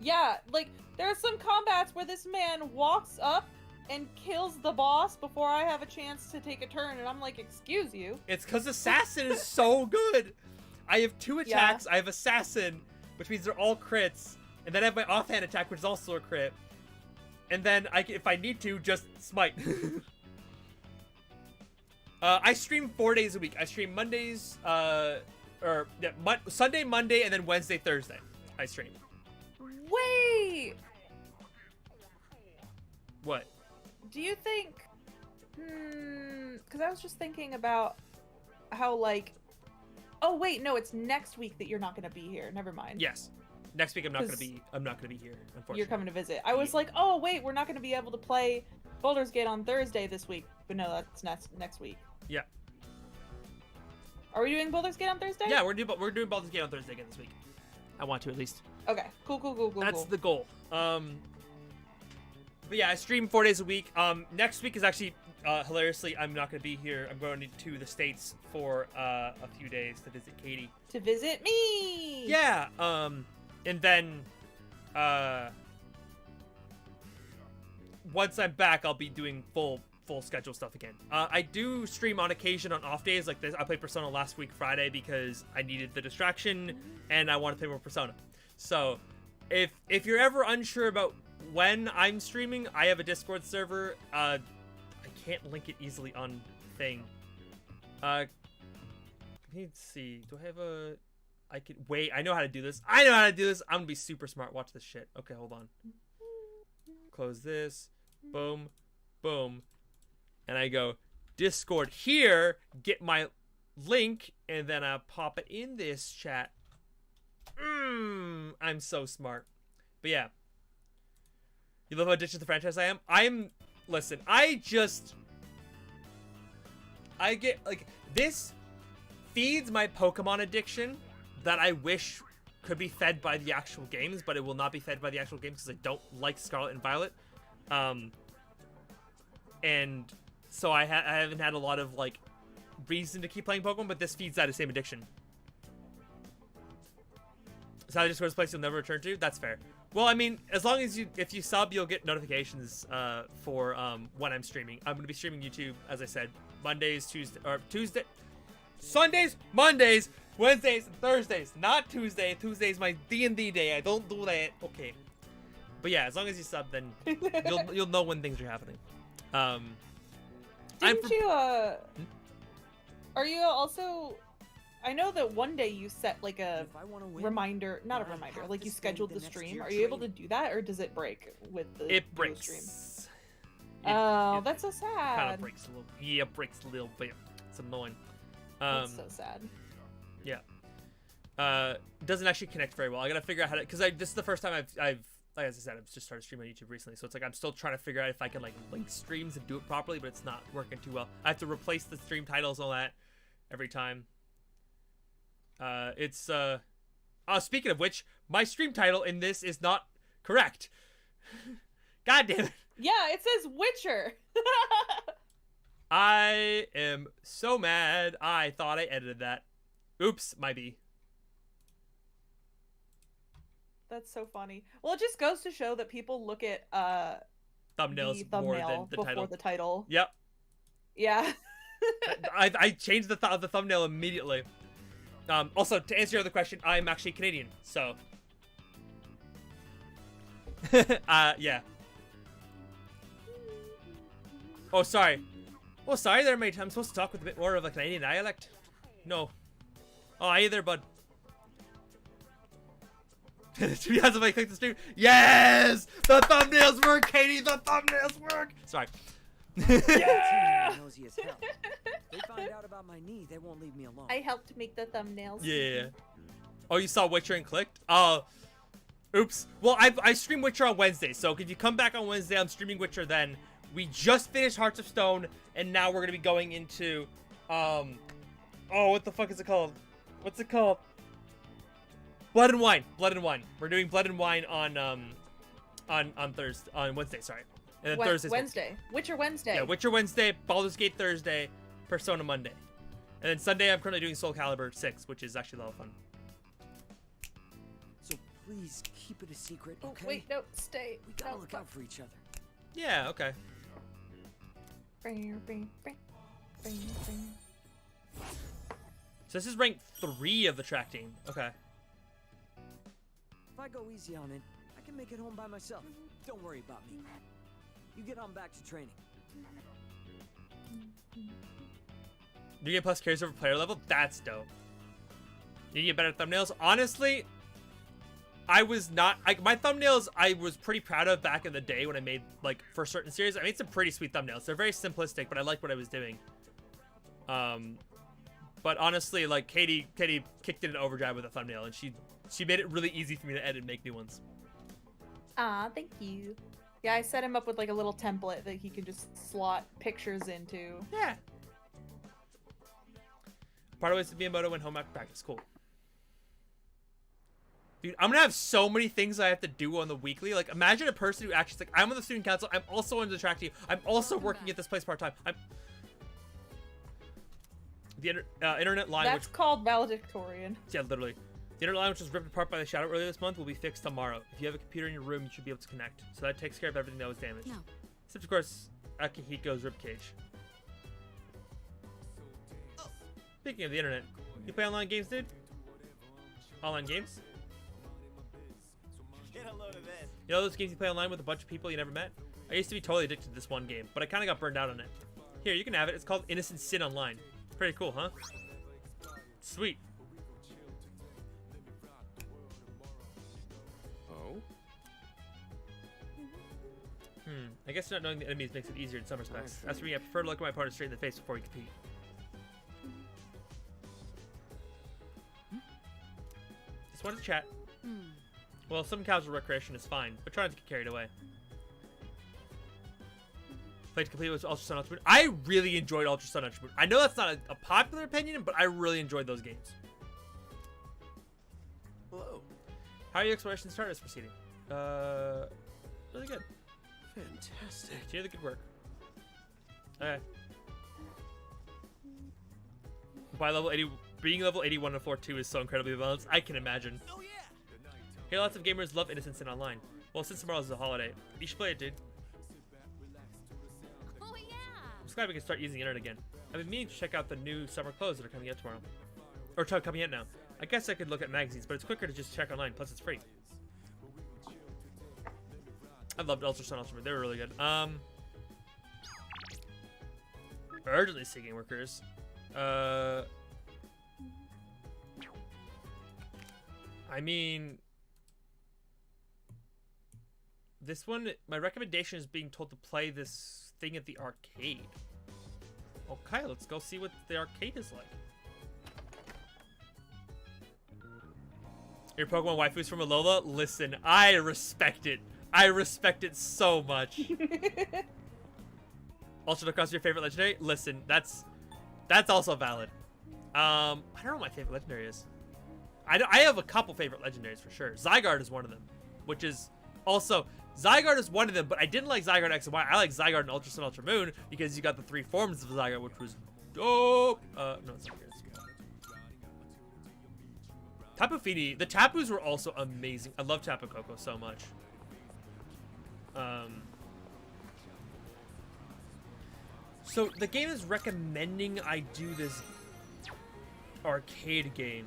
Yeah, like there are some combats where this man walks up and kills the boss before I have a chance to take a turn, and I'm like, excuse you. It's because Assassin is so good. I have 2 attacks. Yeah. I have Assassin, which means they're all crits, and then I have my offhand attack, which is also a crit. And then if I need to, just smite. I stream 4 days a week. I stream Mondays, Sunday, Monday, and then Wednesday, Thursday. I stream. Wait! What? Do you think... because I was just thinking about how, like... Oh, wait, no, it's next week that you're not going to be here. Never mind. Yes. Next week I'm not gonna be here, unfortunately. You're coming to visit. I was like, oh wait, we're not gonna be able to play Baldur's Gate on Thursday this week. But no, that's next week. Yeah. Are we doing Baldur's Gate on Thursday? Yeah, we're doing Baldur's Gate on Thursday again this week. I want to at least. Okay. Cool. That's the goal. But yeah, I stream 4 days a week. Next week is actually hilariously I'm not gonna be here. I'm going to the States for a few days to visit Katie. To visit me. Yeah. And then, once I'm back, I'll be doing full schedule stuff again. I do stream on occasion on off days like this. I played Persona last week Friday because I needed the distraction and I want to play more Persona. So, if you're ever unsure about when I'm streaming, I have a Discord server. I can't link it easily on thing. Let's see. Do I have a? I can wait. I know how to do this. I'm gonna be super smart. Watch this shit. Okay, hold on. Close this. Boom, boom, and I go Discord here. Get my link, and then I pop it in this chat. I'm so smart. But yeah, you love how addicted to the franchise I am. Listen. I get like this feeds my Pokemon addiction. That I wish could be fed by the actual games, but it will not be fed by the actual games because I don't like Scarlet and Violet. And so I haven't had a lot of like reason to keep playing Pokemon, but this feeds that same addiction. Is how Discord's place you'll never return to? That's fair. Well, I mean, as long as if you sub, you'll get notifications for when I'm streaming. I'm gonna be streaming YouTube, as I said, Sundays, Mondays, Wednesdays, and Thursdays. Not Tuesday. Tuesday's my D&D day. I don't do that. Okay. But yeah, as long as you sub, then you'll know when things are happening. Didn't you are you also? I know that one day you set like a reminder, not a reminder, like you scheduled the stream. Are you able to do that, or does it break with the stream? Oh, that's so sad. Kind of breaks a little. Yeah, breaks a little bit. It's annoying. That's so sad. Yeah. Doesn't actually connect very well. I gotta figure out how to, because this is the first time I've like as I said, I've just started streaming on YouTube recently, so it's like I'm still trying to figure out if I can like link streams and do it properly, but it's not working too well. I have to replace the stream titles and all that every time. Speaking of which, my stream title in this is not correct. God damn it. Yeah, it says Witcher. I am so mad. I thought I edited that. Oops, might be. That's so funny. Well, it just goes to show that people look at Thumbnails the thumbnail more than the before title. the title. Yep. Yeah. I changed the thumbnail immediately. Also, to answer your other question, I'm actually Canadian, so. Yeah. Oh, sorry. Oh, sorry there, mate. I'm supposed to talk with a bit more of a Canadian dialect. No. Oh, hi there, bud. To be honest, if I click the stream, yes! The thumbnails work, Katie! The thumbnails work! Sorry. Yeah! Nosy as hell. They find out about my knee, they won't leave me alone. I helped make the thumbnails. Yeah. Oh, you saw Witcher and clicked? Oops. Well, I stream Witcher on Wednesday, so if you come back on Wednesday, I'm streaming Witcher then. We just finished Hearts of Stone, and now we're gonna be going into, oh, what the fuck is it called? What's it called? Blood and Wine. Blood and Wine. We're doing Blood and Wine on Wednesday, sorry. And then Thursday's Wednesday. Witcher Wednesday. Yeah, Witcher Wednesday, Baldur's Gate Thursday, Persona Monday. And then Sunday, I'm currently doing Soul Calibur 6, which is actually a lot of fun. So please keep it a secret, okay? Oh, wait, no, stay. We gotta No, look out for each other. Yeah, okay. So this is rank 3 of the track team. Okay. If I go easy on it, I can make it home by myself. Don't worry about me. You get on back to training. You get plus carries over player level? That's dope. You get better thumbnails? Honestly, I was not... my thumbnails, I was pretty proud of back in the day when I made, like, for certain series. I made some pretty sweet thumbnails. They're very simplistic, but I liked what I was doing. But honestly, like, Katie kicked it in overdrive with a thumbnail, and she made it really easy for me to edit and make new ones. Ah, thank you. Yeah, I set him up with, like, a little template that he can just slot pictures into. Yeah. Part of it is Miyamoto went home after practice. Cool. Dude, I'm gonna have so many things I have to do on the weekly. Like, imagine a person who actually, like, I'm on the student council, I'm also on the track team, I'm also working at this place part-time. The internet line, That's called valedictorian. Yeah, literally. The internet line, which was ripped apart by the shadow earlier this month, will be fixed tomorrow. If you have a computer in your room, you should be able to connect. So that takes care of everything that was damaged. No. Except, of course, Akihiko's ribcage. Speaking of the internet, you play online games, dude? Online games? Get a load of this. You know those games you play online with a bunch of people you never met? I used to be totally addicted to this one game, but I kind of got burned out on it. Here, you can have it. It's called Innocent Sin Online. Pretty cool, huh? Sweet. Oh? I guess not knowing the enemies makes it easier in some respects. As for me, I prefer to look at my opponent straight in the face before we compete. Just wanted to chat. Well, some casual recreation is fine, but try not to get carried away. Played complete with Ultra Sun Ultra Moon. I really enjoyed Ultra Sun Ultra Moon. I know that's not a popular opinion, but I really enjoyed those games. Hello. How are your exploration starters proceeding? Really good. Fantastic. Continue the good work. Okay. By level 80, being level 81 in floor 2 is so incredibly balanced. I can imagine. Oh yeah. Hey, lots of gamers love Innocent Sin Online. Well, since tomorrow's a holiday, you should play it, dude. Oh yeah. I'm just glad we can start using the internet again. I've been meaning to check out the new summer clothes that are coming out tomorrow. Or coming out now. I guess I could look at magazines, but it's quicker to just check online, plus it's free. I loved Ultra Sun Ultra Moon. They were really good. Urgently seeking workers. I mean, this one, my recommendation is being told to play this thing at the arcade. Okay, let's go see what the arcade is like. Your Pokemon waifus from Alola? Listen, I respect it. I respect it so much. Also, across your favorite legendary? Listen, that's also valid. I don't know what my favorite legendary is. I have a couple favorite legendaries for sure. Zygarde is one of them, which is also Zygarde is one of them, but I didn't like Zygarde X and Y. I like Zygarde and Ultra Sun, Ultra Moon because you got the 3 forms of Zygarde, which was dope. No, it's not good. Tapu Fini, the Tapus were also amazing. I love Tapu Koko so much. So the game is recommending I do this arcade game.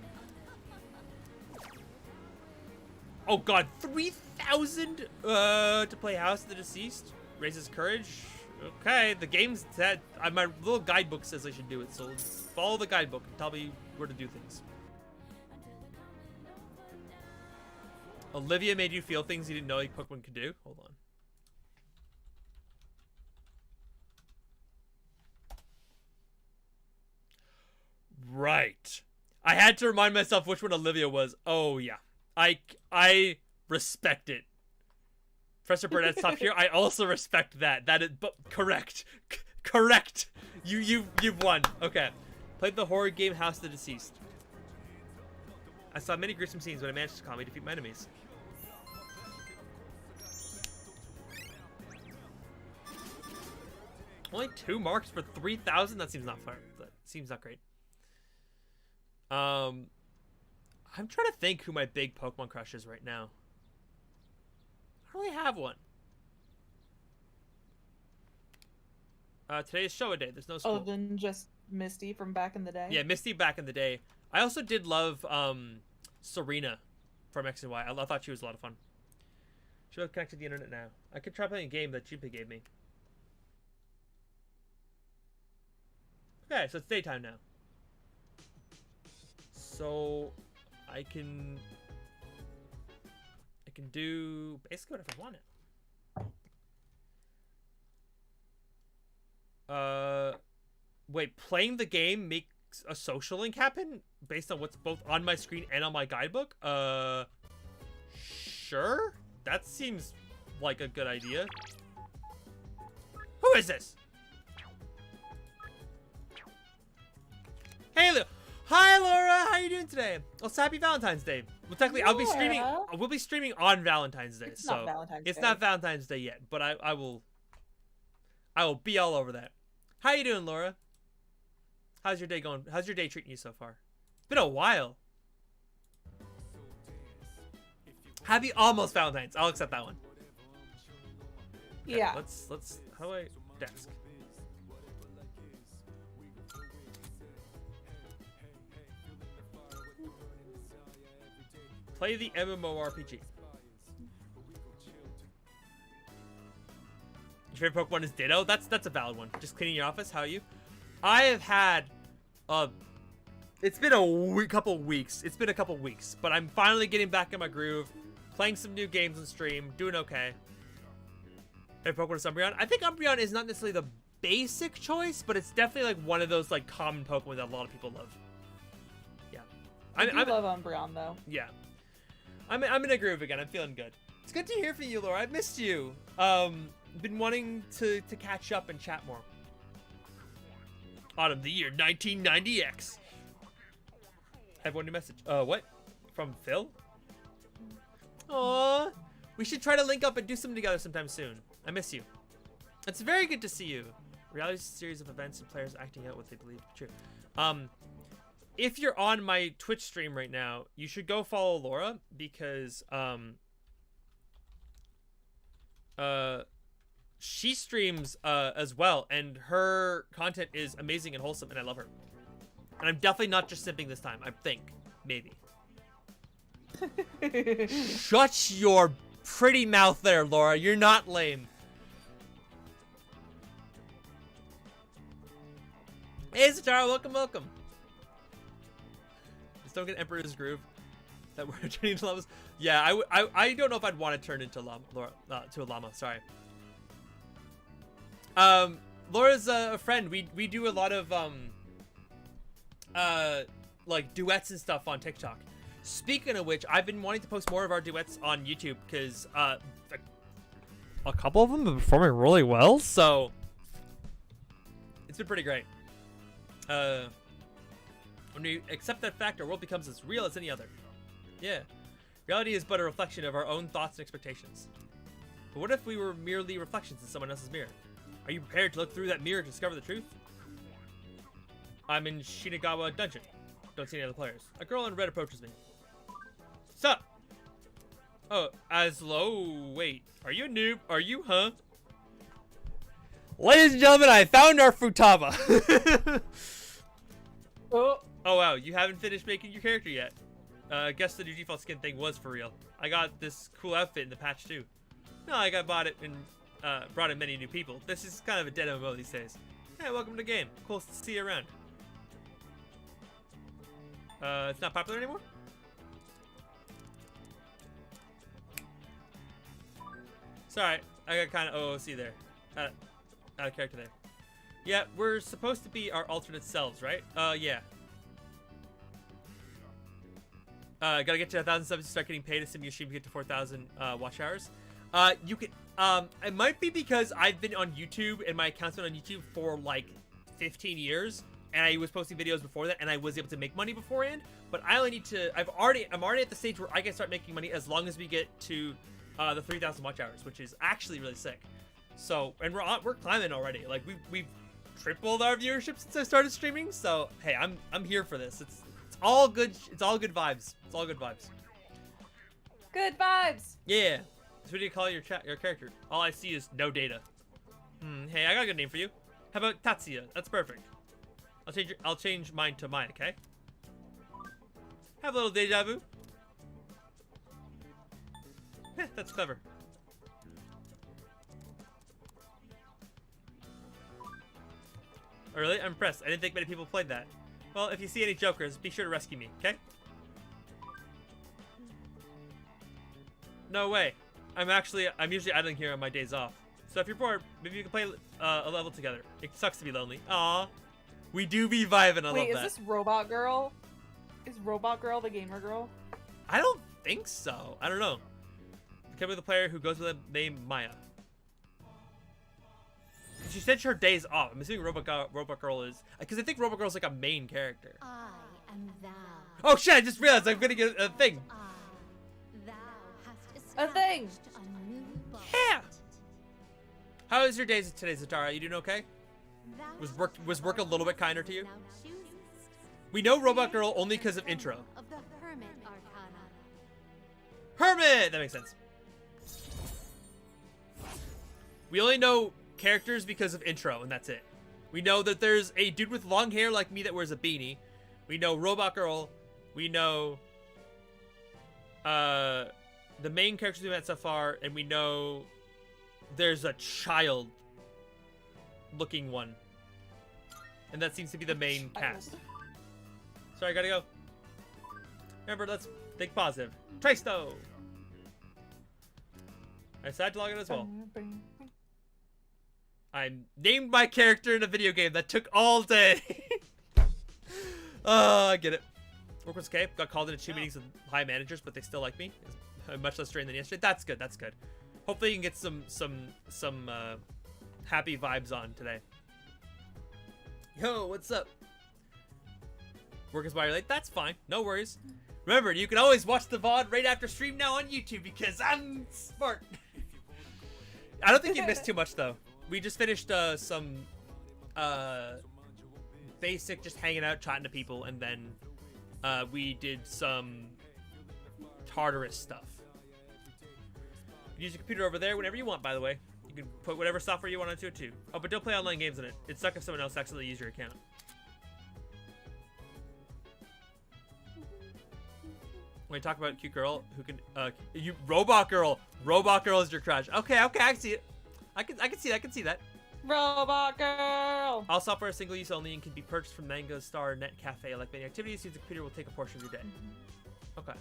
Oh god, 3,000 to play House of the Deceased raises courage. Okay, the game's that my little guidebook says I should do it, so follow the guidebook and tell me where to do things. Olivia made you feel things you didn't know Pokemon could do. Hold on. Right. I had to remind myself which one Olivia was. Oh yeah. I respect it. Professor Burnett's top here. I also respect that. That is, but correct. Correct. You've won. Okay. Played the horror game House of the Deceased. I saw many gruesome scenes when I managed to calmly defeat my enemies. Only 2 marks for 3,000? That seems not fair. That seems not great. I'm trying to think who my big Pokemon crush is right now. I don't really have one. Today is show day. There's no school. Oh, then just Misty from back in the day? Yeah, Misty back in the day. I also did love Serena from X and Y. I thought she was a lot of fun. She was connected to the internet now. I could try playing a game that Junpei gave me. Okay, so it's daytime now. So I can do basically whatever I want it. Wait, playing the game makes a social link happen based on what's both on my screen and on my guidebook? Sure. That seems like a good idea. Who is this? Hey, hi, Laura. How you doing today? Oh, it's happy Valentine's Day. Well, technically, Laura. We'll be streaming on Valentine's Day. It's not Valentine's It's Day. not Valentine's Day yet, but I will be all over that. How you doing, Laura? How's your day going? How's your day treating you so far? It's been a while. Happy almost Valentine's. I'll accept that one. Okay, Yeah. Let's. How do I desk? Play the MMORPG. Your favorite Pokemon is Ditto? That's a valid one. Just cleaning your office. How are you? I have had it's been a couple weeks. It's been a couple weeks, but I'm finally getting back in my groove, playing some new games on stream, doing okay. Favorite Pokemon is Umbreon. I think Umbreon is not necessarily the basic choice, but it's definitely like one of those like common Pokemon that a lot of people love. Yeah. I love Umbreon though. Yeah. I'm in a groove again. I'm feeling good. It's good to hear from you, Laura. I've missed you. Been wanting to catch up and chat more. Autumn, the year 1990X. I have one new message. What? From Phil? Aww. We should try to link up and do something together sometime soon. I miss you. It's very good to see you. Reality is a series of events and players acting out what they believe to be true. If you're on my Twitch stream right now, you should go follow Laura because she streams as well, and her content is amazing and wholesome, and I love her. And I'm definitely not just simping this time. I think maybe. Shut your pretty mouth there, Laura. You're not lame. Hey, Satara, welcome. Just don't get Emperor's Groove. That we're turning into llamas. Yeah, I don't know if I'd want to turn into to a llama. Sorry. Laura's a friend. We do a lot of like duets and stuff on TikTok. Speaking of which, I've been wanting to post more of our duets on YouTube because a couple of them have been performing really well, so it's been pretty great. When we accept that fact, our world becomes as real as any other. Yeah. Reality is but a reflection of our own thoughts and expectations. But what if we were merely reflections in someone else's mirror? Are you prepared to look through that mirror to discover the truth? I'm in Shinagawa Dungeon. Don't see any other players. A girl in red approaches me. Sup? Oh, Aslo. Wait, are you a noob? Are you, huh? Ladies and gentlemen, I found our Futaba. Oh wow, you haven't finished making your character yet. Guess the new default skin thing was for real. I got this cool outfit in the patch too. No, I bought it and brought in many new people. This is kind of a dead MMO these days. Hey, welcome to the game. Cool to see you around. It's not popular anymore? Sorry, I got kind of OOC there. Out of character there. Yeah, we're supposed to be our alternate selves, right? Yeah. Gotta get to 1,000 subs to start getting paid. Assuming your stream get to 4,000 watch hours. You can. It might be because I've been on YouTube and my account's been on YouTube for like 15 years, and I was posting videos before that, and I was able to make money beforehand. But I only need to. I'm already at the stage where I can start making money as long as we get to the 3,000 watch hours, which is actually really sick. So, and we're climbing already. Like we've tripled our viewership since I started streaming. So hey, I'm here for this. It's all good. It's all good vibes. It's all good vibes. good vibes. Yeah. So what do you call your character? All I see is no data. Hey, I got a good name for you. How about Tatsuya? That's perfect. I'll change mine to mine, okay? Have a little deja vu. Heh, that's clever. Oh, really? I'm impressed. I didn't think many people played that. Well, if you see any jokers, be sure to rescue me, okay? No way. I'm usually idling here on my days off. So if you're bored, maybe you can play a level together. It sucks to be lonely. Aw. We do be vibing, I love that. Wait, is this Robot Girl? Is Robot Girl the gamer girl? I don't think so. I don't know. Become with a player who goes with the name Maya. She said her days off. I'm assuming Robot Girl is... Because I think Robot Girl's like a main character. I am thou. Oh shit, I just realized I'm gonna get a thing. Thou hast A thing! established a new bond. Yeah! How is your days today, Zatara? You doing okay? Thou Was work a little bit kinder to you? now choosest We know Robot Girl only because of intro. of the Hermit Arcana. Hermit! That makes sense. We only know characters because of intro, and that's it. We know that there's a dude with long hair like me that wears a beanie. We know Robot Girl. We know the main characters we met so far, and we know there's a child looking one. And that seems to be the main cast. Sorry, I gotta go. Remember, let's think positive. Tristo! I decided to log in as well. I named my character in a video game that took all day. Oh, I get it. Work was okay. Got called into 2 meetings with high managers, but they still like me. It's much less strained than yesterday. That's good. That's good. Hopefully, you can get some happy vibes on today. Yo, what's up? Work is why you're late. That's fine. No worries. Remember, you can always watch the VOD right after stream now on YouTube because I'm smart. I don't think you missed too much though. We just finished some basic just hanging out, chatting to people, and then we did some Tartarus stuff. You can use your computer over there whenever you want, by the way. You can put whatever software you want onto it too. Oh, but don't play online games on it. It sucks if someone else accidentally uses your account. When you talk about a cute girl who can, Robot Girl is your crush. Okay, I can see it. I can see that. Robot Girl! All software is single use only and can be purchased from Mango Star Net Cafe. Like many activities, use the computer will take a portion of your day. Okay.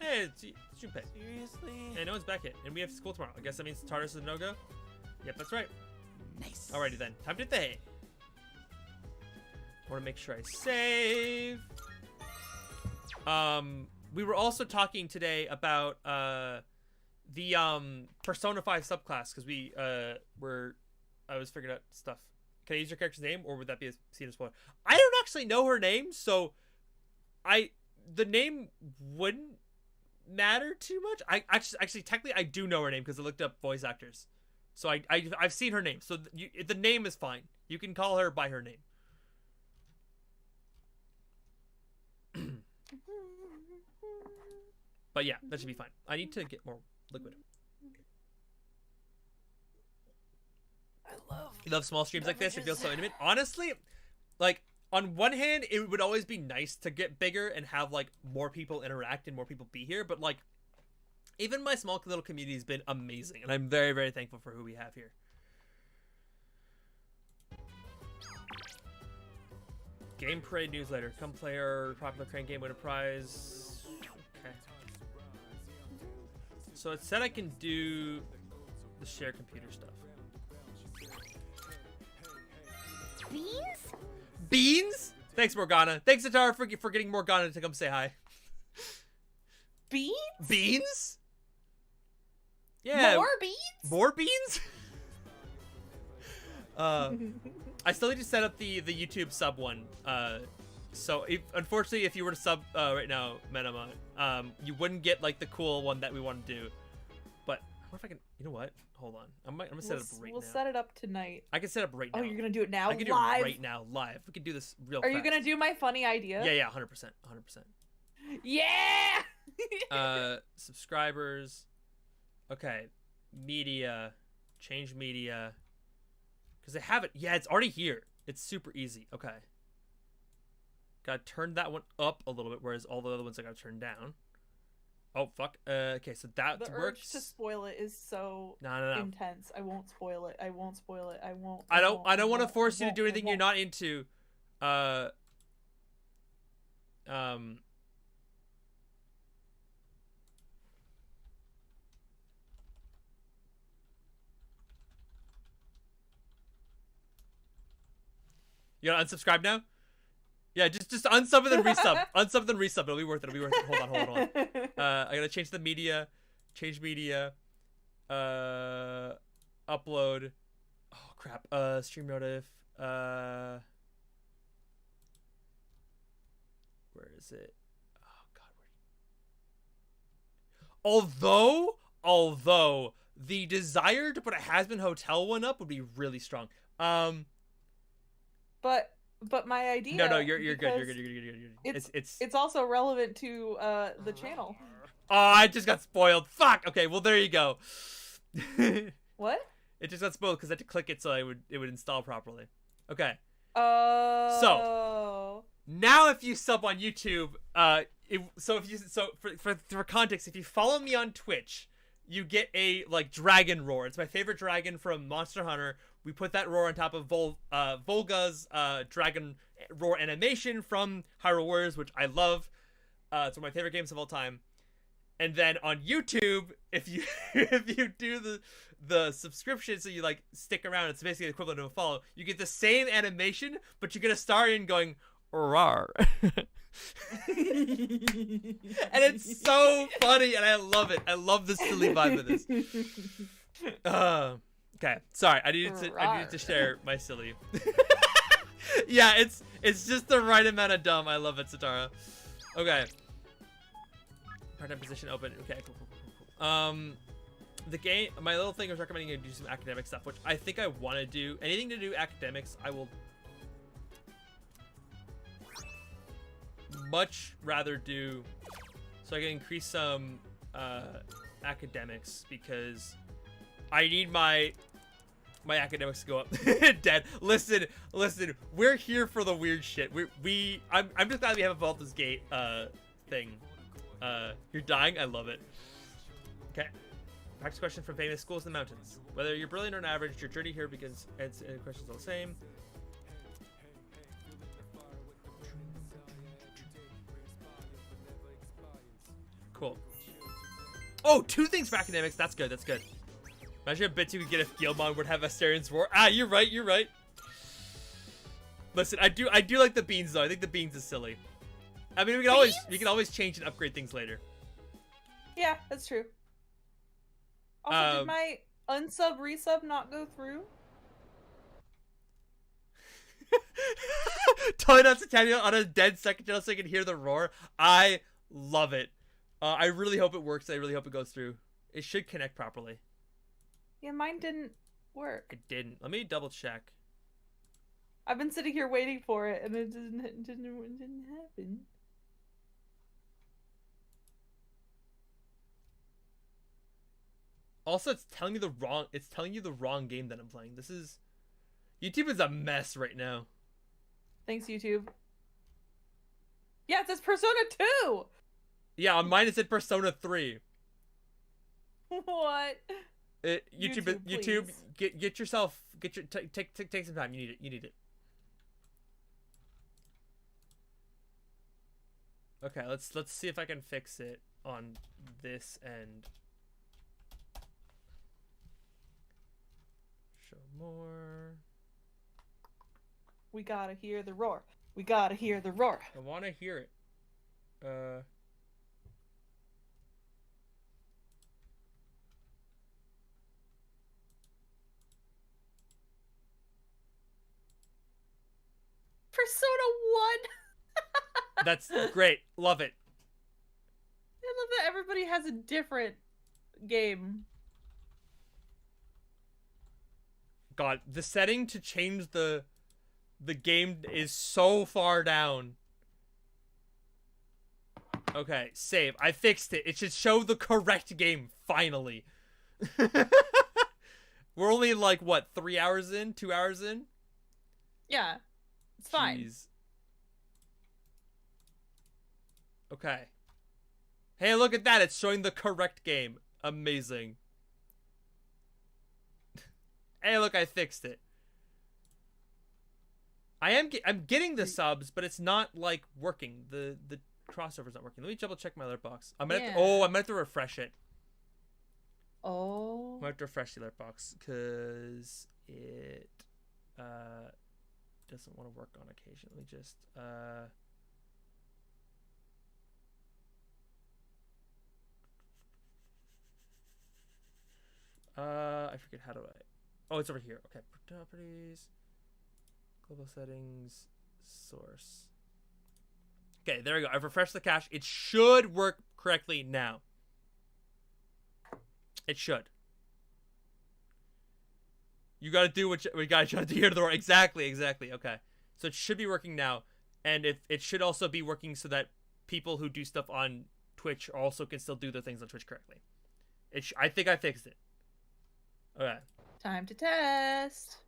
Hey, it's Junpei. Seriously? Hey, no one's back yet, and we have school tomorrow. I guess that means Tartarus is a no-go? Yep, that's right. Nice. Alrighty then, time to think. I want to make sure I save. We were also talking today about the Persona 5 subclass because I was figuring out stuff. Can I use your character's name, or would that be seen as spoiler? I don't actually know her name, so the name wouldn't matter too much. I actually technically I do know her name because I looked up voice actors, so I've seen her name. So the name is fine. You can call her by her name. But yeah, that should be fine. I need to get more liquid. I love small streams like this. It feels so intimate. Honestly, like, on one hand, it would always be nice to get bigger and have, like, more people interact and more people be here. But, like, even my small little community has been amazing. And I'm very, very thankful for who we have here. Game Parade newsletter. Come play our popular crane game, win a prize. Okay. So it said I can do the share computer stuff. Beans? Beans? Thanks, Morgana. Thanks, Zatara, for getting Morgana to come say hi. Beans? Beans? Yeah. More beans? More beans? I still need to set up the YouTube sub one. So unfortunately, if you were to sub right now, Menema, you wouldn't get like the cool one that we want to do. But I wonder if I can. You know what? Hold on. I'm gonna set it up right now. We'll set it up tonight. I can set it up right now. Oh, you're gonna do it now? I can live? do it right now, live. We can do this real Are fast. you gonna do my funny idea? Yeah, 100%. Yeah! Subscribers. Okay. Media. Change media. Because I have it. Yeah, it's already here. It's super easy. Okay. Gotta turn that one up a little bit, whereas all the other ones I gotta turn down. Oh, fuck. Okay, so that the works. urge to spoil it is so No. intense. I won't spoil it. I won't spoil it. I won't. I don't want to force you to do anything you're not into. You gotta unsubscribe now? Yeah, just unsub and then resub. Unsub then resub. It'll be worth it. Hold on. I gotta change the media. Change media. Upload. Oh crap. Stream notif. Where is it? Oh god, although the desire to put a Has-Been Hotel one up would be really strong. But my idea. No, you're good. You're good. It's also relevant to the channel. Oh, I just got spoiled. Fuck. Okay, well there you go. What? It just got spoiled because I had to click it so it would install properly. Okay. Oh. So now if you sub on YouTube, for context, if you follow me on Twitch, you get a like dragon roar. It's my favorite dragon from Monster Hunter. We put that roar on top of Volga's dragon roar animation from Hyrule Warriors, which I love. It's one of my favorite games of all time. And then on YouTube, if you do the subscription, so you like stick around, it's basically the equivalent of a follow. You get the same animation, but you get a Starion going rawr. And it's so funny, and I love it. I love the silly vibe of this. Okay, sorry. I needed to share my silly. Yeah, it's just the right amount of dumb. I love it, Satara. Okay. Part-time position open. Okay, cool. The game, my little thing was recommending you do some academic stuff, which I think I want to do. Anything to do academics, I will much rather do, so I can increase some academics, because I need my academics to go up. Dead. Listen, we're here for the weird shit. I'm just glad we have a Baldur's Gate thing. You're dying? I love it. Okay. Practice question from famous schools in the mountains. Whether you're brilliant or an average, your journey here begins, and questions all the same. Cool. Oh, 2 things for academics. That's good. Imagine a bit you could get if Gilmon would have Astarion's roar. Ah, you're right. Listen, I do like the beans though. I think the beans is silly. I mean, we can always change and upgrade things later. Yeah, that's true. Also, did my unsub resub not go through? Toy nuts Italian on a dead second channel so you can hear the roar. I love it. I really hope it works. I really hope it goes through. It should connect properly. Yeah, mine didn't work. It didn't. Let me double check. I've been sitting here waiting for it, and it didn't happen. Also, it's telling you the wrong game that I'm playing. YouTube is a mess right now. Thanks, YouTube. Yeah, it says Persona 2. Yeah, on mine it said Persona 3. What? YouTube, get yourself, take some time. You need it. Okay, let's see if I can fix it on this end. Show more. We gotta hear the roar. We gotta hear the roar. I want to hear it. Persona 1. That's great. Love it. I love that everybody has a different game. God, the setting to change the game is so far down. Okay, save. I fixed it. It should show the correct game, finally. We're only like, what, 3 hours in? 2 hours in? Yeah, it's fine. Jeez. Okay. Hey, look at that. It's showing the correct game. Amazing. Hey, look, I fixed it. I'm getting the subs, but it's not like working. The crossover's not working. Let me double check my alert box. I might have to refresh it. Oh. I might have to refresh the alert box because it doesn't want to work on occasion. Let me just I forget how do I. Oh, it's over here. Okay, properties, global settings, source. Okay, there we go. I've refreshed the cache. It should work correctly now. It should. You gotta do what you gotta do here to the right. Exactly. Okay, so it should be working now, and it should also be working so that people who do stuff on Twitch also can still do their things on Twitch correctly. I think I fixed it. Okay. Time to test.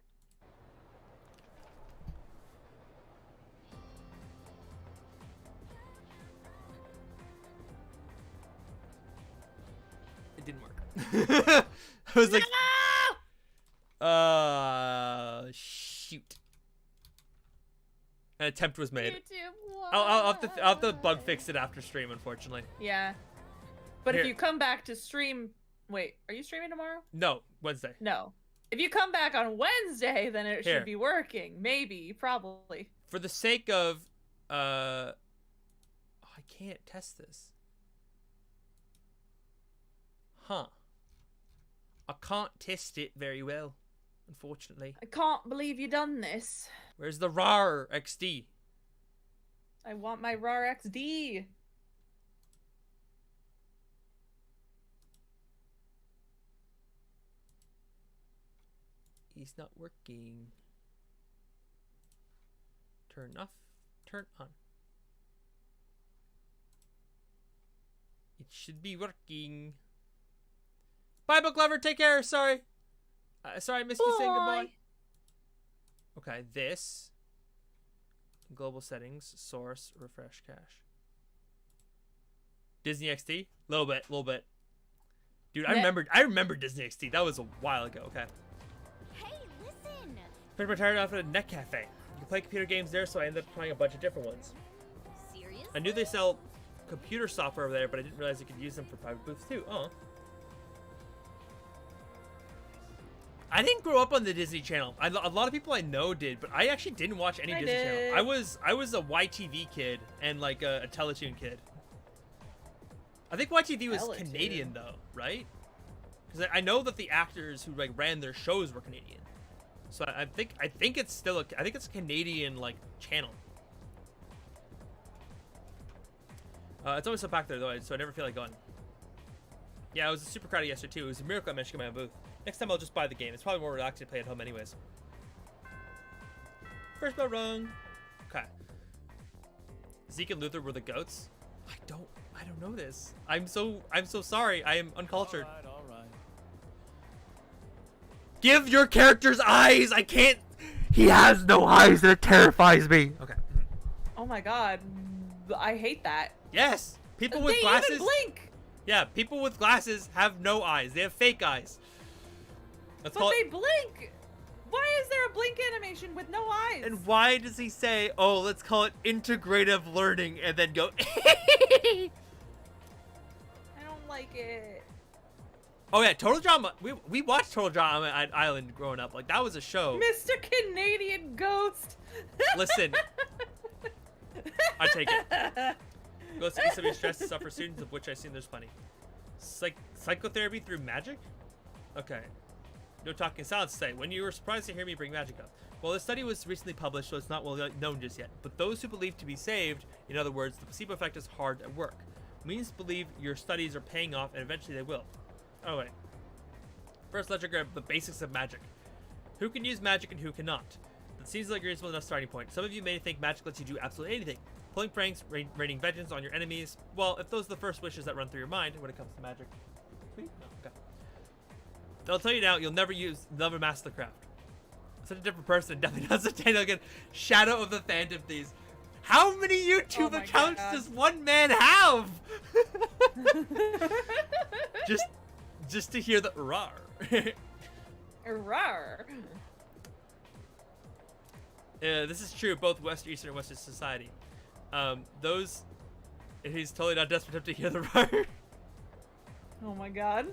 It didn't work. I was like, shoot. An attempt was made. I'll have to bug fix it after stream, unfortunately. Yeah. But Here. if you come back to stream... Wait, are you streaming tomorrow? No, Wednesday. No. If you come back on Wednesday, then it Here. should be working. Maybe. Probably. For the sake of... I can't test this. Huh. I can't test it very well, unfortunately. I can't believe you done this. Where's the RAR XD? I want my RAR XD. He's not working. Turn off. Turn on. It should be working. Bye, Book Lover. Take care. Sorry. Sorry, I missed you saying goodbye. Okay, this. Global settings. Source. Refresh cache. Disney XD? Little bit. Dude, I remember Disney XD. That was a while ago. Okay. Hey, listen! Pretty retired off at a net cafe. You can play computer games there, so I ended up trying a bunch of different ones. Serious? I knew they sell computer software over there, but I didn't realize you could use them for private booths too. Oh. I didn't grow up on the Disney Channel. A lot of people I know did, but I actually didn't watch any Disney Channel. I was a YTV kid and like a Teletoon kid. I think YTV was Canadian though, right? Because I know that the actors who like ran their shows were Canadian. So I think it's still I think it's a Canadian like channel. It's always so packed there, though, so I never feel like going. Yeah, it was super crowded yesterday, too. It was a miracle I managed to get my own booth. Next time, I'll just buy the game. It's probably more relaxing to play at home anyways. First bell rung. Okay. Zeke and Luther were the goats? I don't know this. I'm so sorry. I am uncultured. All right. Give your characters eyes! I can't... He has no eyes and it terrifies me. Okay. Oh my god. I hate that. Yes! People with glasses... They even blink! Yeah, people with glasses have no eyes. They have fake eyes. But they blink! Why is there a blink animation with no eyes? And why does he say, oh, let's call it integrative learning, and then go... I don't like it. Oh yeah, Total Drama. We watched Total Drama at Island growing up. Like, that was a show. Mr. Canadian Ghost! Listen. I take it. Ghost to be stressed to suffer students, of which I assume there's plenty. Psychotherapy through magic? Okay. No talking silence today. When you were surprised to hear me bring magic up. Well, the study was recently published, so it's not well known just yet. But those who believe to be saved, in other words, the placebo effect is hard at work. Means believe your studies are paying off, and eventually they will. Oh, wait. First, let's grab the basics of magic. Who can use magic and who cannot? That seems like a reasonable enough starting point. Some of you may think magic lets you do absolutely anything. Pulling pranks, raining vengeance on your enemies. Well, if those are the first wishes that run through your mind when it comes to magic. Sweet. Oh, okay. I'll tell you now, you'll never master the craft. Such a different person, definitely not such again. Shadow of the Phantom Thieves. How many YouTube accounts does one man have? just to hear the rar. Rar. This is true of both Western, Eastern, and Western society. He's totally not desperate to hear the rar. Oh my god.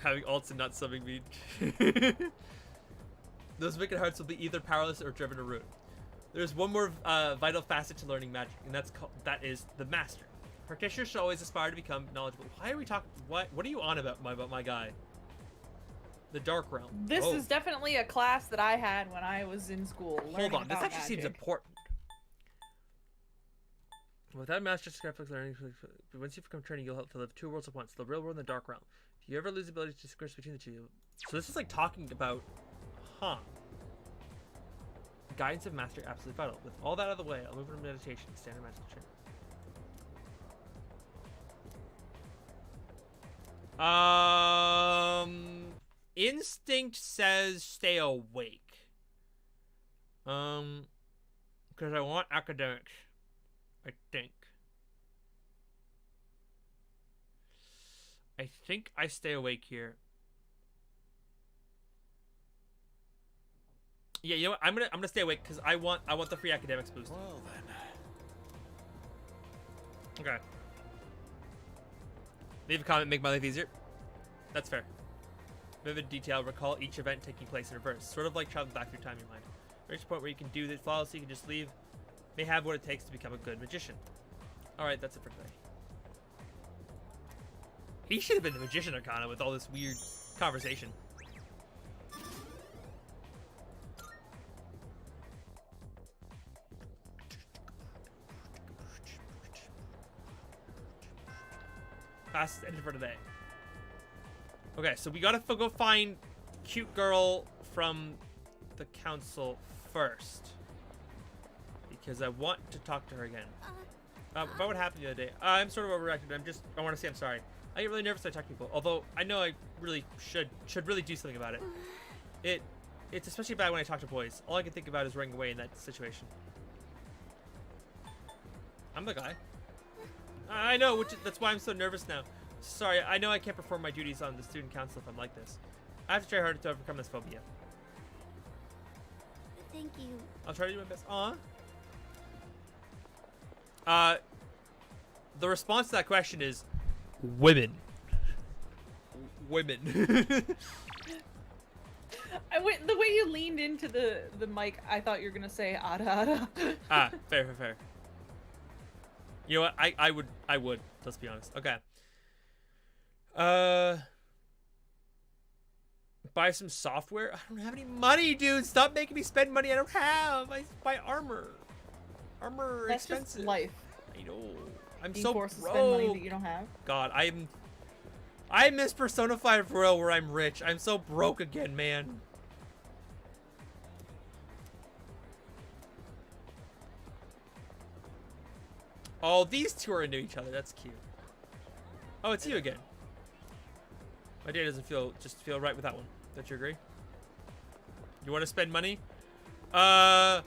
Having alts and not subbing me. Those wicked hearts will be either powerless or driven to ruin. There's one more vital facet to learning magic, and that is the master. Practitioners should always aspire to become knowledgeable. Why are we talking? What are you on about my guy? The Dark Realm. This is definitely a class that I had when I was in school. Hold on, this actually seems important. Without master graphics learning, once you become training, you'll have to live two worlds at once: the real world and the dark realm. If you ever lose the ability to distinguish between the two, so this is like talking about, guidance of master absolutely vital. With all that out of the way, I'll move into meditation, standard magical training. Instinct says stay awake. Because I want academics. I think I stay awake here. Yeah, you know what? I'm gonna stay awake because I want the free academics boost. Well then. Okay. Leave a comment, make my life easier. That's fair. Vivid detail, recall each event taking place in reverse. Sort of like traveling back through time in your mind. Reach a point where you can do this flawlessly, you can just leave. May have what it takes to become a good magician. Alright, that's it for today. He should have been the magician Arcana with all this weird conversation. Fast ended for today. Okay, so we gotta go find cute girl from the council first. Because I want to talk to her again. About what happened the other day. I'm sort of overreacted. I want to say I'm sorry. I get really nervous when I talk to people. Although I know I really should really do something about it. It's especially bad when I talk to boys. All I can think about is running away in that situation. I'm the guy. I know, that's why I'm so nervous now. Sorry, I know I can't perform my duties on the student council if I'm like this. I have to try harder to overcome this phobia. Thank you. I'll try to do my best. The response to that question is women. Women. The way you leaned into the mic, I thought you were gonna say ada ada. Fair. You know what? I would. Let's be honest. Okay. Buy some software. I don't have any money, dude. Stop making me spend money I don't have. I buy armor. Armor That's expensive. just life. I know. I'm Being so forced to broke. spend money that you don't have. God, I miss Persona 5 Royal where I'm rich. I'm so broke again, man. Oh, these two are into each other. That's cute. Oh, it's you again. My day doesn't feel right with that one. Don't you agree? You want to spend money? Then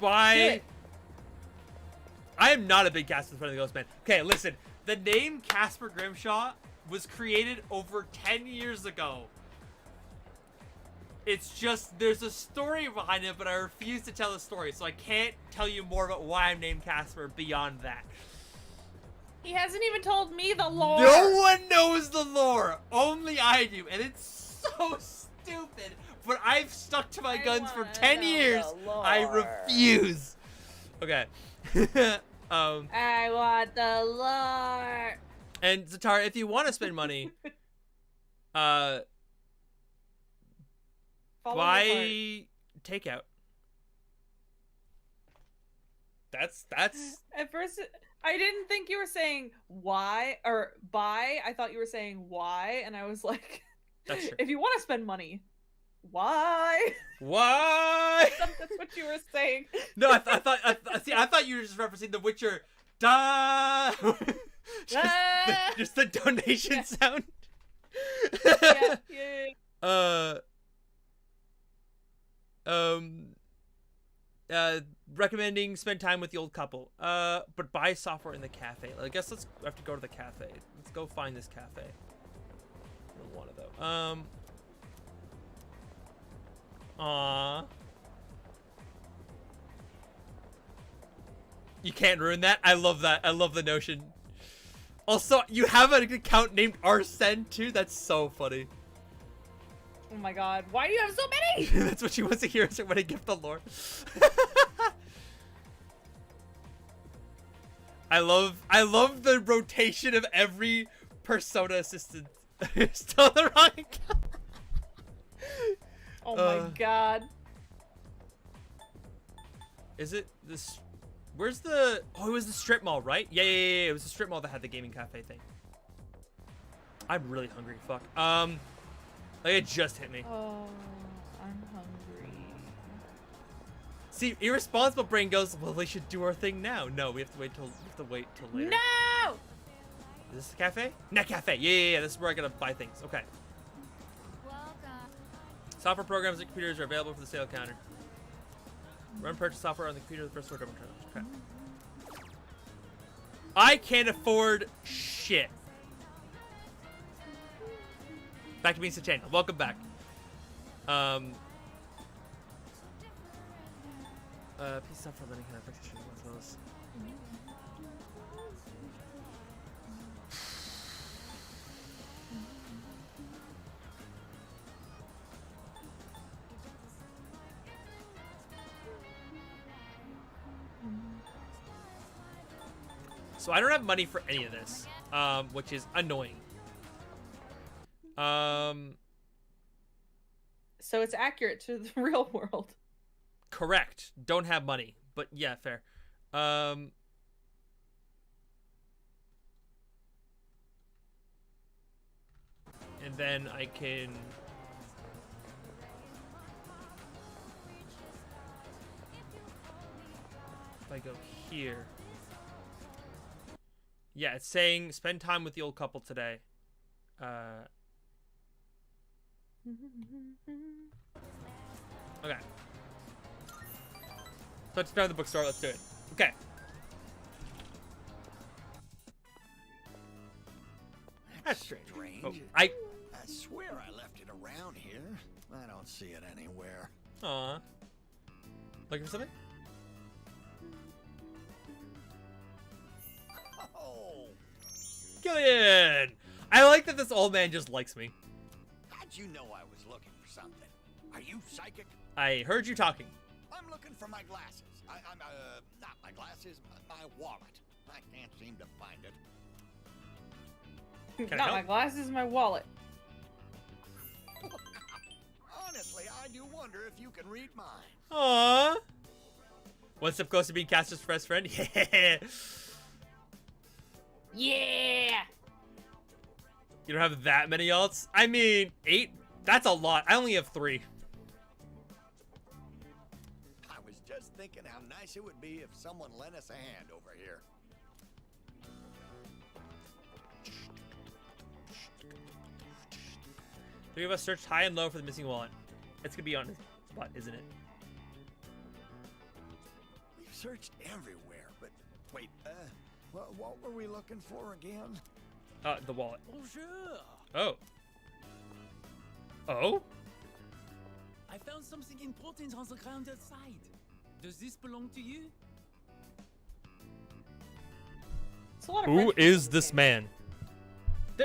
buy. I am not a big Casper fan of the Ghost Man. Okay, listen. The name Casper Grimshaw was created over 10 years ago. It's just, there's a story behind it, but I refuse to tell the story, so I can't tell you more about why I'm named Casper beyond that. He hasn't even told me the lore. No one knows the lore. Only I do, and it's so stupid. But I've stuck to my guns for 10 years. I refuse. Okay. I want the lore. And Zatara, if you want to spend money, buy takeout. That's At first I didn't think you were saying why or buy. I thought you were saying why, and I was like, that's true. If you want to spend money, why? Why? That's what you were saying. No, I thought you were just referencing The Witcher. Duh. just the donation sound. Recommending spend time with the old couple. But buy software in the cafe. I guess let's have to go to the cafe. Let's go find this cafe. I don't want it though. Aww. You can't ruin that. I love that. I love the notion. Also, you have an account named Arsene too. That's so funny. Oh my god, why do you have so many? That's what she wants to hear is when I give the lore. I love the rotation of every Persona assistant. Still the wrong account. Oh my god. Is it this? Where's the? Oh, it was the strip mall, right? Yeah. It was the strip mall that had the gaming cafe thing. I'm really hungry. Fuck. Like it just hit me. Oh, I'm hungry. See, irresponsible brain goes, well, we should do our thing now. No, we have to wait till later. No! Is this the cafe? Net cafe. Yeah. This is where I gotta buy things. Okay. Software programs and computers are available for the sale counter. Run purchase software on the computer the first word over turn. Okay. I can't afford shit. Back to Beans Channel. Welcome back. Piece of software letting kind of practice one of those. So I don't have money for any of this, which is annoying. So it's accurate to the real world. Correct. Don't have money, but yeah, fair. And then I can. If I go here. Yeah, it's saying spend time with the old couple today. Okay. So let's start the bookstore. Let's do it. Okay. That's strange. Oh, I swear I left it around here. I don't see it anywhere. Aw. Looking for something? Oh. Gillian! I like that this old man just likes me. How'd you know I was looking for something? Are you psychic? I heard you talking. I'm looking for my glasses. Not my glasses, my wallet. I can't seem to find it. Not my glasses, my wallet. Honestly, I do wonder if you can read mine. Aww. One step closer to being Castor's best friend. Yeah. Yeah. You don't have that many alts? I mean, 8? That's a lot. I only have 3. I was just thinking how nice it would be if someone lent us a hand over here. Three of us searched high and low for the missing wallet. It's gonna be on his butt, isn't it? We've searched everywhere, but wait, what were we looking for again? The wallet. Bonjour. Oh. Oh? I found something important on the ground outside. Does this belong to you? It's a lot of Who French is people this in man?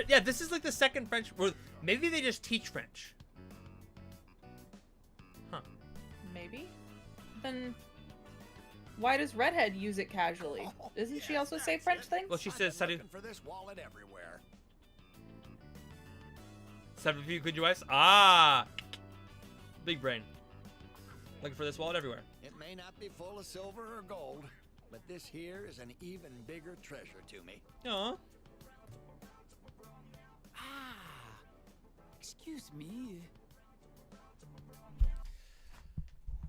Yeah, this is like the second French, or maybe they just teach French. Huh. Maybe. Then why does Redhead use it casually? Doesn't she also say French things? Well, she says study. For this wallet everywhere. 7 of you, could you eyes? Ah! Big brain. Looking for this wallet everywhere. It may not be full of silver or gold, but this here is an even bigger treasure to me. Aw. Excuse me.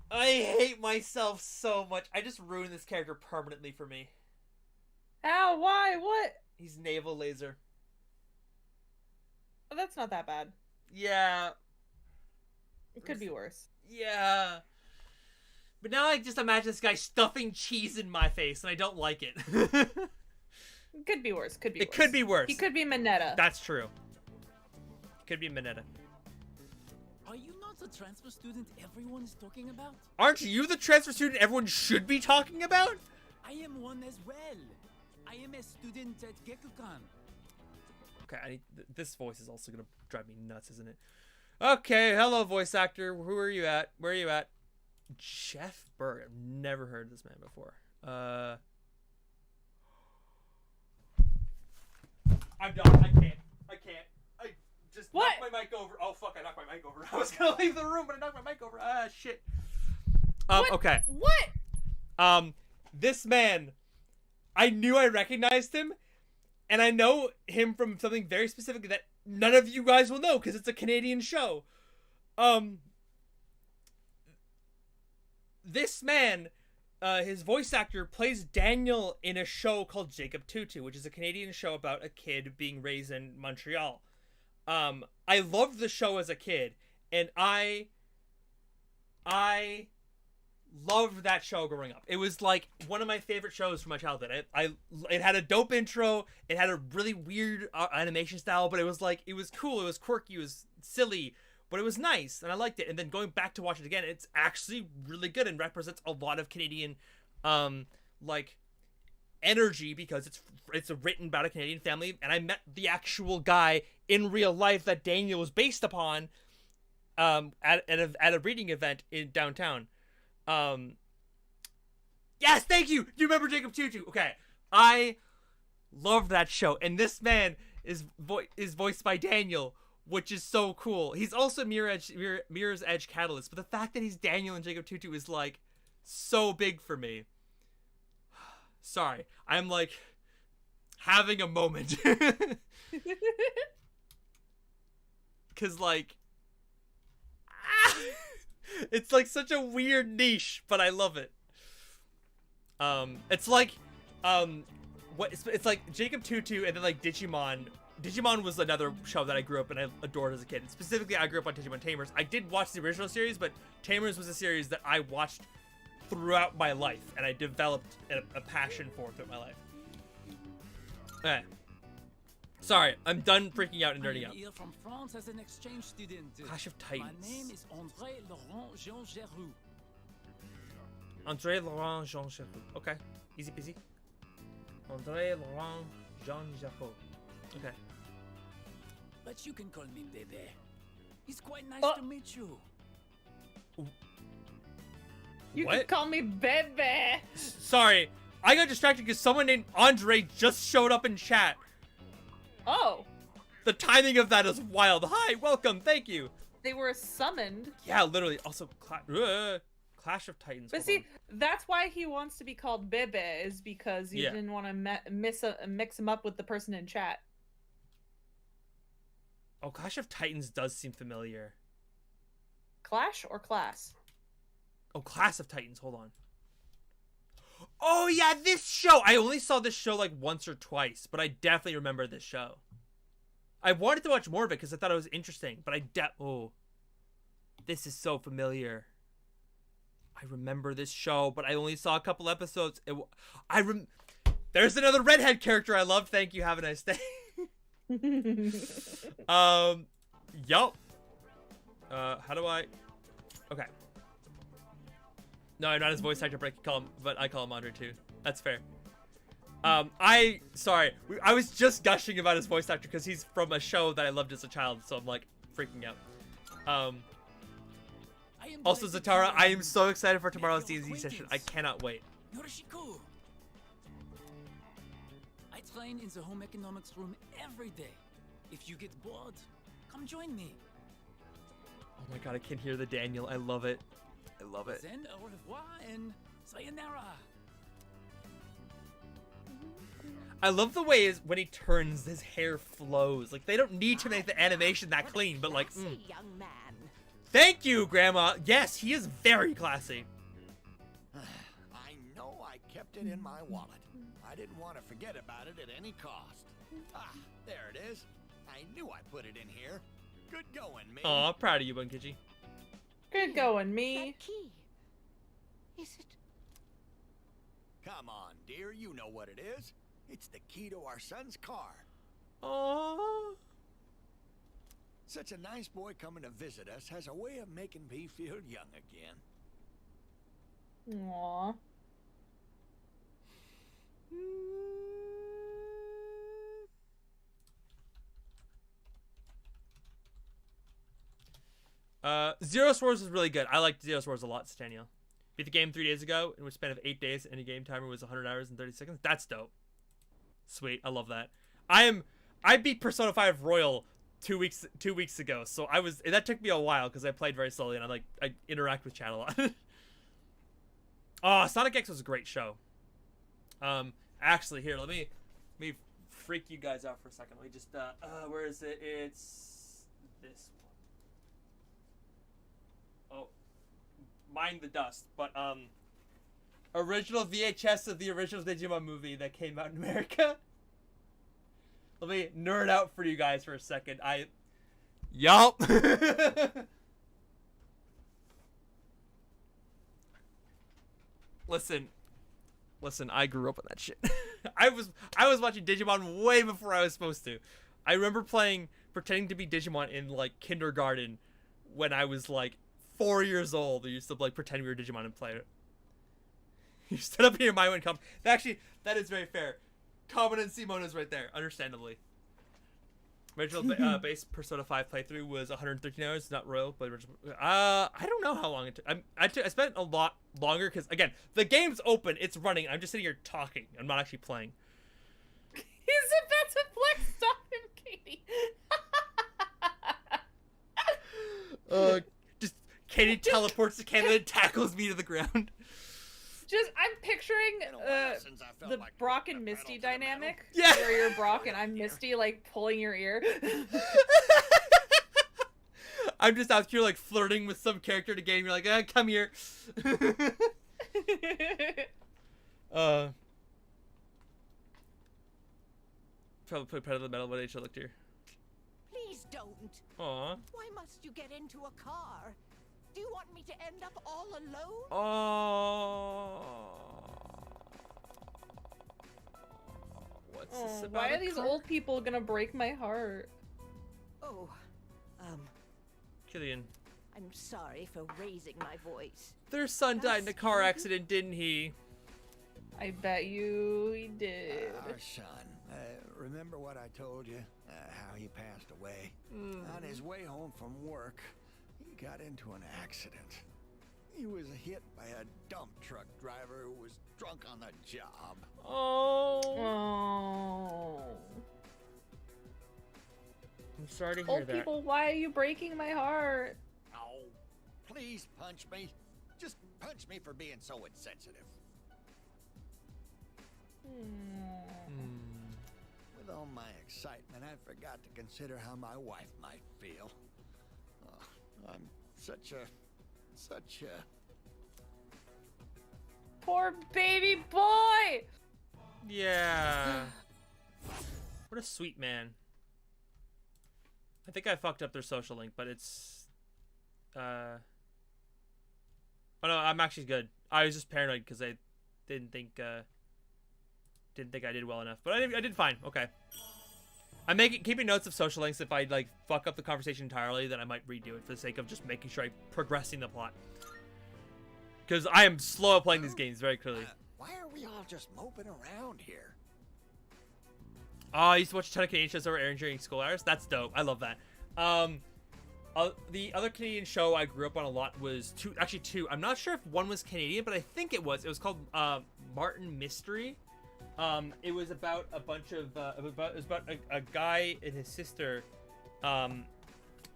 I hate myself so much. I just ruined this character permanently for me. How? Why? What? He's naval laser. Oh, that's not that bad. Yeah. It could be worse. Yeah. But now I just imagine this guy stuffing cheese in my face, and I don't like it. It could be worse. Could be It worse. could be worse. He could be Mineta. That's true. Could be Mineta. Are you not the transfer student everyone is talking about? Aren't you the transfer student everyone should be talking about? I am one as well. I am a student at Gekukan. Okay, I need, this voice is also gonna drive me nuts, isn't it? Okay, hello, voice actor. Who are you at? Where are you at? Jeff Berg. I've never heard of this man before. I'm done. I can't. I just knocked my mic over. Oh fuck! I knocked my mic over. I was gonna leave the room, but I knocked my mic over. Ah, shit. Okay. What? This man, I knew I recognized him, and I know him from something very specific that none of you guys will know because it's a Canadian show. This man, his voice actor plays Daniel in a show called Jacob Tutu, which is a Canadian show about a kid being raised in Montreal. I loved the show as a kid, and I loved that show growing up. It was like one of my favorite shows from my childhood. It had a dope intro. It had a really weird animation style, but it was cool. It was quirky. It was silly, but it was nice, and I liked it. And then going back to watch it again, it's actually really good and represents a lot of Canadian, like, energy because it's written about a Canadian family. And I met the actual guy in real life that Daniel was based upon, at a reading event in downtown. Yes, thank you. You remember Jacob Tutu? Okay, I love that show, and this man is voiced by Daniel, which is so cool. He's also Mirror's Edge Catalyst, but the fact that he's Daniel and Jacob Tutu is like so big for me. Sorry, I'm like having a moment. Cause like it's like such a weird niche, but I love it. It's like it's like Jacob Tutu and then like Digimon. Digimon was another show that I grew up and I adored as a kid. And specifically, I grew up on Digimon Tamers. I did watch the original series, but Tamers was a series that I watched throughout my life, and I developed a passion for throughout my life. Okay. Sorry, I'm done freaking out and nerding out. I'm here from France as an exchange student. Clash of Titans. My name is André Laurent Jean Geroux. André Laurent Jean Geroux. Okay, easy peasy. André Laurent Jean Geroux. Okay. But you can call me Bebe. It's quite nice to meet you. You What? can call me Bebe. Sorry, I got distracted because someone named Andre just showed up in chat. Oh. The timing of that is wild. Hi, welcome, thank you. They were summoned. Yeah, literally. Also, Clash of Titans. But see, that's why he wants to be called Bebe, is because you Yeah. didn't want to mix him up with the person in chat. Oh, Clash of Titans does seem familiar. Clash or class? Oh, Clash of Titans. Hold on. Oh, yeah, this show. I only saw this show like once or twice, but I definitely remember this show. I wanted to watch more of it because I thought it was interesting, but oh, this is so familiar. I remember this show, but I only saw a couple episodes. There's another redhead character I love. Thank you. Have a nice day. Yup. How do I? Okay. No, I'm not his voice actor, but I call him Andre too. That's fair. Sorry, I was just gushing about his voice actor because he's from a show that I loved as a child, so I'm like freaking out. Also, Zatara, I am so excited for tomorrow's D&D session. I cannot wait. Yoroshiku. I train in the home economics room every day. If you get bored, come join me. Oh my god, I can hear the Daniel. I love it. I love it. Then au revoir and sayonara. I love the way when he turns, his hair flows. Like, they don't need to make the animation that clean, but like, young man. Thank you, Grandma. Yes, he is very classy. I know I kept it in my wallet. I didn't want to forget about it at any cost. Ah, there it is. I knew I put it in here. Good going, me. Aw, proud of you, Bunkichi. Good going, me. That key. Is it? Come on, dear. You know what it is. It's the key to our son's car. Aww. Such a nice boy coming to visit us has a way of making me feel young again. Aww. Zero Swords was really good. I liked Zero Swords a lot, Staniel. Beat the game 3 days ago, in which span of 8 days. Any game timer was 100 hours and 30 seconds. That's dope. Sweet, I love that. I beat Persona 5 Royal 2 weeks ago, so that took me a while because I played very slowly and I interact with chat a lot. Oh, Sonic X was a great show. Actually, here, let me freak you guys out for a second. Let me just where is it? It's this one. Oh, mind the dust. But original VHS of the original Digimon movie that came out in America. Let me nerd out for you guys for a second. Yup. Listen, I grew up on that shit. I was watching Digimon way before I was supposed to. I remember pretending to be Digimon in like kindergarten when I was like 4 years old. I used to like pretend we were Digimon and play it. You stood up here, my one come. Actually, that is very fair. Common and Simone is right there, understandably. Original base Persona 5 playthrough was 113 hours, not Royal, but original. I don't know how long it took. I spent a lot longer because, again, the game's open, it's running. I'm just sitting here talking. I'm not actually playing. He's about to flex. Stop him, Katie. Just Katie teleports to Canada and tackles me to the ground. I'm picturing the Brock and Misty dynamic. Yeah. Where you're Brock and I'm Misty, like pulling your ear. I'm just out here like flirting with some character in a game. You're like, come here. Probably put pedal to the metal. What age I looked here? Please don't. Aw. Why must you get into a car? Do you want me to end up all alone? Oh. What's this about? Why are these old people gonna break my heart? Oh, Killian. I'm sorry for raising my voice. Their son died in a car accident, didn't he? I bet you he did. Our son. Remember what I told you? How he passed away? On his way home from work, he got into an accident. He was hit by a dump truck driver who was drunk on the job. Oh. I'm sorry to hear Old that. people, why are you breaking my heart? Oh, please punch me. Just punch me for being so insensitive. With all my excitement, I forgot to consider how my wife might feel. Oh, I'm such a... Poor baby boy! Yeah. What a sweet man. I think I fucked up their social link, but it's... Oh no, I'm actually good. I was just paranoid because I didn't think I did well enough. But I did fine. Okay. I'm keeping notes of social links. If I like fuck up the conversation entirely, then I might redo it for the sake of just making sure I'm progressing the plot. Because I am slow at playing these games very clearly. Why are we all just moping around here? Oh, I used to watch a ton of Canadian shows that were airing during school hours. That's dope. I love that. The other Canadian show I grew up on a lot was two. I'm not sure if one was Canadian, but I think it was. It was called Martin Mystery. It was about a bunch of a guy and his sister,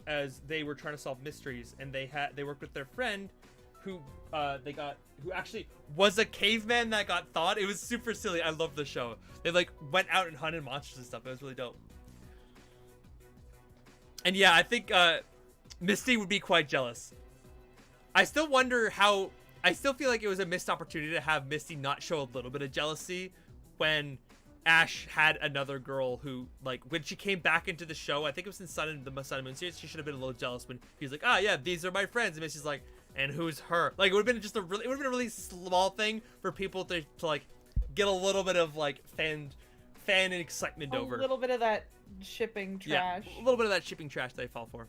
as they were trying to solve mysteries, and they worked with their friend, who actually was a caveman that got thawed. It was super silly. I love the show. They like went out and hunted monsters and stuff. It was really dope. And yeah, I think Misty would be quite jealous. I still wonder how. I still feel like it was a missed opportunity to have Misty not show a little bit of jealousy when Ash had another girl who, like, when she came back into the show, I think it was in the Sun and Moon series, she should have been a little jealous when he was like, ah, yeah, these are my friends. And Misty's like, and who's her? Like, it would have been just it would have been a really small thing for people to like, get a little bit of, like, fan and excitement over. A little bit of that shipping trash. Yeah, a little bit of that shipping trash that I fall for.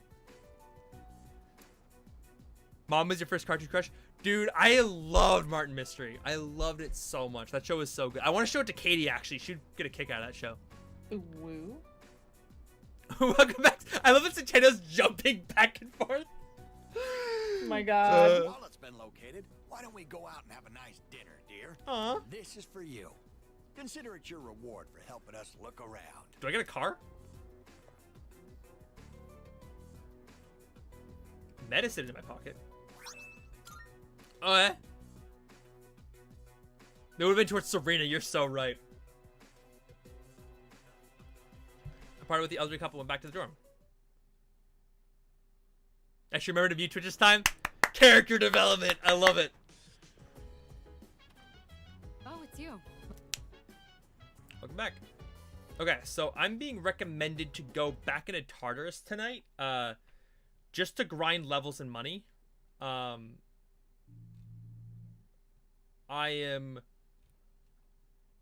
Mom was your first cartoon crush? Dude, I loved Martin Mystery. I loved it so much. That show was so good. I want to show it to Katie, actually. She'd get a kick out of that show. Woo. Welcome back. I love that Centennial's jumping back and forth. Oh my god. While it's been located, why don't we go out and have a nice dinner, dear? This is for you. Consider it your reward for helping us look around. Do I get a car? Medicine in my pocket. Oh, yeah? It would have been towards Serena. You're so right. I parted with the elderly couple, went back to the dorm. Actually, remember to view Twitch this time? Character development. I love it. Oh, it's you. Welcome back. Okay, so I'm being recommended to go back into Tartarus tonight, just to grind levels and money. I am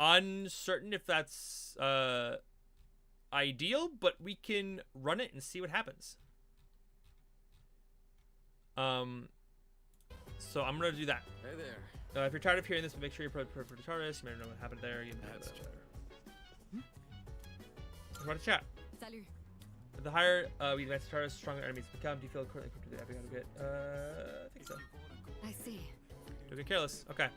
uncertain if that's ideal, but we can run it and see what happens. So I'm gonna do that. Hey there. If you're tired of hearing this, make sure you're prepared for the Tartarus. You might know what happened there. That's Want to chat? Salut. The higher we advance the Tartarus, the stronger enemies become. Do you feel currently equipped to the epic out of it? I think so. I see. Don't get careless. Okay.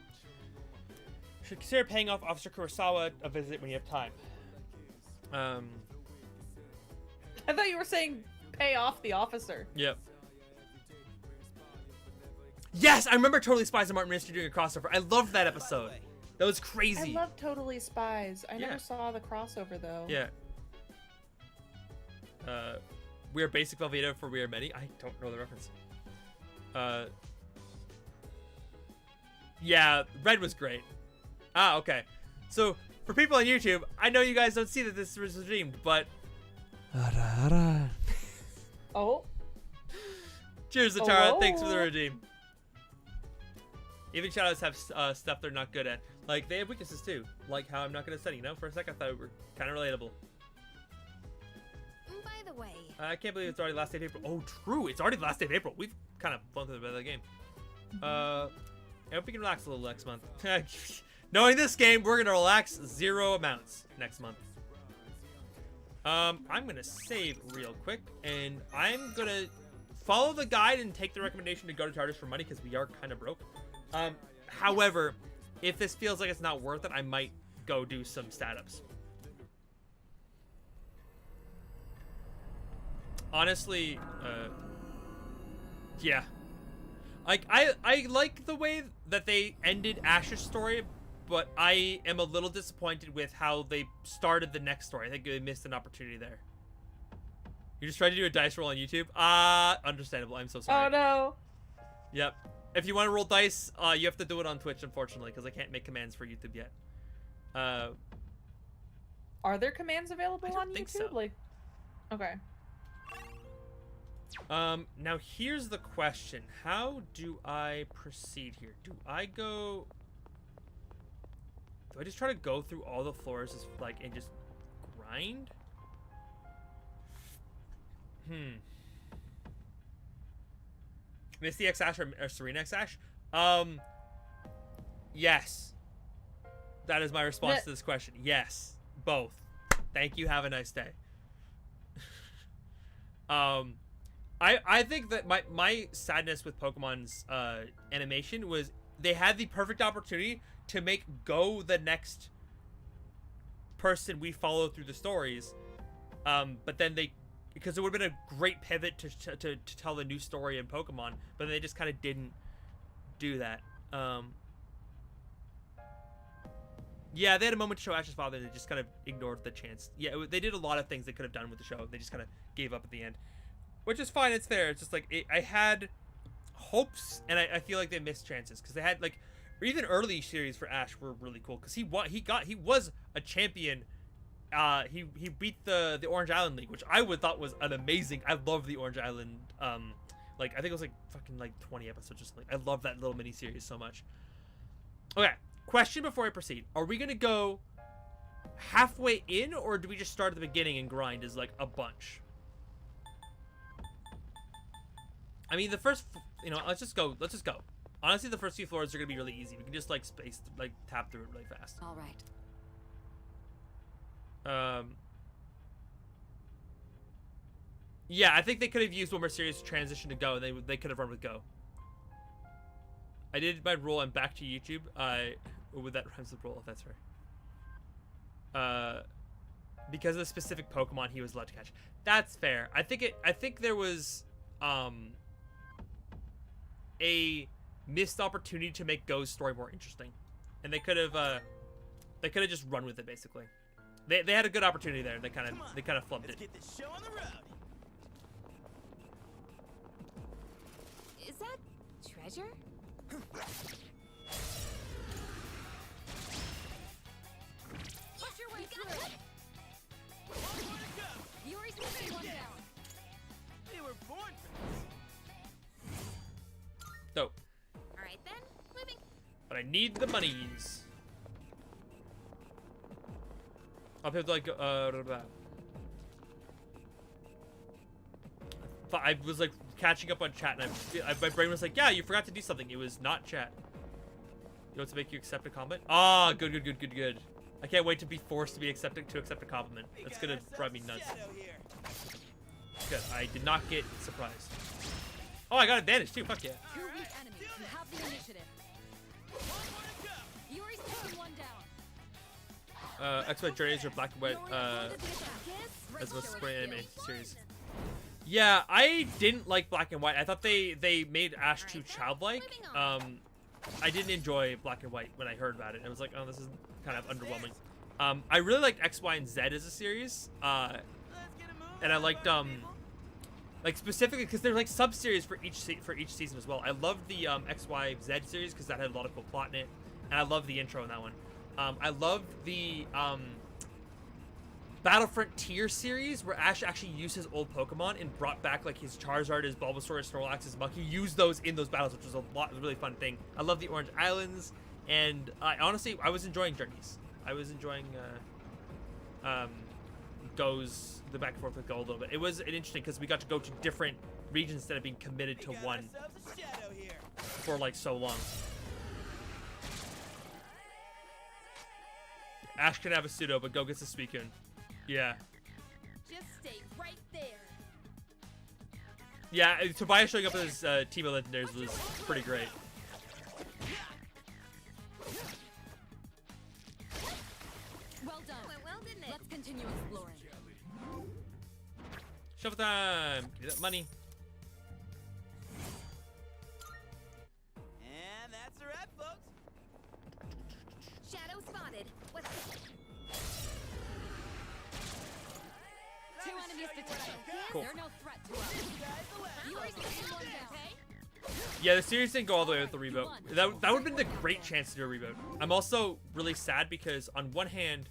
Should consider paying off Officer Kurosawa a visit when you have time. I thought you were saying pay off the officer. Yep. Yes, I remember Totally Spies and Martin Mystery doing a crossover. I loved that episode. That was crazy. I love Totally Spies. I Yeah. never saw the crossover though. Yeah. We are basic Velveeta for we are many. I don't know the reference. Yeah, Red was great. Ah, okay. So, for people on YouTube, I know you guys don't see that this was redeemed, but... Oh. Cheers, Zatara. Oh. Thanks for the redeem. Even shadows have stuff they're not good at. Like, they have weaknesses too. Like how I'm not good at studying. You know, for a second I thought we were kind of relatable. By the way, I can't believe it's already the last day of April. Oh, true. It's already the last day of April. We've kind of flown through the bit of the game. I hope we can relax a little next month. Knowing this game, we're going to relax 0 amounts next month. I'm going to save real quick, and I'm going to follow the guide and take the recommendation to go to Tartarus for money because we are kind of broke. However, if this feels like it's not worth it, I might go do some stat-ups. Honestly, yeah. Like, I like the way that they ended Ash's story, but I am a little disappointed with how they started the next story. I think they missed an opportunity there. You just tried to do a dice roll on YouTube? Understandable. I'm so sorry. Oh, no. Yep. If you want to roll dice, you have to do it on Twitch, unfortunately, because I can't make commands for YouTube yet. Are there commands available on YouTube? So. Like, okay. Now here's the question. How do I proceed here? Do I just try to go through all the floors and just grind? Misty X Ash or Serena X Ash? Yes. That is my response to this question. Yes. Both. Thank you. Have a nice day. I think that my sadness with Pokemon's animation was they had the perfect opportunity to make Go the next person we follow through the stories, but then because it would have been a great pivot to tell the new story in Pokemon, but they just kind of didn't do that. Yeah, they had a moment to show Ash's father, and they just kind of ignored the chance. Yeah, they did a lot of things they could have done with the show. They just kind of gave up at the end. Which is fine, it's fair. It's just like, I had hopes, and I feel like they missed chances. Because they had, like, even early series for Ash were really cool. Because he was a champion. He beat the Orange Island League, which I would thought was an amazing. I love the Orange Island, like, I think it was, like, fucking, like, 20 episodes. Just, like, I love that little mini-series so much. Okay, question before I proceed. Are we going to go halfway in, or do we just start at the beginning and grind as, like, a bunch? I mean, the first, let's just go. Honestly, the first few floors are gonna be really easy. We can just tap through it really fast. All right. Yeah, I think they could have used one more serious transition to Go, and they could have run with Go. I did my roll. I'm back to YouTube. With that rhymes with roll, if that's fair. Because of the specific Pokemon he was allowed to catch. That's fair. I think there was a missed opportunity to make Go's story more interesting, and they could have just run with it. Basically, they had a good opportunity there. And they kind of flubbed it. Get this show on the road. Is that treasure? Push your way through. You already took one down. They were born for this. Dope. All right then, moving. But I need the monies. I'll have to I was like catching up on chat, and my brain was like, yeah, you forgot to do something. It was not chat. You know what to make you accept a compliment? Ah, good. I can't wait to be forced to accept a compliment. That's gonna drive me nuts. Good. I did not get surprised. Oh, I got advantage too. Fuck yeah. Two weak enemies. You have the initiative. You already took one down. X-Men Journeys or Black and White as a spring anime series. Yeah, I didn't like Black and White. I thought they made Ash too childlike. I didn't enjoy Black and White when I heard about it. I was like, oh, this is kind of underwhelming. I really liked X, Y, and Z as a series. And I liked like specifically because they're like sub-series for each season as well. I loved the X, Y, Z series because that had a lot of cool plot in it, and I loved the intro in that one. I loved the Battle Frontier series where Ash actually used his old Pokemon and brought back like his Charizard, his Bulbasaur, his Snorlax, his Muck. He used those in those battles, which was a really fun thing. I love the Orange Islands, and honestly, I was enjoying Journeys. I was enjoying the back and forth with Go a little bit. It was interesting because we got to go to different regions instead of being committed to one for like so long. Ash can have a pseudo, but Go gets a Suicune. Yeah. Just stay right there. Yeah, Tobias showing up as Team of Legendaries was pretty great. Well done. Went well, didn't it? Let's continue exploring. Shuffle time. Give me that money. And that's a wrap, folks. Shadow spotted. What's Two enemies detected. Cool. They're no threat to us. You are taking one down. Yeah, the series didn't go all the way with the reboot. That would have been the great chance to do a reboot. I'm also really sad because on one hand,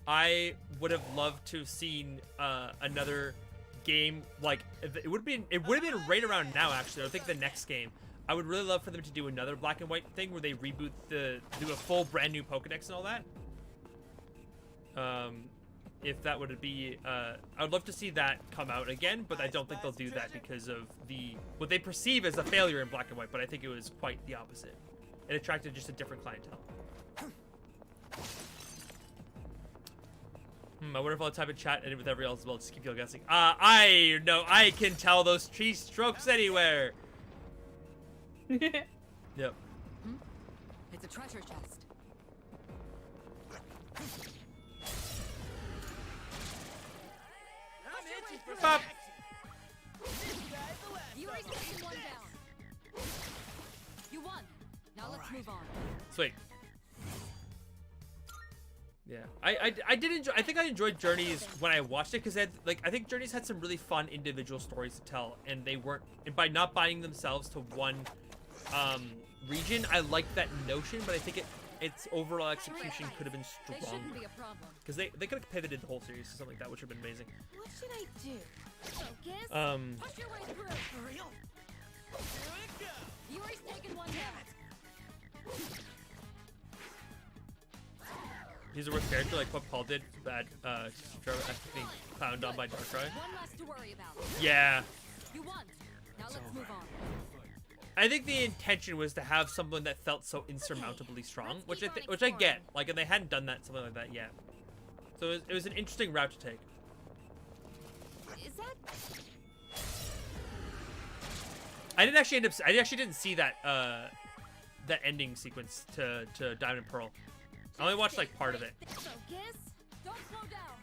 I would have loved to have seen another game. Like it would have been right around now. Actually, I think the next game. I would really love for them to do another black and white thing where they reboot do a full brand new Pokedex and all that. If that would be, I would love to see that come out again, but I don't think they'll do that because of what they perceive as a failure in black and white, but I think it was quite the opposite. It attracted just a different clientele. I wonder if I'll type in chat and with everyone else as well, just keep you guessing. I know, I can tell those tree strokes anywhere. Yep. It's a treasure chest. Pop. You are taking one down. You won. Now let's move on. Sweet. Yeah, I did enjoy. I think I enjoyed Journeys when I watched it because I think Journeys had some really fun individual stories to tell, and they weren't. And by not binding themselves to one region, I liked that notion, but I think its overall execution could have been stronger. Because they could have pivoted the whole series to something like that, which would have been amazing. What should I do? Focus. Push your way through. For real? Yuri's taken one down. He's a worse character like what Paul did, bad being clowned on by Darkrai. One less to worry about. Yeah. You won. Now let's move on. I think the intention was to have someone that felt so insurmountably strong, which I get. Like, and they hadn't done that like that yet. So it was an interesting route to take. Is that? I actually didn't see that that ending sequence to Diamond and Pearl. I only watched like part of it. Focus. Don't slow down.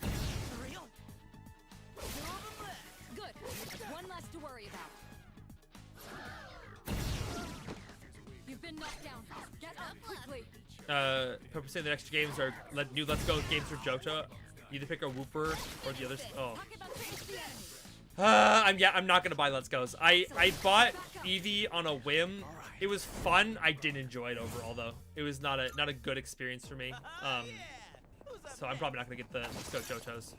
For real? Good. One less to worry about. You've been knocked down. Get up quickly. Purpose saying the next games are new Let's Go games for Johto. Either pick a Wooper or the others. Oh. I'm not gonna buy Let's Go's. I bought Eevee on a whim. It was fun. I didn't enjoy it overall though. It was not a good experience for me. So I'm probably not gonna get the Let's Go Johtos.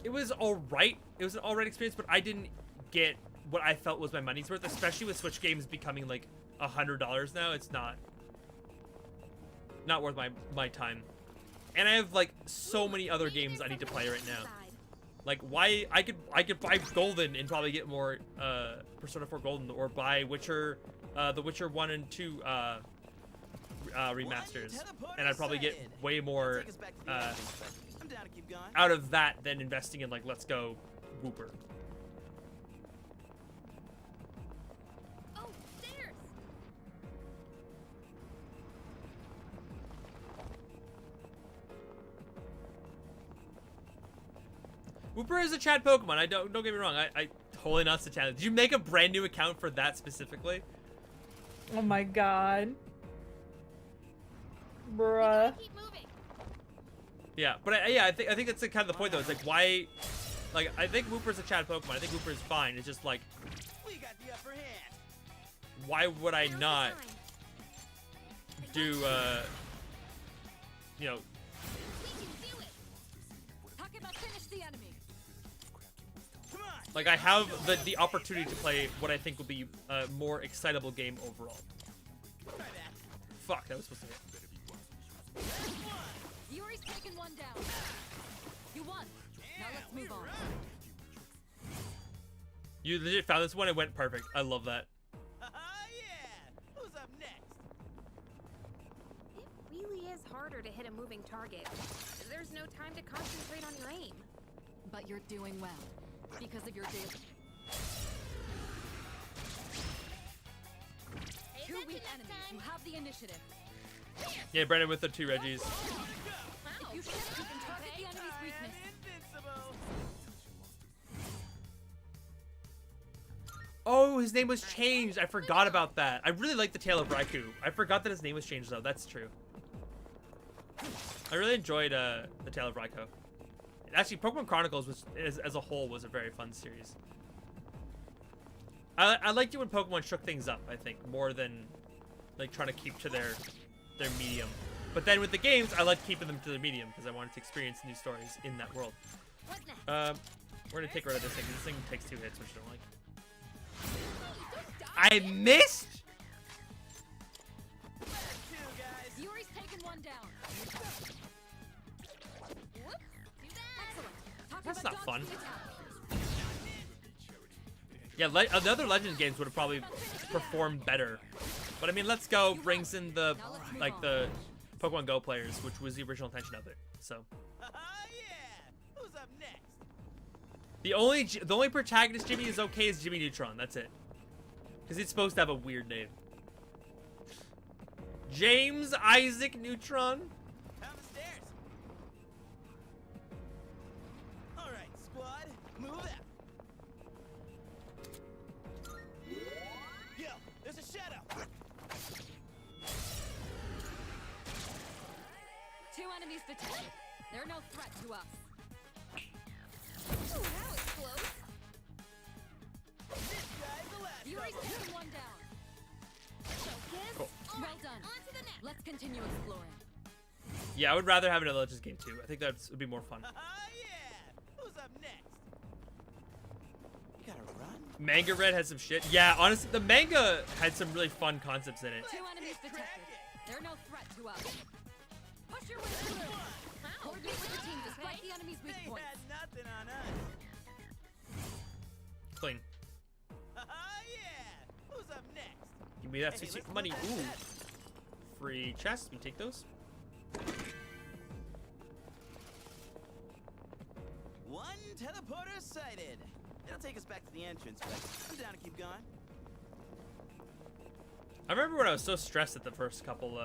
It was alright. It was an alright experience, but I didn't get what I felt was my money's worth, especially with Switch games becoming like $100 now. It's not worth my time. And I have like so many other games I need to play right now. Like why I could buy Golden and probably get more Persona 4 Golden, or buy Witcher the Witcher 1 and 2 remasters, and I'd probably get way more out of that than investing in like Let's Go Wooper. Oh, stairs. Wooper is a Chad Pokemon. I don't get me wrong. I totally not satanic. Did you make a brand new account for that specifically? Oh my god. Bruh. Keep moving. Yeah, but I think that's kind of the point though. It's like why, like I think Wooper's a Chad Pokemon. I think Wooper is fine. It's just like, We got the upper hand. why would I not do you know? We can do it. Talk about finish the enemy. Come on. Like I have the opportunity to play what I think will be a more excitable game overall. Try that. Fuck, that was supposed to hit. Yuri's taken one down. You won. Now let's move on. You legit found this one. It went perfect. I love that. Yeah. Who's up next? It really is is harder to hit a moving target. There's no time to concentrate on your aim. But you're doing well. Because of your daily... Two weak enemies. You have the initiative. Yeah, Brandon with the 2 Reggies. If you shift, you can target the enemy's weakness. Oh, his name was changed. I forgot about that. I really like the Tale of Raikou. I forgot that his name was changed, though. That's true. I really enjoyed the Tale of Raikou. Actually, Pokemon Chronicles was, as a whole, was a very fun series. I liked it when Pokemon shook things up, I think, more than like trying to keep to their medium. But then with the games, I like keeping them to their medium because I wanted to experience new stories in that world. We're gonna take rid of this thing. This thing takes 2 hits, which I don't like. I missed. Yuri's taken one down. Excellent. That's not fun. Yeah, the other Legends games would have probably performed better. But I mean, Let's Go brings in the the Pokemon Go players, which was the original intention of it. So. Who's up next? The only protagonist Jimmy is okay is Jimmy Neutron. That's it. Because it's supposed to have a weird name. James Isaac Neutron. Down the stairs. All right, squad, move out. Yo, there's a shadow. 2 enemies detected. They're no threat to us. Ooh, that was close. This guy's the last. Yuri's taken one down. Cool. Well done. On to the next. Let's continue exploring. Yeah, I would rather have another Legends game too. I think that would be more fun. Yeah. Who's up next? You gotta run. Manga Red had some shit. Yeah, honestly, the manga had some really fun concepts in it. 2 enemies detected. They're no threat to us. Push your way through. Coordinate with the team to strike the enemy's weak They points. had nothing on us. Clean. Yeah. Who's up next? Give me that Hey, sweet let's money. look at Ooh. that. Free chests. We take those. One teleporter sighted. It'll take us back to the entrance, but I'm down to keep going. I remember when I was so stressed at the first couple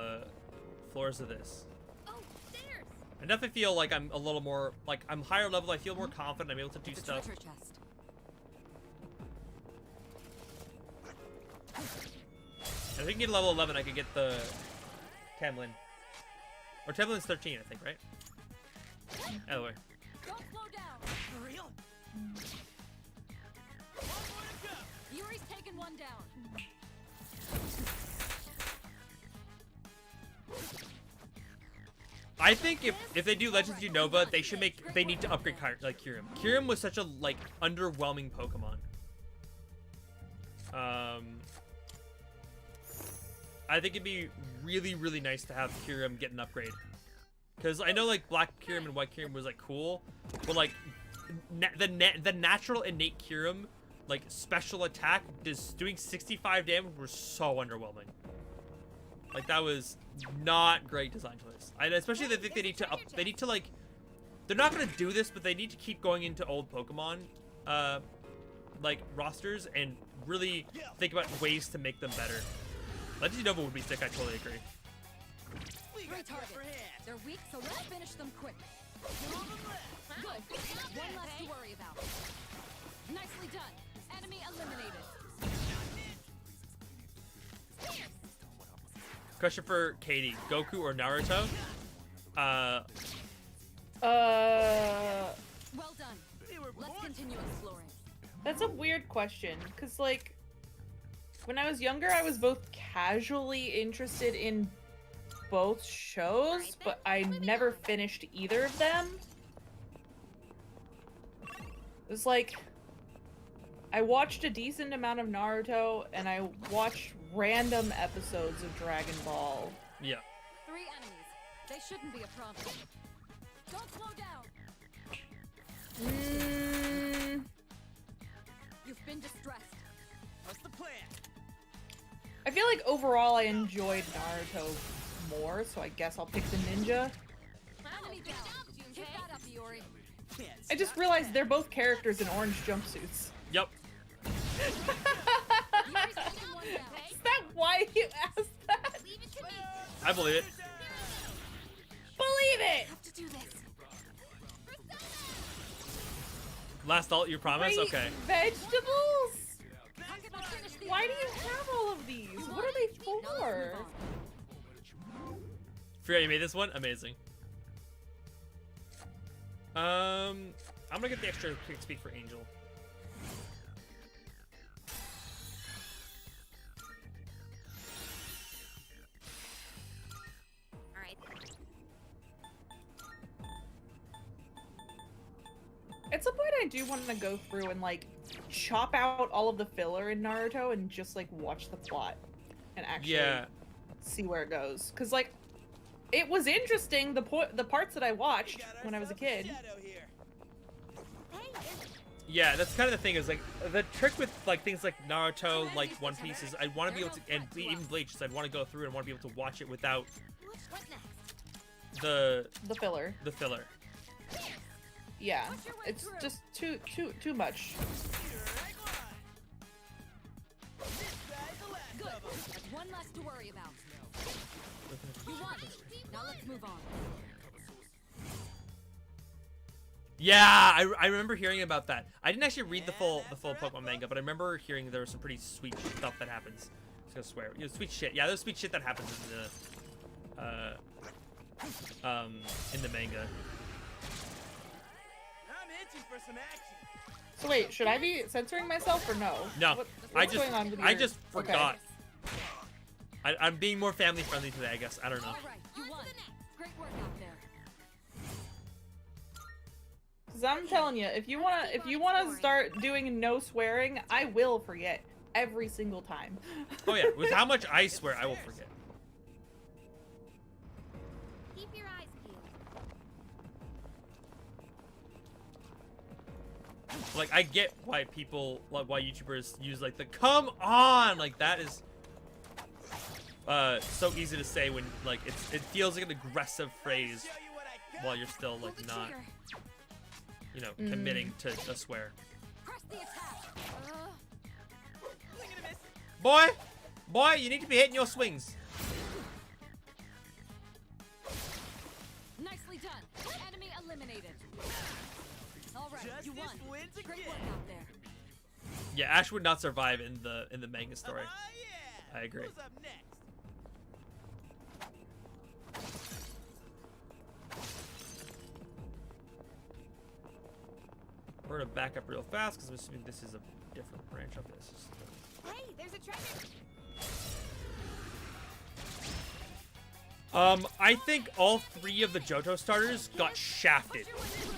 floors of this. Oh, stairs. I definitely feel like I'm a little more, like, I'm higher level. I feel more confident. I'm able to do The stuff. treasure chest. And if we can get level 11, I could get the Tamlin. Or Tamlin's 13, I think, right? Either way. Don't slow down. For real? One more to go. Yuri's taken one down. I think if they do Legends Unova, they need to upgrade like Kyurem. Kyurem was such a like underwhelming Pokemon. I think it'd be really, really nice to have Kyurem get an upgrade. Because I know like Black Kyurem and White Kyurem was like cool, but like the natural innate Kyurem, like special attack, doing 65 damage was so underwhelming. Like that was not great design choice. Especially they think they need to like, they're not gonna do this, but they need to keep going into old Pokemon, like rosters and really think about ways to make them better. Legend Nova would be sick. I totally agree. 3 targets. They're weak, so let's finish them quick. Good. One less to worry about. Nicely done. Enemy eliminated. Question for Katie: Goku or Naruto? Well done. Let's continue exploring. That's a weird question, because, like, when I was younger, I was both casually interested in both shows, but I never finished either of them. It was like, I watched a decent amount of Naruto, and I watched random episodes of Dragon Ball. Yeah. 3 enemies. They shouldn't be a problem. Don't slow down. You've been distressed. What's the plan? I feel like overall I enjoyed Naruto more, so I guess I'll pick the ninja. Enemy down. Keep that up, Iori. I just realized they're both characters in orange jumpsuits. Yep. Is that why you asked that? I believe it. Believe it! Have to do this. Last ult, you promise? Great Okay. Vegetables? Why do you have all of these? What are they for? Furia, you made this one? Amazing. I'm gonna get the extra quick speak for Angel. Alright. At some point I do want to go through and like chop out all of the filler in Naruto and just like watch the plot and actually see where it goes. Cause like it was interesting the parts that I watched when I was a kid. Yeah, that's kind of the thing is like the trick with like things like Naruto, like One Piece is I want to be able to, and even Bleach, is I want to go through and want to be able to watch it without the filler. The filler. Yeah, it's just too much. Good. That's one less to worry about. You won. Now let's move on. Yeah, I remember hearing about that. I didn't actually read the full Pokemon manga, but I remember hearing there was some pretty sweet stuff that happens. I was gonna swear. You know, sweet shit. Yeah, there's sweet shit that happens in the manga. I'm itching for some action. So wait, should I be censoring myself or no? No, What's going on with I your- just forgot. I'm being more family friendly today, I guess. I don't know. All right, you won. Great work out there. Cause I'm telling you, if you wanna start doing no swearing, I will forget every single time. Oh yeah, with how much I swear, I will forget. Keep your eyes peeled. Like I get why people, like why YouTubers use like the "come on," like that is so easy to say when like it feels like an aggressive phrase while you're still like not, you know, committing to a swear. Press the attack. Boy, you need to be hitting your swings. Nicely done. Enemy eliminated. All right, you won. Great work out there. Yeah, Ash would not survive in the manga story. I agree. Who's up next? We're gonna back up real fast because I'm assuming this is a different branch of this. Hey, there's a treasure. I think all 3 of the Johto starters got shafted,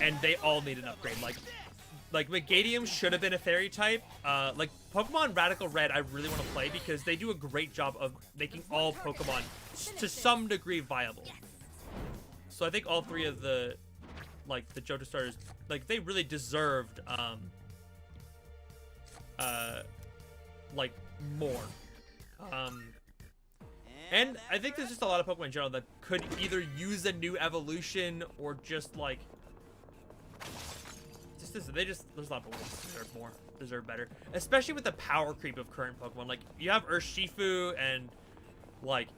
and they all need an upgrade. Like Megadium should have been a fairy type. Like Pokemon Radical Red, I really want to play because they do a great job of making all Pokemon to some degree viable. So I think all 3 of the Johto starters, like they really deserved like more. And I think there's just a lot of Pokemon in general that could either use a new evolution or just like there's a lot of Pokemon that deserve more, deserve better, especially with the power creep of current Pokemon. Like you have Urshifu and like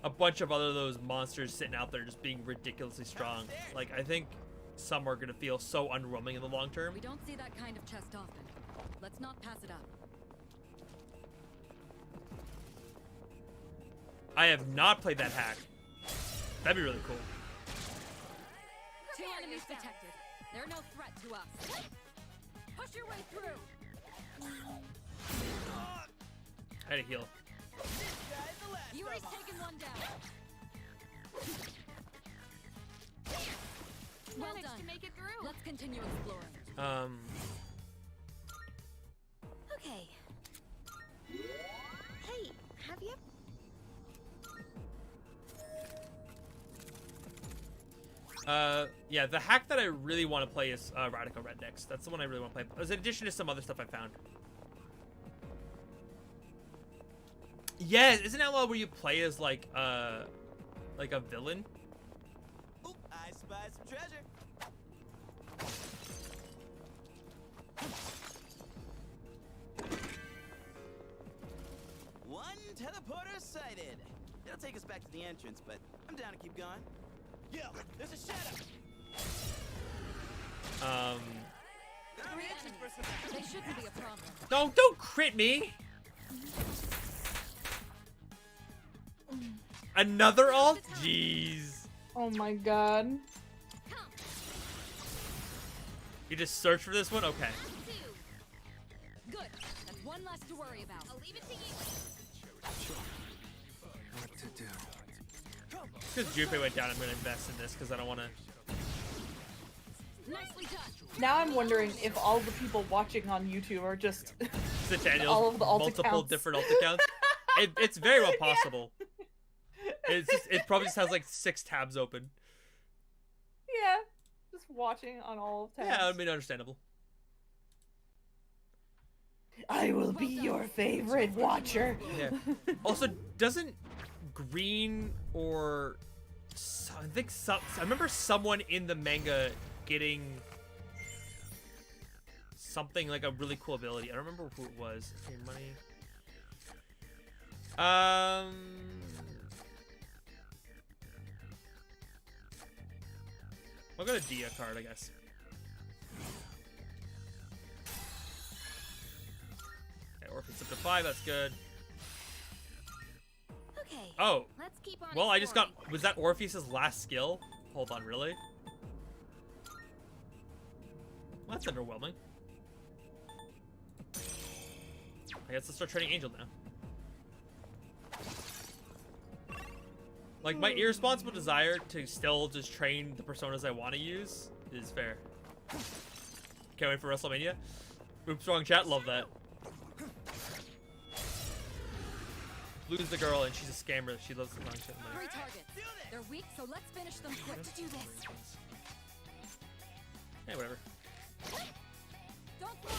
a bunch of other those monsters sitting out there just being ridiculously strong. Like I think some are gonna feel so underwhelming in the long term. We don't see that kind of chest often. Let's not pass it up. I have not played that hack. That'd be really cool. 2 enemies detected. They're no threat to us. Push your way through. I had to heal. Yuri's taken one down. Well Managed done. to make it through. Let's continue exploring. Okay. Hey, have you? Yeah, the hack that I really want to play is Radical Red next. That's the one I really want to play, as in addition to some other stuff I found. Yeah, isn't that one where you play as like a villain? Oop, I spy some treasure. One teleporter sighted. It'll take us back to the entrance, but I'm down to keep going. Yo, there's a shadow. They shouldn't be a problem. Don't crit me. Another ult? Jeez. Oh my god. You just search for this one? Okay. Good. That's one less to worry about. I'll leave it to you. What to do? Because Junpei went down, I'm going to invest in this because I don't want to... Nicely done. Now I'm wondering if all the people watching on YouTube are just all of the alt multiple accounts. different alt accounts. It's very well possible. It probably just has like 6 tabs open. Yeah, just watching on all tabs. Yeah, I mean, understandable. I will be your favorite watcher. Yeah. Also, doesn't Green or I think I remember someone in the manga getting something like a really cool ability. I don't remember who it was. Okay, money. I'll go to Dia card, I guess. Okay, Orphan's up to 5, that's good. Okay. Oh. Let's keep on Well, I just got... exploring. Was that Orpheus's last skill? Hold on, really? Well, that's underwhelming. I guess let's start training Angel now. Like, my irresponsible desire to still just train the personas I want to use is fair. Can't wait for WrestleMania. Oops, wrong chat. Love that. Blue's the girl, and she's a scammer. She loves the wrong shit. 3 targets. They're weak, so let's finish them quick. To do this. Hey, whatever. Don't throw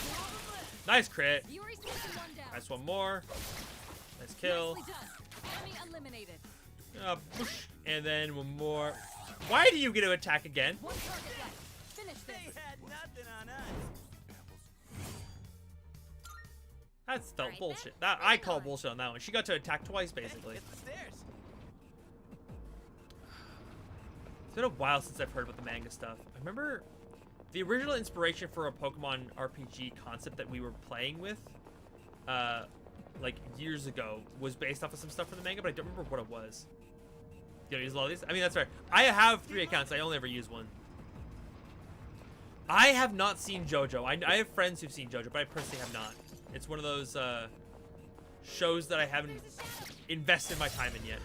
it. Nice crit. Yuri's taken one down. Nice one more. Nice kill. Nicely done. Enemy eliminated. Whoosh. And then one more. Why do you get to attack again? One target left. Finish this. They had nothing on us. That's felt bullshit. That I call bullshit on that one. She got to attack twice, basically. Hit the stairs. It's been a while since I've heard about the manga stuff. I remember the original inspiration for a Pokemon RPG concept that we were playing with, like years ago, was based off of some stuff from the manga, but I don't remember what it was. You don't use a lot of these? I mean, that's fair. I have 3 accounts. I only ever use one. I have not seen JoJo. I have friends who've seen JoJo, but I personally have not. It's one of those shows that I haven't invested my time in yet.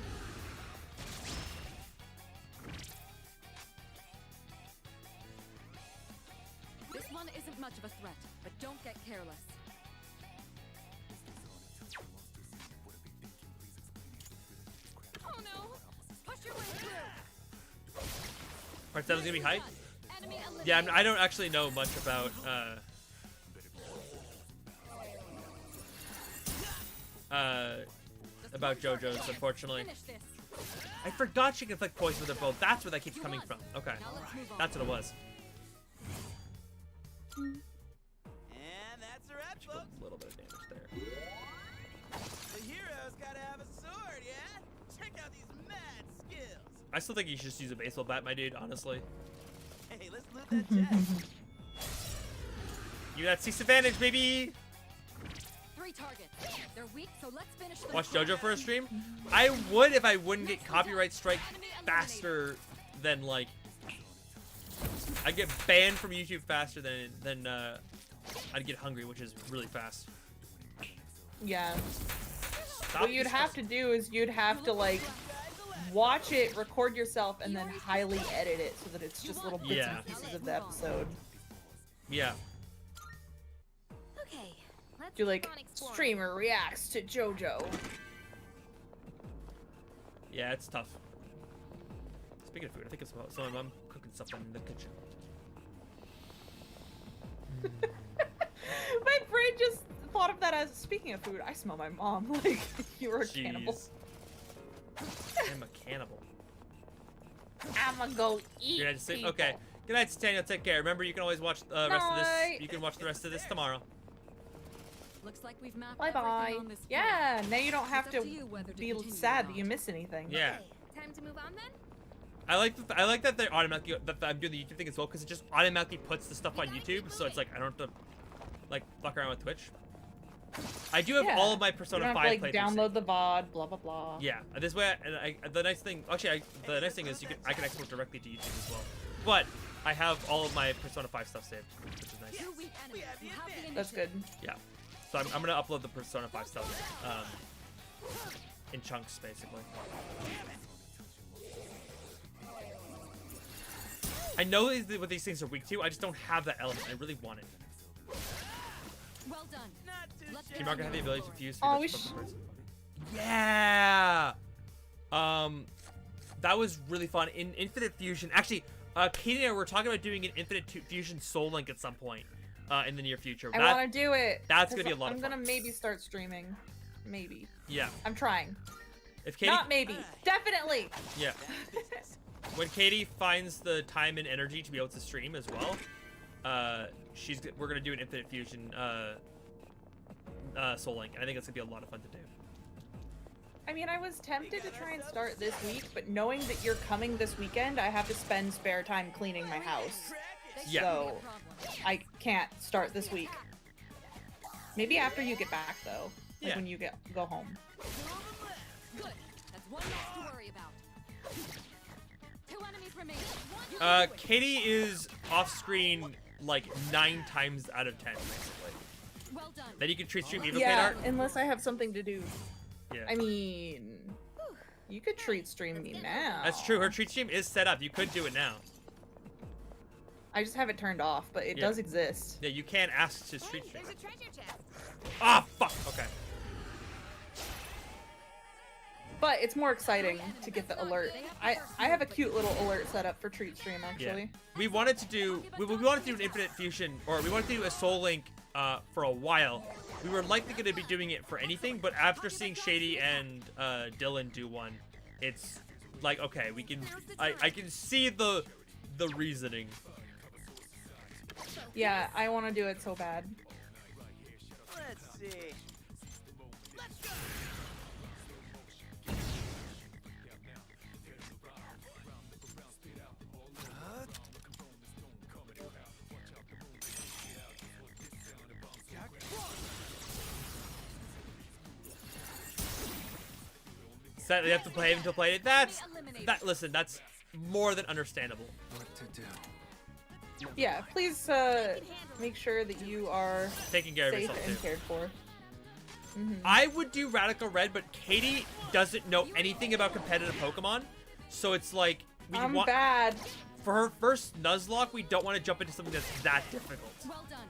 This one isn't much of a threat, but don't get careless. Oh no! Push your way through. Part 7's gonna be hype. Enemy eliminated. Yeah, I don't actually know much about JoJo's, unfortunately. Finish this. I forgot she can inflict poison with her bow. That's where that keeps coming from. Okay, Now let's move on. that's what it was. And that's a wrap, She put folks. a little bit of damage there. The hero's gotta have a sword, yeah? Check out these mad skills. I still think you should just use a baseball bat, my dude, honestly. Hey, let's loot that chest. You got 6 advantage, baby! 3 targets. They're weak, so let's finish them. Watch quick. JoJo for a stream? I would if I wouldn't get copyright strike faster than, like... I'd get banned from YouTube faster than I'd get hungry, which is really fast. Yeah. Stop What you'd have to do is you'd have to like watch it, record yourself, and then highly edit it so that it's just little bits Yeah. and pieces of the episode. Yeah. Okay. Let's Do keep like on exploring. streamer reacts to JoJo. Yeah, it's tough. Speaking of food, I think it's about someone I'm cooking something in the kitchen. My brain just thought of that as, speaking of food, I smell my mom. Like, you were a cannibal. I'm a cannibal. I'ma go eat Good night to sleep. people. Okay. Good night, Titania. Take care. Remember, you can always watch the rest of this. You can watch the rest of this tomorrow. Looks like we've mapped Bye bye. everything on this Yeah, now you don't have It's up to to you whether to be continue sad or that you miss anything. Yeah. Time to move on then? I like that they're automatically that I'm doing the YouTube thing as well, because it just automatically puts the stuff on YouTube, so it's like I don't have to like fuck around with Twitch. I do have all of my Persona you don't 5 have to, like, playthroughs. download the VOD, blah blah blah. Yeah, this way, the nice thing, actually, the nice thing is I can export directly to YouTube as well. But I have all of my Persona 5 stuff saved, which is nice. That's good. Yeah, so I'm gonna upload the Persona 5 stuff in chunks, basically. I know what these things are weak to. I just don't have that element. I really want it. Well done. Team Rocket have the ability to fuse. Oh, Yeah. That was really fun in Infinite Fusion. Actually, Katie and I were talking about doing an Infinite Fusion Soul Link at some point in the near future. I want to do it. That's gonna be a lot of I'm fun. gonna maybe start streaming. Maybe. Yeah. I'm trying. If Katie, Not maybe. Definitely. Yeah. When Katie finds the time and energy to be able to stream as well, we're gonna do an Infinite Fusion Soul Link. I think it's gonna be a lot of fun to do. I mean, I was tempted to try and start this week, but knowing that you're coming this weekend, I have to spend spare time cleaning my house. Yeah. So I can't start this week. Maybe after you get back, though. Like Yeah. when you go home. Good. That's one less to worry about. 2 enemies remaining. Katie is off screen like 9 times out of 10, basically. Well done. Then you can treat stream Evocate Yeah, art. unless I have something to do. Yeah. I mean, you could treat stream me now. That's true. Her treat stream is set up. You could do it now. I just have it turned off, but it Yeah. does exist. Yeah, you can ask to street stream. There's a treasure chest. Ah, fuck. Okay. But it's more exciting to get the alert. I have a cute little alert set up for treat stream, actually. Yeah. We wanted to do an Infinite Fusion, or we wanted to do a Soul Link for a while. We were likely going to be doing it for anything, but after seeing Shady and Dylan do one, it's like, okay, we can. I can see the reasoning. Yeah, I want to do it so bad. Let's see. So you have to play him to play it. Listen, that's more than understandable. What to do? Yeah, please make sure that you are Taking care of safe yourself, and too. cared for. I would do Radical Red, but Katie doesn't know anything about competitive Pokemon, so it's like I'm bad. For her first Nuzlocke, we don't want to jump into something that's that difficult. Well done.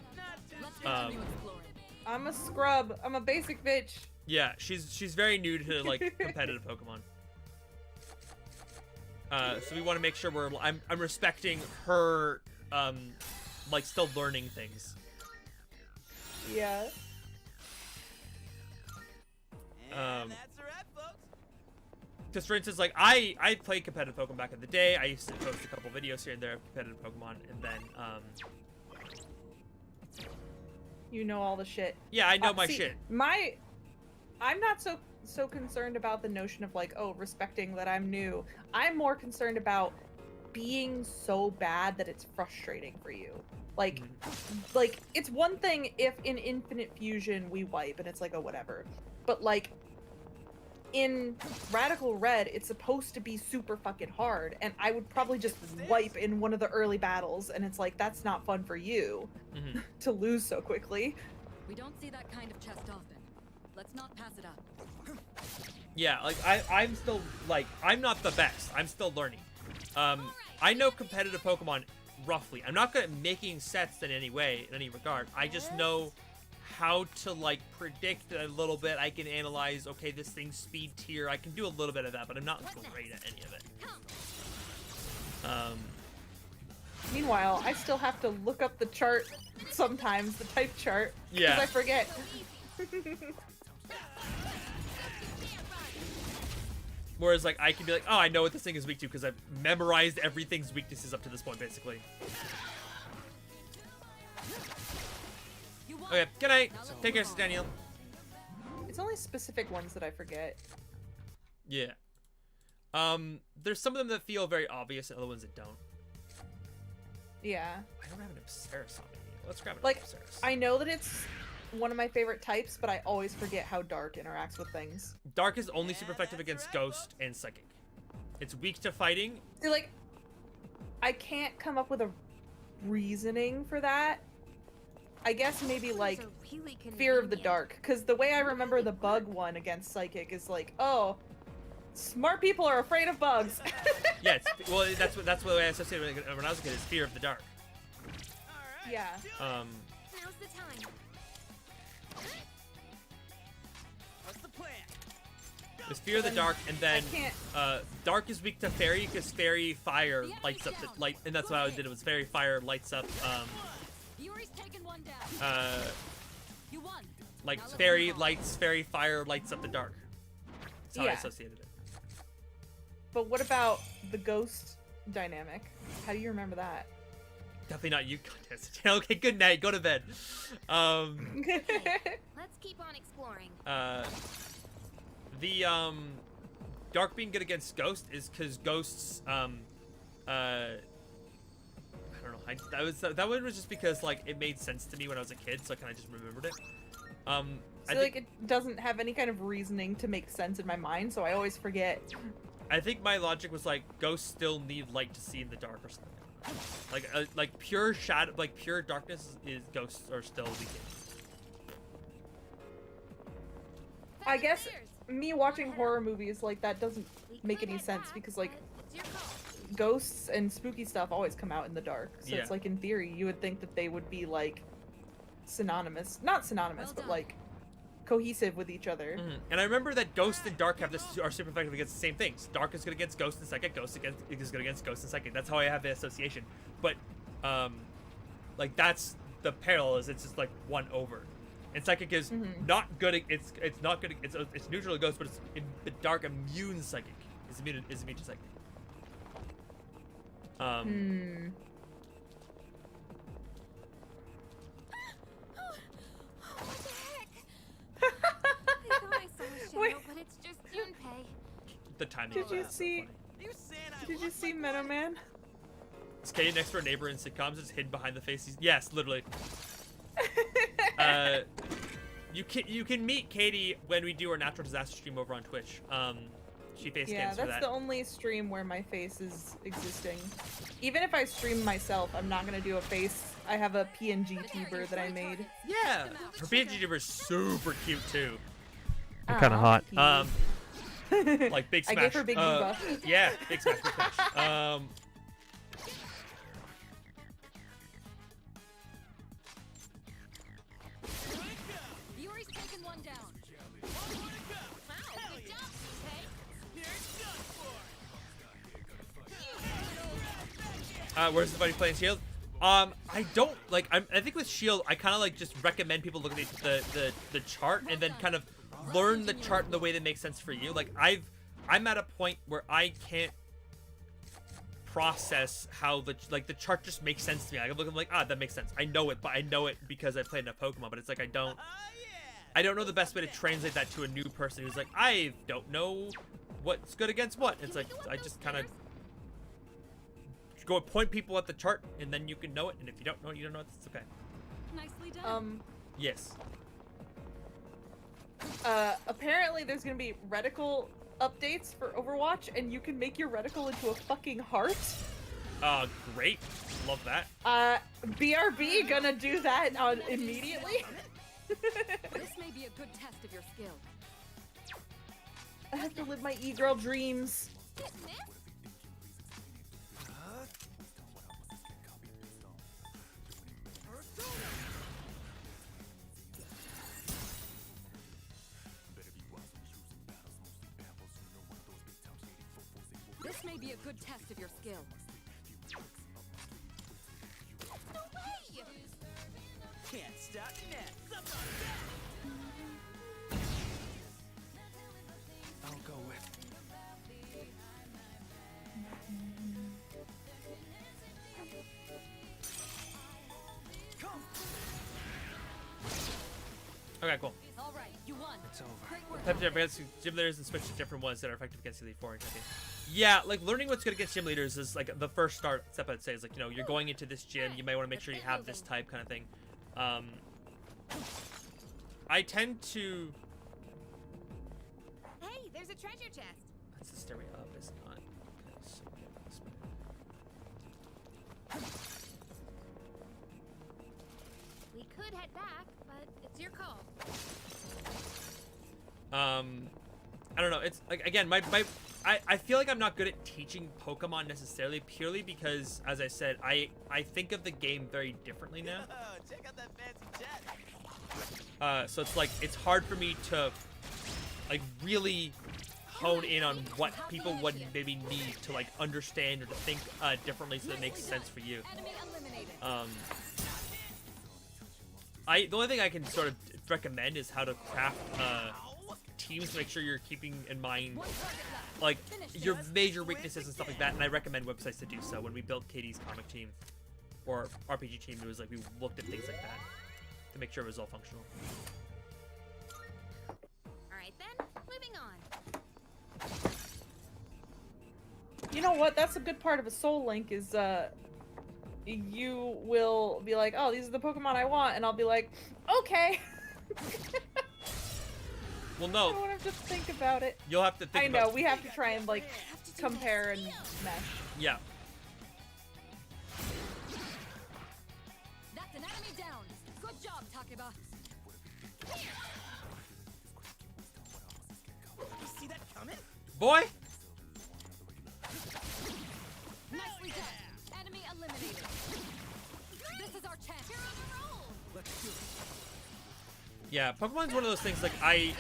Let's continue exploring. I'm a scrub. I'm a basic bitch. Yeah, she's very new to like competitive Pokemon. So we want to make sure I'm respecting her like still learning things. Yeah. That's a wrap, folks. Because for instance, like I played competitive Pokemon back in the day. I used to post a couple videos here and there of competitive Pokemon, and then You know all the shit. yeah, I know my See, shit. I'm not so concerned about the notion of like, oh, respecting that I'm new. I'm more concerned about being so bad that it's frustrating for you. Like, like it's one thing if in Infinite Fusion we wipe and it's like, oh, whatever. But like in Radical Red, it's supposed to be super fucking hard, and I would probably just wipe in one of the early battles, and it's like, that's not fun for you to lose so quickly. We don't see that kind of chest often. Let's not pass it up. Yeah, like I'm still like I'm not the best. I'm still learning. I know competitive Pokemon roughly. I'm not good at making sets in any way, in any regard. I just know how to like predict a little bit. I can analyze, okay, this thing's speed tier. I can do a little bit of that, but I'm not great at any of it. Meanwhile, I still have to look up the chart sometimes, the type chart, because Yeah. I forget. Whereas, like, I can be like, oh, I know what this thing is weak to because I've memorized everything's weaknesses up to this point, basically. Okay, good night. Take care, Daniel. It's only specific ones that I forget. Yeah. There's some of them that feel very obvious and other ones that don't. Yeah. I don't have an Obseris on me. Let's grab an Like, Obseris. I know that it's one of my favorite types, but I always forget how Dark interacts with things. Dark is only super effective against Ghost and Psychic. It's weak to fighting. See, like, I can't come up with a reasoning for that. I guess maybe, like, Fear of the Dark. Because the way I remember the bug one against Psychic is like, oh, smart people are afraid of bugs. Yeah, well, that's what the way I associated it when I was a kid, is Fear of the Dark. Yeah. Now's the time. What's the plan? It's Fear of the Dark, and then Dark is weak to Fairy because Fairy Fire lights up the light, and that's what I did. It was Fairy Fire lights up. Yuri's taken one down. You won. Like Fairy lights, Fairy Fire lights up the dark. That's how I associated it. But what about the ghost dynamic? How do you remember that? Definitely not you. Okay, good night. Go to bed. Let's keep on exploring. The Dark being good against Ghost is because Ghosts I don't know. That one was just because like it made sense to me when I was a kid, so I kind of just remembered it. So like it doesn't have any kind of reasoning to make sense in my mind, so I always forget. I think my logic was like ghosts still need light to see in the dark or something. Like pure shadow, like pure darkness is ghosts are still weak. I guess me watching horror movies like that doesn't make any sense because like ghosts and spooky stuff always come out in the dark. So Yeah. it's like in theory you would think that they would be like synonymous, not synonymous, but like cohesive with each other. And I remember that Ghost and Dark are super effective against the same things. Dark is good against Ghost and Psychic. Ghost is good against Ghost and Psychic. That's how I have the association. But like that's the parallel is it's just like one over. And Psychic is not good. It's not good. It's neutral to Ghost, but it's in the Dark immune Psychic. Is immune to Psychic. Wait. But it's just Junpei. The timing. Did you see? Did you see Meadow Man? Is Katie next door neighbor in sitcoms is hidden behind the faces? Yes, literally. You can meet Katie when we do our natural disaster stream over on Twitch. She face cams for that. Yeah, that's the only stream where my face is existing. Even if I stream myself, I'm not gonna do a face. I have a PNG tuber that I made. Yeah, her PNG tuber is super cute too. Kind of hot. Like Big Smash. I gave her Big Booba. Yeah, Big Smash, Big Smash. Yuri's taken one down. Where's the buddy playing Shield? I don't like. I think with Shield, I kind of like just recommend people look at the chart and then kind of learn the chart in the way that makes sense for you. Like I'm at a point where I can't process how the chart just makes sense to me. I look at it like, that makes sense. I know it, but I know it because I played enough Pokemon. But it's like I don't know the best way to translate that to a new person who's like, I don't know what's good against what. It's like I just kind of go point people at the chart and then you can know it. And if you don't know it, you don't know it. It's okay. Nicely done. Yes. Apparently there's gonna be reticle updates for Overwatch, and you can make your reticle into a fucking heart. Great. Love that. BRB gonna do that immediately. This may be a good test of your skill. I have to live my e-girl dreams. This may be a good test of your skill. Can't stop now. I'll go with. Okay, cool. All right, you won. It's over. Great work. Type of against gym leaders and switch to different ones that are effective against Elite Four. Yeah, like learning what's good against gym leaders is like the first step I'd say is like, you know, you're going into this gym, you might want to make sure you have this type kind of thing. I tend to. Hey, there's a treasure chest. That's the stairway up, is it not? Okay, so yeah, this way. We could head back, but it's your call. I don't know. It's like, again, I feel like I'm not good at teaching Pokemon necessarily, purely because, as I said, I think of the game very differently now. Check out that fancy jet. So it's like it's hard for me to like really hone in on what people would maybe need to like understand or to think differently, so that it makes sense for you. The only thing I can sort of recommend is how to craft teams to make sure you're keeping in mind like your major weaknesses and stuff like that, and I recommend websites to do so. When we built Katie's comic team or RPG team, it was like we looked at things like that to make sure it was all functional. Alright then, moving on. You know what? That's a good part of a Soul Link is you will be like, oh, these are the Pokemon I want, and I'll be like, okay. Well, no. I don't have to think about it. You'll have to think I know, we have to try and like compare and mesh. Yeah. That's an enemy down. Good job, Takeba. You see that coming? Boy! Nicely done. Enemy eliminated. This is our chance. You're on a roll. Let's do it. Yeah, Pokemon's one of those things, like, I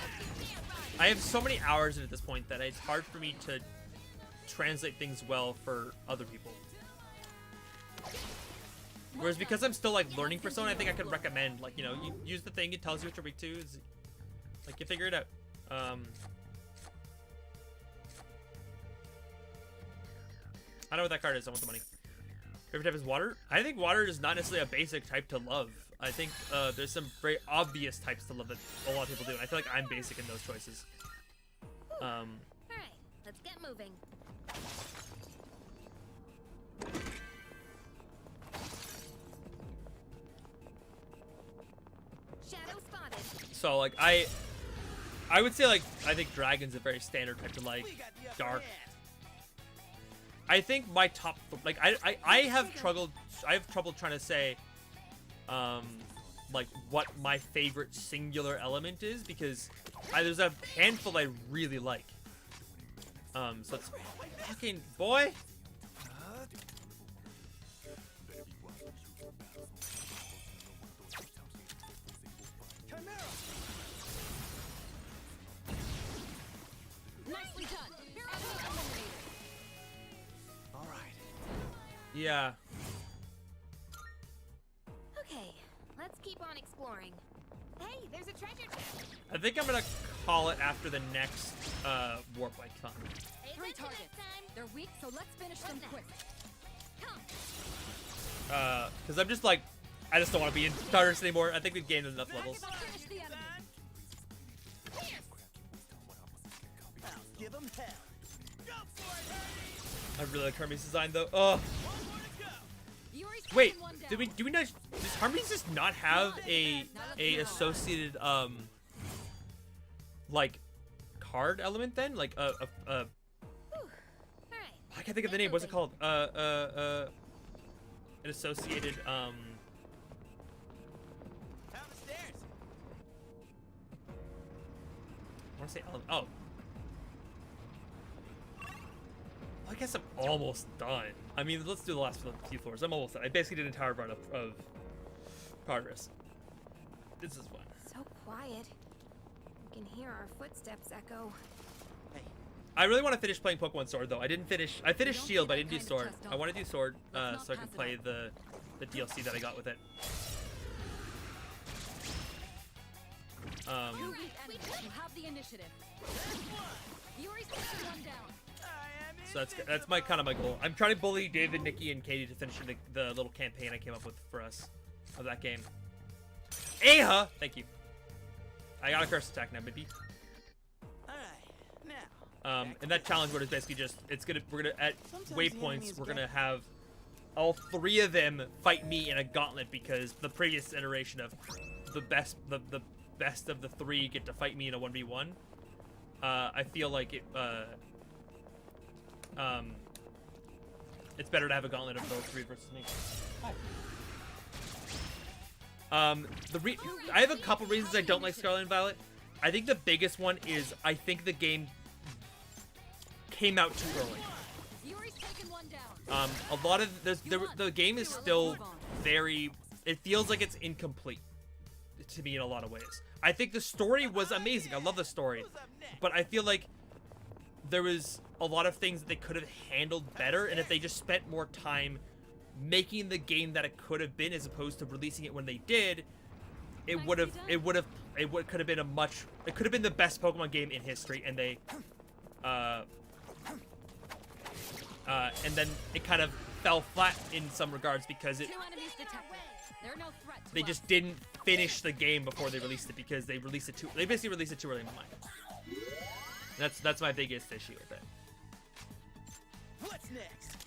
have so many hours in at this point that it's hard for me to translate things well for other people. Whereas because I'm still, like, learning Persona, I think I could recommend, like, you know, you use the thing, it tells you what you're weak to, it's, like, you figure it out. I know what that card is, I want the money. Favorite type is water? I think water is not necessarily a basic type to love. I think there's some very obvious types to love that a lot of people do. I feel like I'm basic in those choices. Alright, let's get moving. Shadow spotted. So like I would say like I think dragon's a very standard type to like. Dark. I think my top like I have trouble trying to say like what my favorite singular element is, because there's a handful I really like. So it's fucking boy. Nicely done. You're eliminated. All right. Yeah. Okay, let's keep on exploring. Hey, there's a treasure chest. I think I'm gonna call it after the next warp I come. Three targets. They're weak, so let's finish them quick. Come. Because I'm just like, I just don't want to be in starters anymore. I think we've gained enough levels. Finish the enemy. I'll give him hell. Go for it, Hermes. I really like Hermes' design though. Oh. Yuri's Wait, one down. do we not? Does Hermes just not have a associated like card element then? Like I can't think of the name. What's it called? An associated Down the stairs. I want to say element. Oh. I guess I'm almost done. I mean, let's do the last few floors. I'm almost done. I basically did an entire run of progress. This is fun. So quiet. We can hear our footsteps echo. Hey. I really want to finish playing Pokemon Sword though. I finished Shield, but I didn't do Sword. I want to do Sword so I can play the DLC that I got with it. You have the initiative. Yuri's taking one down. So that's my kind of my goal. I'm trying to bully David, Nikki, and Katie to finish the little campaign I came up with for us of that game. Aha! Thank you. I got a curse attack now, baby. And that challenge mode is basically just we're gonna at waypoints we're gonna have all 3 of them fight me in a gauntlet because the previous iteration of the best of the 3 get to fight me in a 1v1. I feel like it's better to have a gauntlet of those 3 versus me. I have a couple reasons I don't like Scarlet and Violet. I think the biggest one is I think the game came out too early. A lot of the game is still very. It feels like it's incomplete to me in a lot of ways. I think the story was amazing. I love the story, but I feel like there was a lot of things that they could have handled better, and if they just spent more time making the game that it could have been as opposed to releasing it when they did, it could have been the best Pokemon game in history, and they and then it kind of fell flat in some regards because they just didn't finish the game before they released it because they basically released it too early in my mind. That's my biggest issue with it. What's next?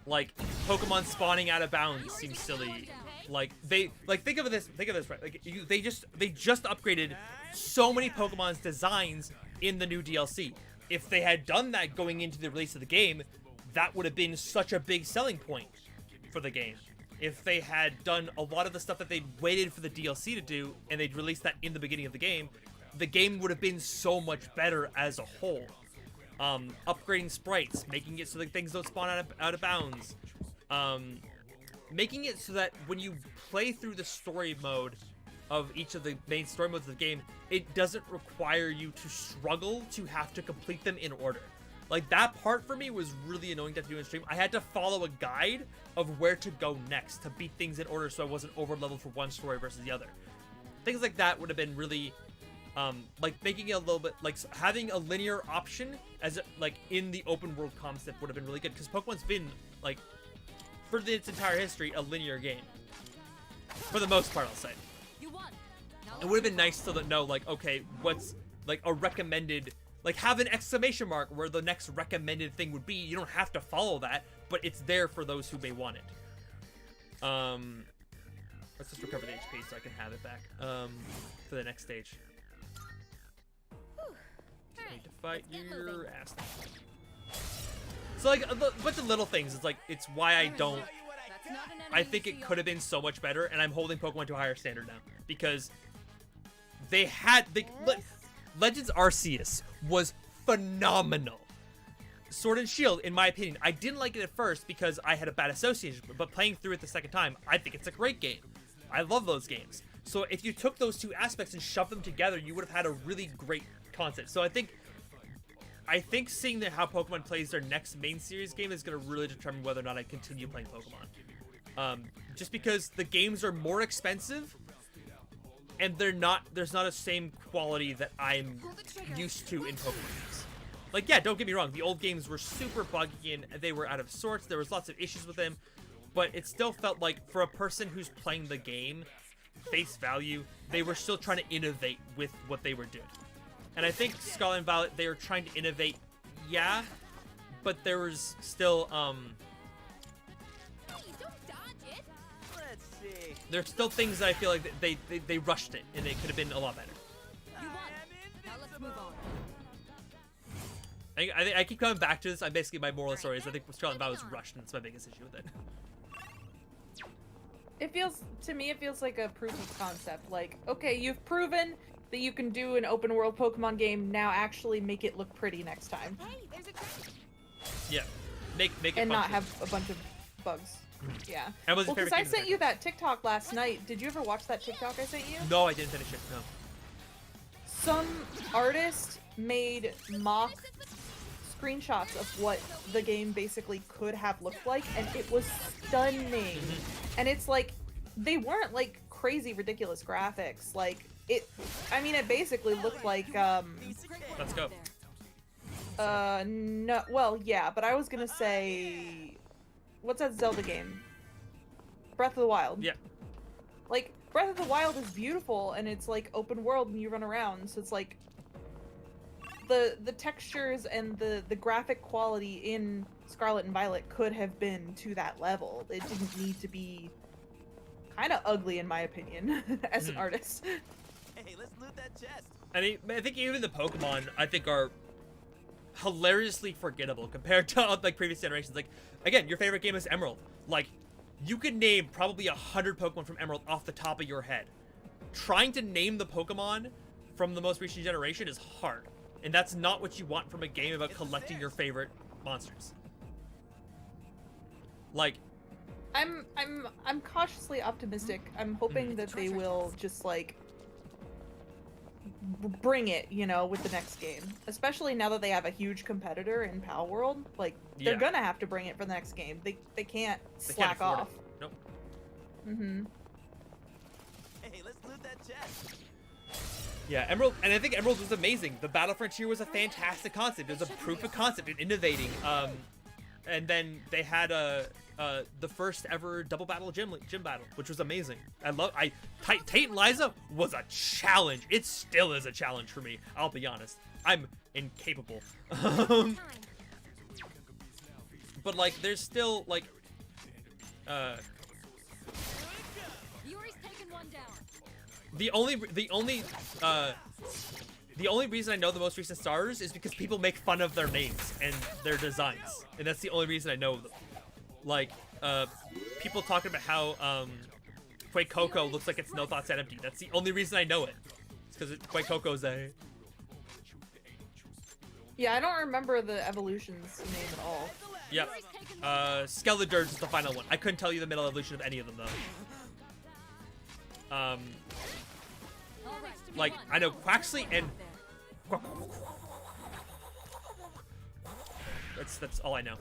Like Pokemon spawning out of bounds seems silly. Like think of this right. Like they just upgraded so many Pokemon's designs in the new DLC. If they had done that going into the release of the game, that would have been such a big selling point for the game. If they had done a lot of the stuff that they waited for the DLC to do and they'd released that in the beginning of the game would have been so much better as a whole. Upgrading sprites, making it so that things don't spawn out of bounds, making it so that when you play through the story mode of each of the main story modes of the game, it doesn't require you to struggle to have to complete them in order. Like, that part for me was really annoying to have to do in stream. I had to follow a guide of where to go next to beat things in order so I wasn't over-leveled for one story versus the other. Things like that would have been really, like, making it a little bit, like, having a linear option as, like, in the open world concept would have been really good, because Pokemon's been, like, for its entire history, a linear game. For the most part, I'll say. It would have been nice to know, like, okay, what's, like, a recommended, like, have an exclamation mark where the next recommended thing would be. You don't have to follow that, but it's there for those who may want it. Let's just recover the HP so I can have it back, for the next stage. I need to fight your ass. So, like, a bunch of little things. It's like, it's why I don't. I think it could have been so much better, and I'm holding Pokemon to a higher standard now because Legends Arceus was phenomenal. Sword and Shield, in my opinion, I didn't like it at first because I had a bad association, but playing through it the second time, I think it's a great game. I love those games. So if you took those two aspects and shoved them together, you would have had a really great concept. So I think seeing how Pokemon plays their next main series game is going to really determine whether or not I continue playing Pokemon. Just because the games are more expensive, and there's not a same quality that I'm used to in Pokemon games. Like, yeah, don't get me wrong, the old games were super buggy and they were out of sorts. There was lots of issues with them, but it still felt like for a person who's playing the game, face value, they were still trying to innovate with what they were doing. And I think Scarlet and Violet, they were trying to innovate, yeah, but there was still, there's still things that I feel like they rushed it, and they could have been a lot better. Now let's move on. I keep coming back to this. Basically, my moral of the story is I think Scarlet and Violet was rushed, and that's my biggest issue with it. To me, it feels like a proof of concept. Like, okay, you've proven that you can do an open world Pokemon game, now actually make it look pretty next time. Hey, there's a train. Yeah, make it and not function. have a bunch of bugs. Yeah. And was well, because I sent you that TikTok last night. Did you ever watch that TikTok I sent you? No, I didn't finish it. No. Some artist made mock screenshots of what the game basically could have looked like, and it was stunning. And it's like, they weren't like crazy, ridiculous graphics. Like it basically looked like Let's go. No, well, yeah, but I was gonna say, what's that Zelda game? Breath of the Wild. Yeah. Like, Breath of the Wild is beautiful, and it's like open world and you run around, so it's like the textures and the graphic quality in Scarlet and Violet could have been to that level. It didn't need to be kind of ugly, in my opinion, as an artist. Hey, let's loot that chest. I think even the Pokemon, I think, are hilariously forgettable compared to like previous generations. Like, again, your favorite game is Emerald. Like, you could name probably 100 Pokemon from Emerald off the top of your head. Trying to name the Pokemon from the most recent generation is hard. And that's not what you want from a game about collecting your favorite monsters. Like, I'm cautiously optimistic. I'm hoping that they will just like bring it, you know, with the next game. Especially now that they have a huge competitor in Pal World. Like, they're gonna have to bring it for the next game. They can't slack off. Nope. Mm-hmm. Hey, let's loot that chest. Yeah, Emerald, and I think Emerald was amazing. The Battle Frontier was a fantastic concept. It was a proof of concept in innovating. And then they had the first ever double battle gym battle, which was amazing. Tate and Liza was a challenge. It still is a challenge for me. I'll be honest. I'm incapable. But like, there's still like, Yuri's taken one down. the only reason I know the most recent starters is because people make fun of their names and their designs, and that's the only reason I know them. Like, people talking about how Quakecoco looks like it's No Thoughts Empty. That's the only reason I know it. It's because Quakecoco's a... Yeah, I don't remember the evolution's name at all. Yep. Skeledirge is the final one. I couldn't tell you the middle evolution of any of them, though. Like, I know Quaxley and... That's all I know.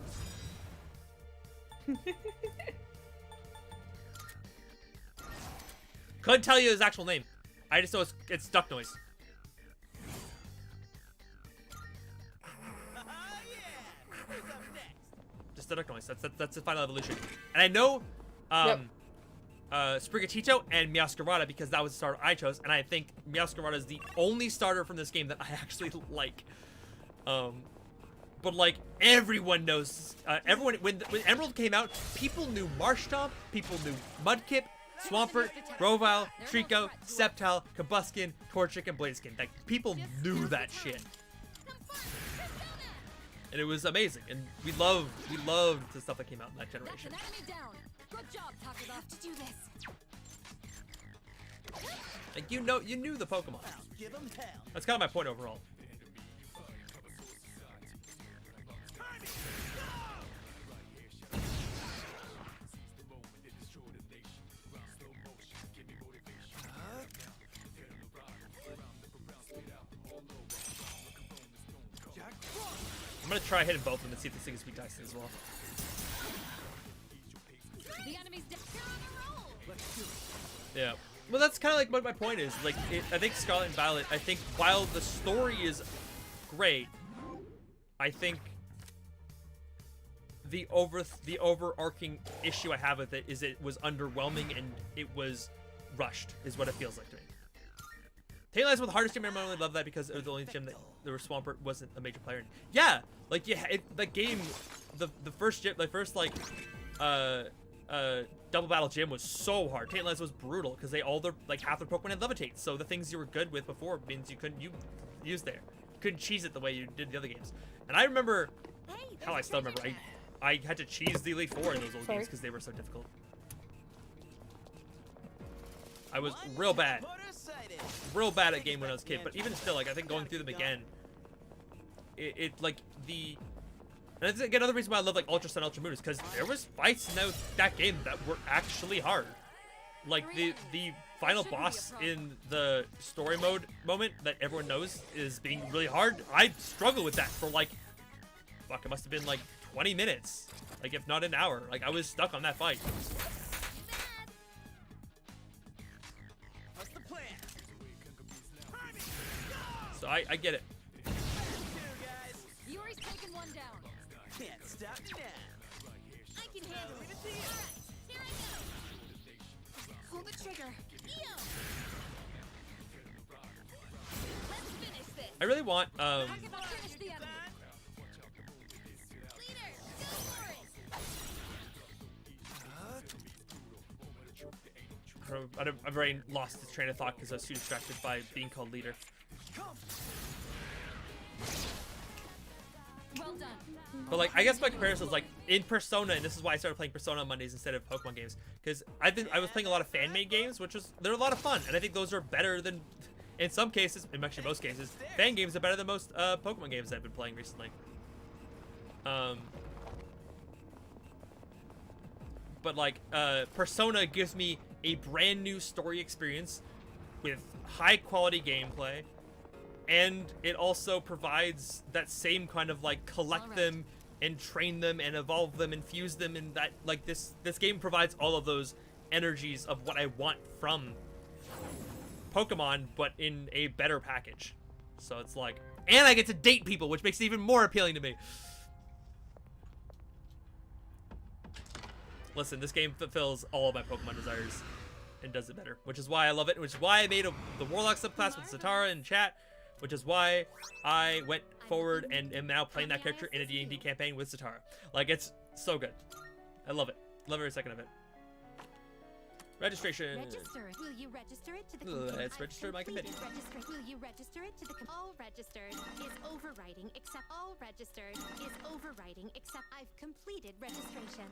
Couldn't tell you his actual name. I just know it's duck noise. Just the duck noise. That's the final evolution. And I know Sprigatito and Meowscarada because that was the starter I chose, and I think Meowscarada is the only starter from this game that I actually like. But like, everyone knows, when Emerald came out, people knew Marshtomp, people knew Mudkip, Swampert, Grovyle, Trico, Sceptile, Combuskin, Torchic, and Blaziken. Like, people knew that shit. And it was amazing, and we loved the stuff that came out in that generation. That's an enemy down. Good job, Takuba. To do this. Like, you knew the Pokemon. That's kind of my point overall. I'm gonna try hitting both of them and see if this thing is weak dice as well. The enemy's down. You're on a roll. Let's do it. Yeah. Well, that's kind of like what my point is. Like, I think Scarlet and Violet, I think while the story is great, I think the overarching issue I have with it is it was underwhelming and it was rushed, is what it feels like to me. Taylor was the hardest gym. I really love that because it was the only gym that the Swampert wasn't a major player in. Yeah, like, yeah, the game, the first gym, like double battle gym was so hard. Taylor was brutal because like half their Pokemon had levitate. So the things you were good with before means you couldn't use there. You couldn't cheese it the way you did the other games. And I remember, hell, I still remember. I had to cheese the Elite Four in those old games because they were so difficult. I was real bad at game when I was a kid, but even still, like, I think going through them again, and that's again another reason why I love like Ultra Sun, Ultra Moon is because there was fights in that game that were actually hard. Like the final boss in the story mode moment that everyone knows is being really hard. I struggled with that for like, fuck, it must have been like 20 minutes, like if not an hour. Like I was stuck on that fight. So I get it. Yuri's taken one down. Can't stop now. I can handle it. All right, here I go. Pull the trigger. Yo. Let's finish this. I really want Finish the enemy. Leader, go for it. I've already lost the train of thought because I was too distracted by being called leader. Well done. But like, I guess my comparison is like in Persona, and this is why I started playing Persona on Mondays instead of Pokemon games, because I was playing a lot of fan-made games, they're a lot of fun, and I think those are better than, in some cases, in actually most cases, fan games are better than most Pokemon games I've been playing recently. But like, Persona gives me a brand new story experience with high quality gameplay, and it also provides that same kind of like collect them and train them and evolve them and fuse them, and that like this game provides all of those energies of what I want from Pokemon, but in a better package. So it's like, and I get to date people, which makes it even more appealing to me. Listen, this game fulfills all of my Pokemon desires and does it better, which is why I love it, which is why I made the Warlock subclass with Zatara in chat, which is why I went forward and am now playing that character in a D&D campaign with Zatara. Like, it's so good. I love it. Love every second of it. Registration. Register. Will you register it to the Let's register my committee. Will you register it to the all registered is overriding except all registered is overriding except I've completed registration.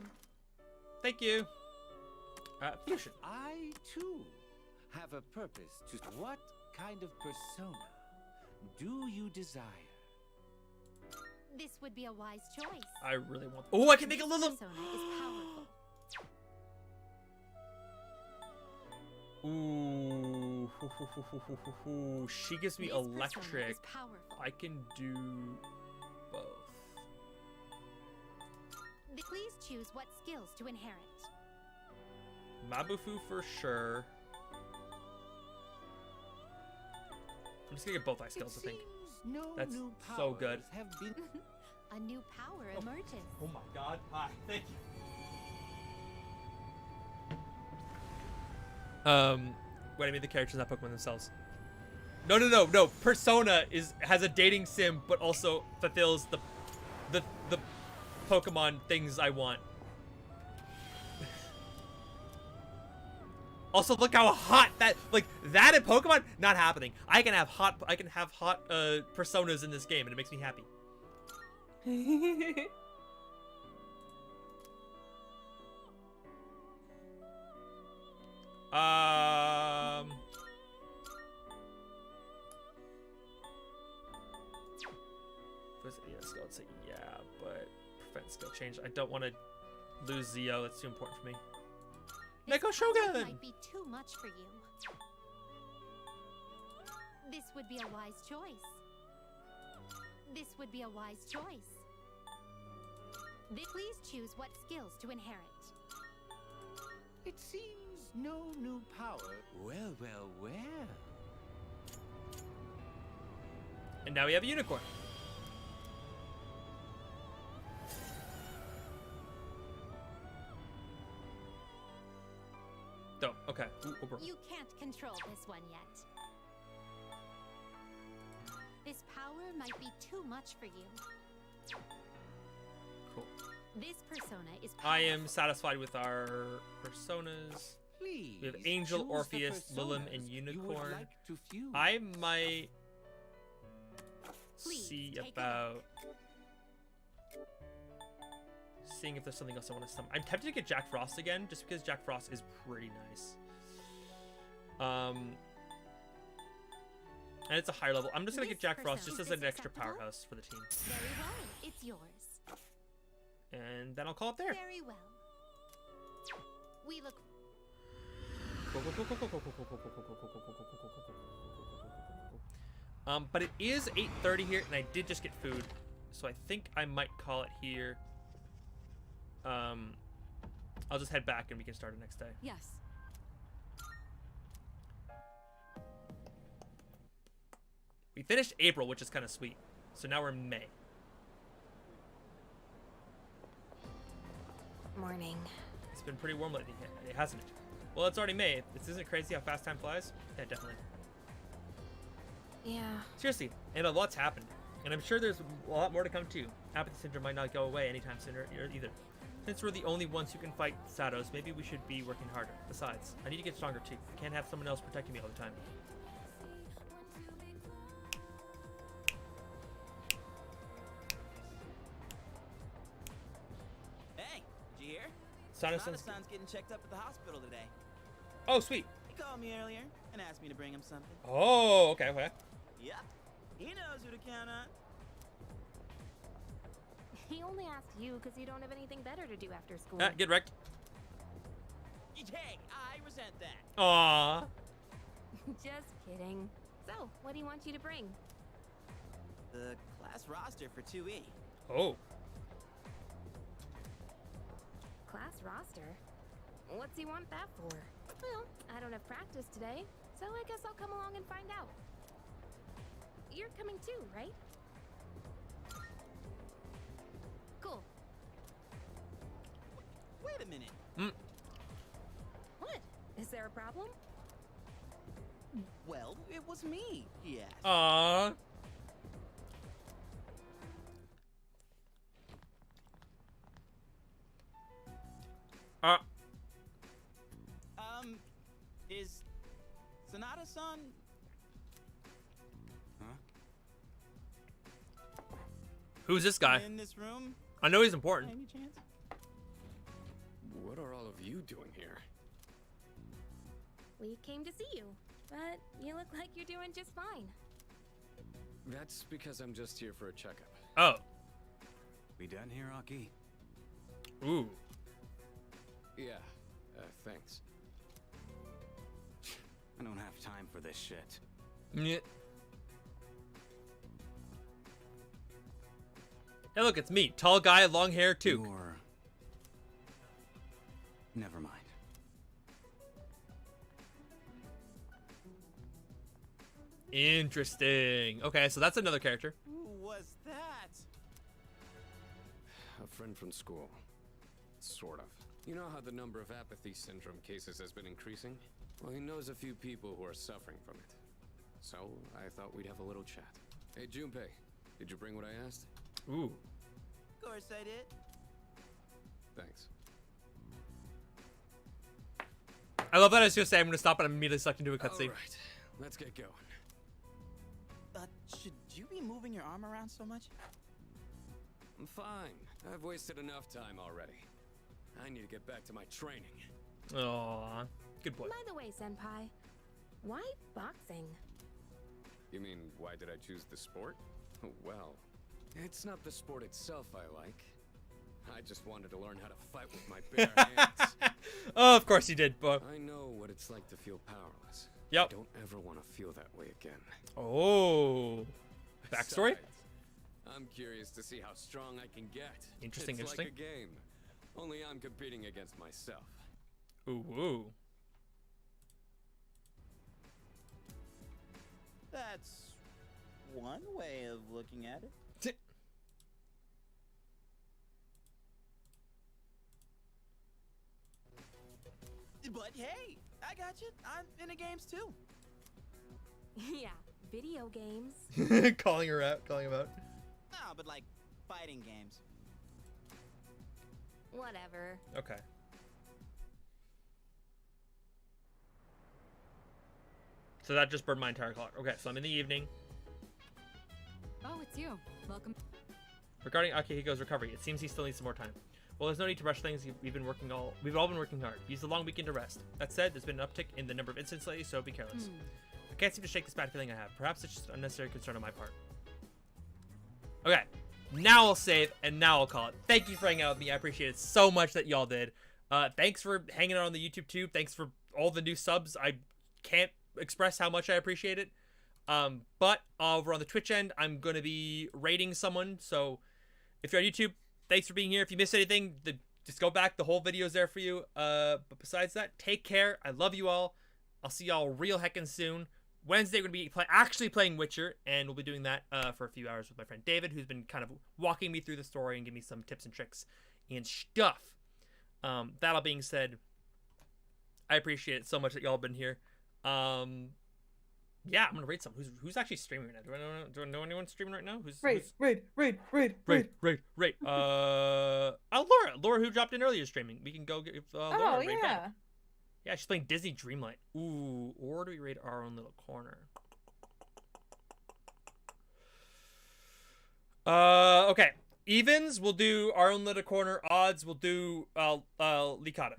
Thank you. Fusion. I too have a purpose to what kind of persona do you desire? This would be a wise choice. I really want. Oh, I can make a little. Persona is powerful. Ooh, she gives me electric. I can do both. Please choose what skills to inherit. Mabufu for sure. I'm just gonna get both eye skills, I think. That's so good. A new power emerges. Oh my god. Hi, thank you. Wait, I mean the characters, not Pokemon themselves. No. Persona has a dating sim, but also fulfills the Pokemon things I want. Also, look how hot that that in Pokemon, not happening. I can have hot personas in this game, and it makes me happy. Skill, let's say yeah, but prevent skill change. I don't want to lose Zio. That's too important for me. Neko Shogun might be too much for you. This would be a wise choice. This would be a wise choice. Please choose what skills to inherit. It seems no new power. Well. And now we have a unicorn. Dope. Okay. You can't control this one yet. This power might be too much for you. Cool. This persona is powerful. I am satisfied with our personas. Please, we have Angel, Orpheus, Lilim, and Unicorn. I might see about seeing if there's something else I want to summon. I'm tempted to get Jack Frost again, just because Jack Frost is pretty nice. And it's a higher level. I'm just gonna get Jack Frost just as an extra powerhouse for the team. Very well, it's yours. And then I'll call it there. Very well. We look. But it is 8:30 here, and I did just get food, so I think I might call it here. I'll just head back and we can start it next day. We finished April, which is kind of sweet. So now we're in May. Morning. It's been pretty warm lately, hasn't it? Well, it's already May. Isn't it crazy how fast time flies? Yeah, definitely. Yeah. Seriously, and a lot's happened. And I'm sure there's a lot more to come too. Apathy syndrome might not go away anytime sooner either. Since we're the only ones who can fight Sados, maybe we should be working harder. Besides, I need to get stronger too. I can't have someone else protecting me all the time. Hey, did you hear? Son's getting checked up at the hospital today. Oh, sweet. He called me earlier and asked me to bring him something. Oh, okay, okay. Yep, he knows who to count on. He only asked you because you don't have anything better to do after school. Get wrecked. Hey, I resent that. Aww. Just kidding. So, what do you want you to bring? The class roster for 2E. Oh. Class roster? What's he want that for? Well, I don't have practice today, so I guess I'll come along and find out. You're coming too, right? Cool. Wait a minute. What? Is there a problem? Well, it was me, he asked. Aww. Is Sonata-san... Who's this guy? in this room? I know he's important. Any chance? What are all of you doing here? We came to see you, but you look like you're doing just fine. That's because I'm just here for a checkup. Oh. We done here, Aki? Ooh. Yeah, thanks. I don't have time for this shit. Yeah. Hey, look, it's me. Tall guy, long hair, too. Never mind. Interesting. Okay, so that's another character. Who was that? A friend from school. Sort of. You know how the number of apathy syndrome cases has been increasing? Well, he knows a few people who are suffering from it. So, I thought we'd have a little chat. Hey, Junpei, did you bring what I asked? Ooh. Of course I did. Thanks. I love that I was going to say I'm going to stop and I'm immediately sucked into a cutscene. Alright, let's get going. Should you be moving your arm around so much? I'm fine. I've wasted enough time already. I need to get back to my training. Aww. Good boy. By the way, Senpai, why boxing? You mean, why did I choose the sport? Well, it's not the sport itself I like. I just wanted to learn how to fight with my bare hands. Oh, of course you did, Bo. I know what it's like to feel powerless. Yep. I don't ever want to feel that way again. Oh. Backstory? Besides, I'm curious to see how strong I can get. Interesting, it's interesting. like a game. Only I'm competing against myself. Ooh, ooh. That's one way of looking at it. But hey, I got you. I'm into games too. Yeah, video games. Calling her out, calling him out. No, but like fighting games. Whatever. Okay. So that just burned my entire clock. Okay, so I'm in the evening. Oh, it's you. Welcome. Regarding Akihiko's recovery, it seems he still needs some more time. Well, there's no need to rush things. We've all been working hard. Use the long weekend to rest. That said, there's been an uptick in the number of incidents lately, so be careless. I can't seem to shake this bad feeling I have. Perhaps it's just unnecessary concern on my part. Okay, now I'll save, and now I'll call it. Thank you for hanging out with me. I appreciate it so much that y'all did. Thanks for hanging out on the YouTube tube. Thanks for all the new subs. I can't express how much I appreciate it. But over on the Twitch end, I'm going to be rating someone. So if you're on YouTube, thanks for being here. If you missed anything, just go back. The whole video is there for you. But besides that, take care. I love you all. I'll see y'all real heckin' soon. Wednesday, we're going to be actually playing Witcher, and we'll be doing that for a few hours with my friend David, who's been kind of walking me through the story and giving me some tips and tricks and stuff. That all being said, I appreciate it so much that y'all have been here. Yeah, I'm gonna rate some. Who's actually streaming right now? Do I know anyone streaming right now? Raid. Laura, who dropped in earlier, is streaming. We can go give Laura a raid back. Yeah, she's playing Disney Dreamlight. Ooh, or do we raid our own little corner? Okay. Evens, we'll do our own little corner. Odds, we'll do Licata.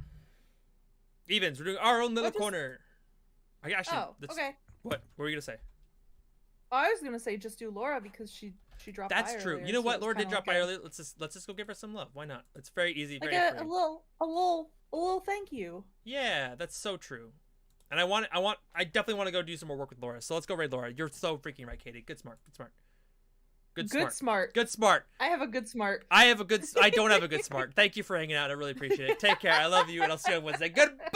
Evens, we're doing our own little corner. I actually. Okay. What were you gonna say? I was gonna say just do Laura because she dropped. That's by true. Earlier, You know so what? Laura did kinda drop by earlier. Let's just go give her some love. Why not? It's very easy. like very a free. little thank you. Yeah, that's so true. And I definitely want to go do some more work with Laura. So let's go raid Laura. You're so freaking right, Katie. Good smart. Good smart. I have a good smart. I don't have a good smart. Thank you for hanging out. I really appreciate it. Take care. I love you, and I'll see you on Wednesday. Goodbye.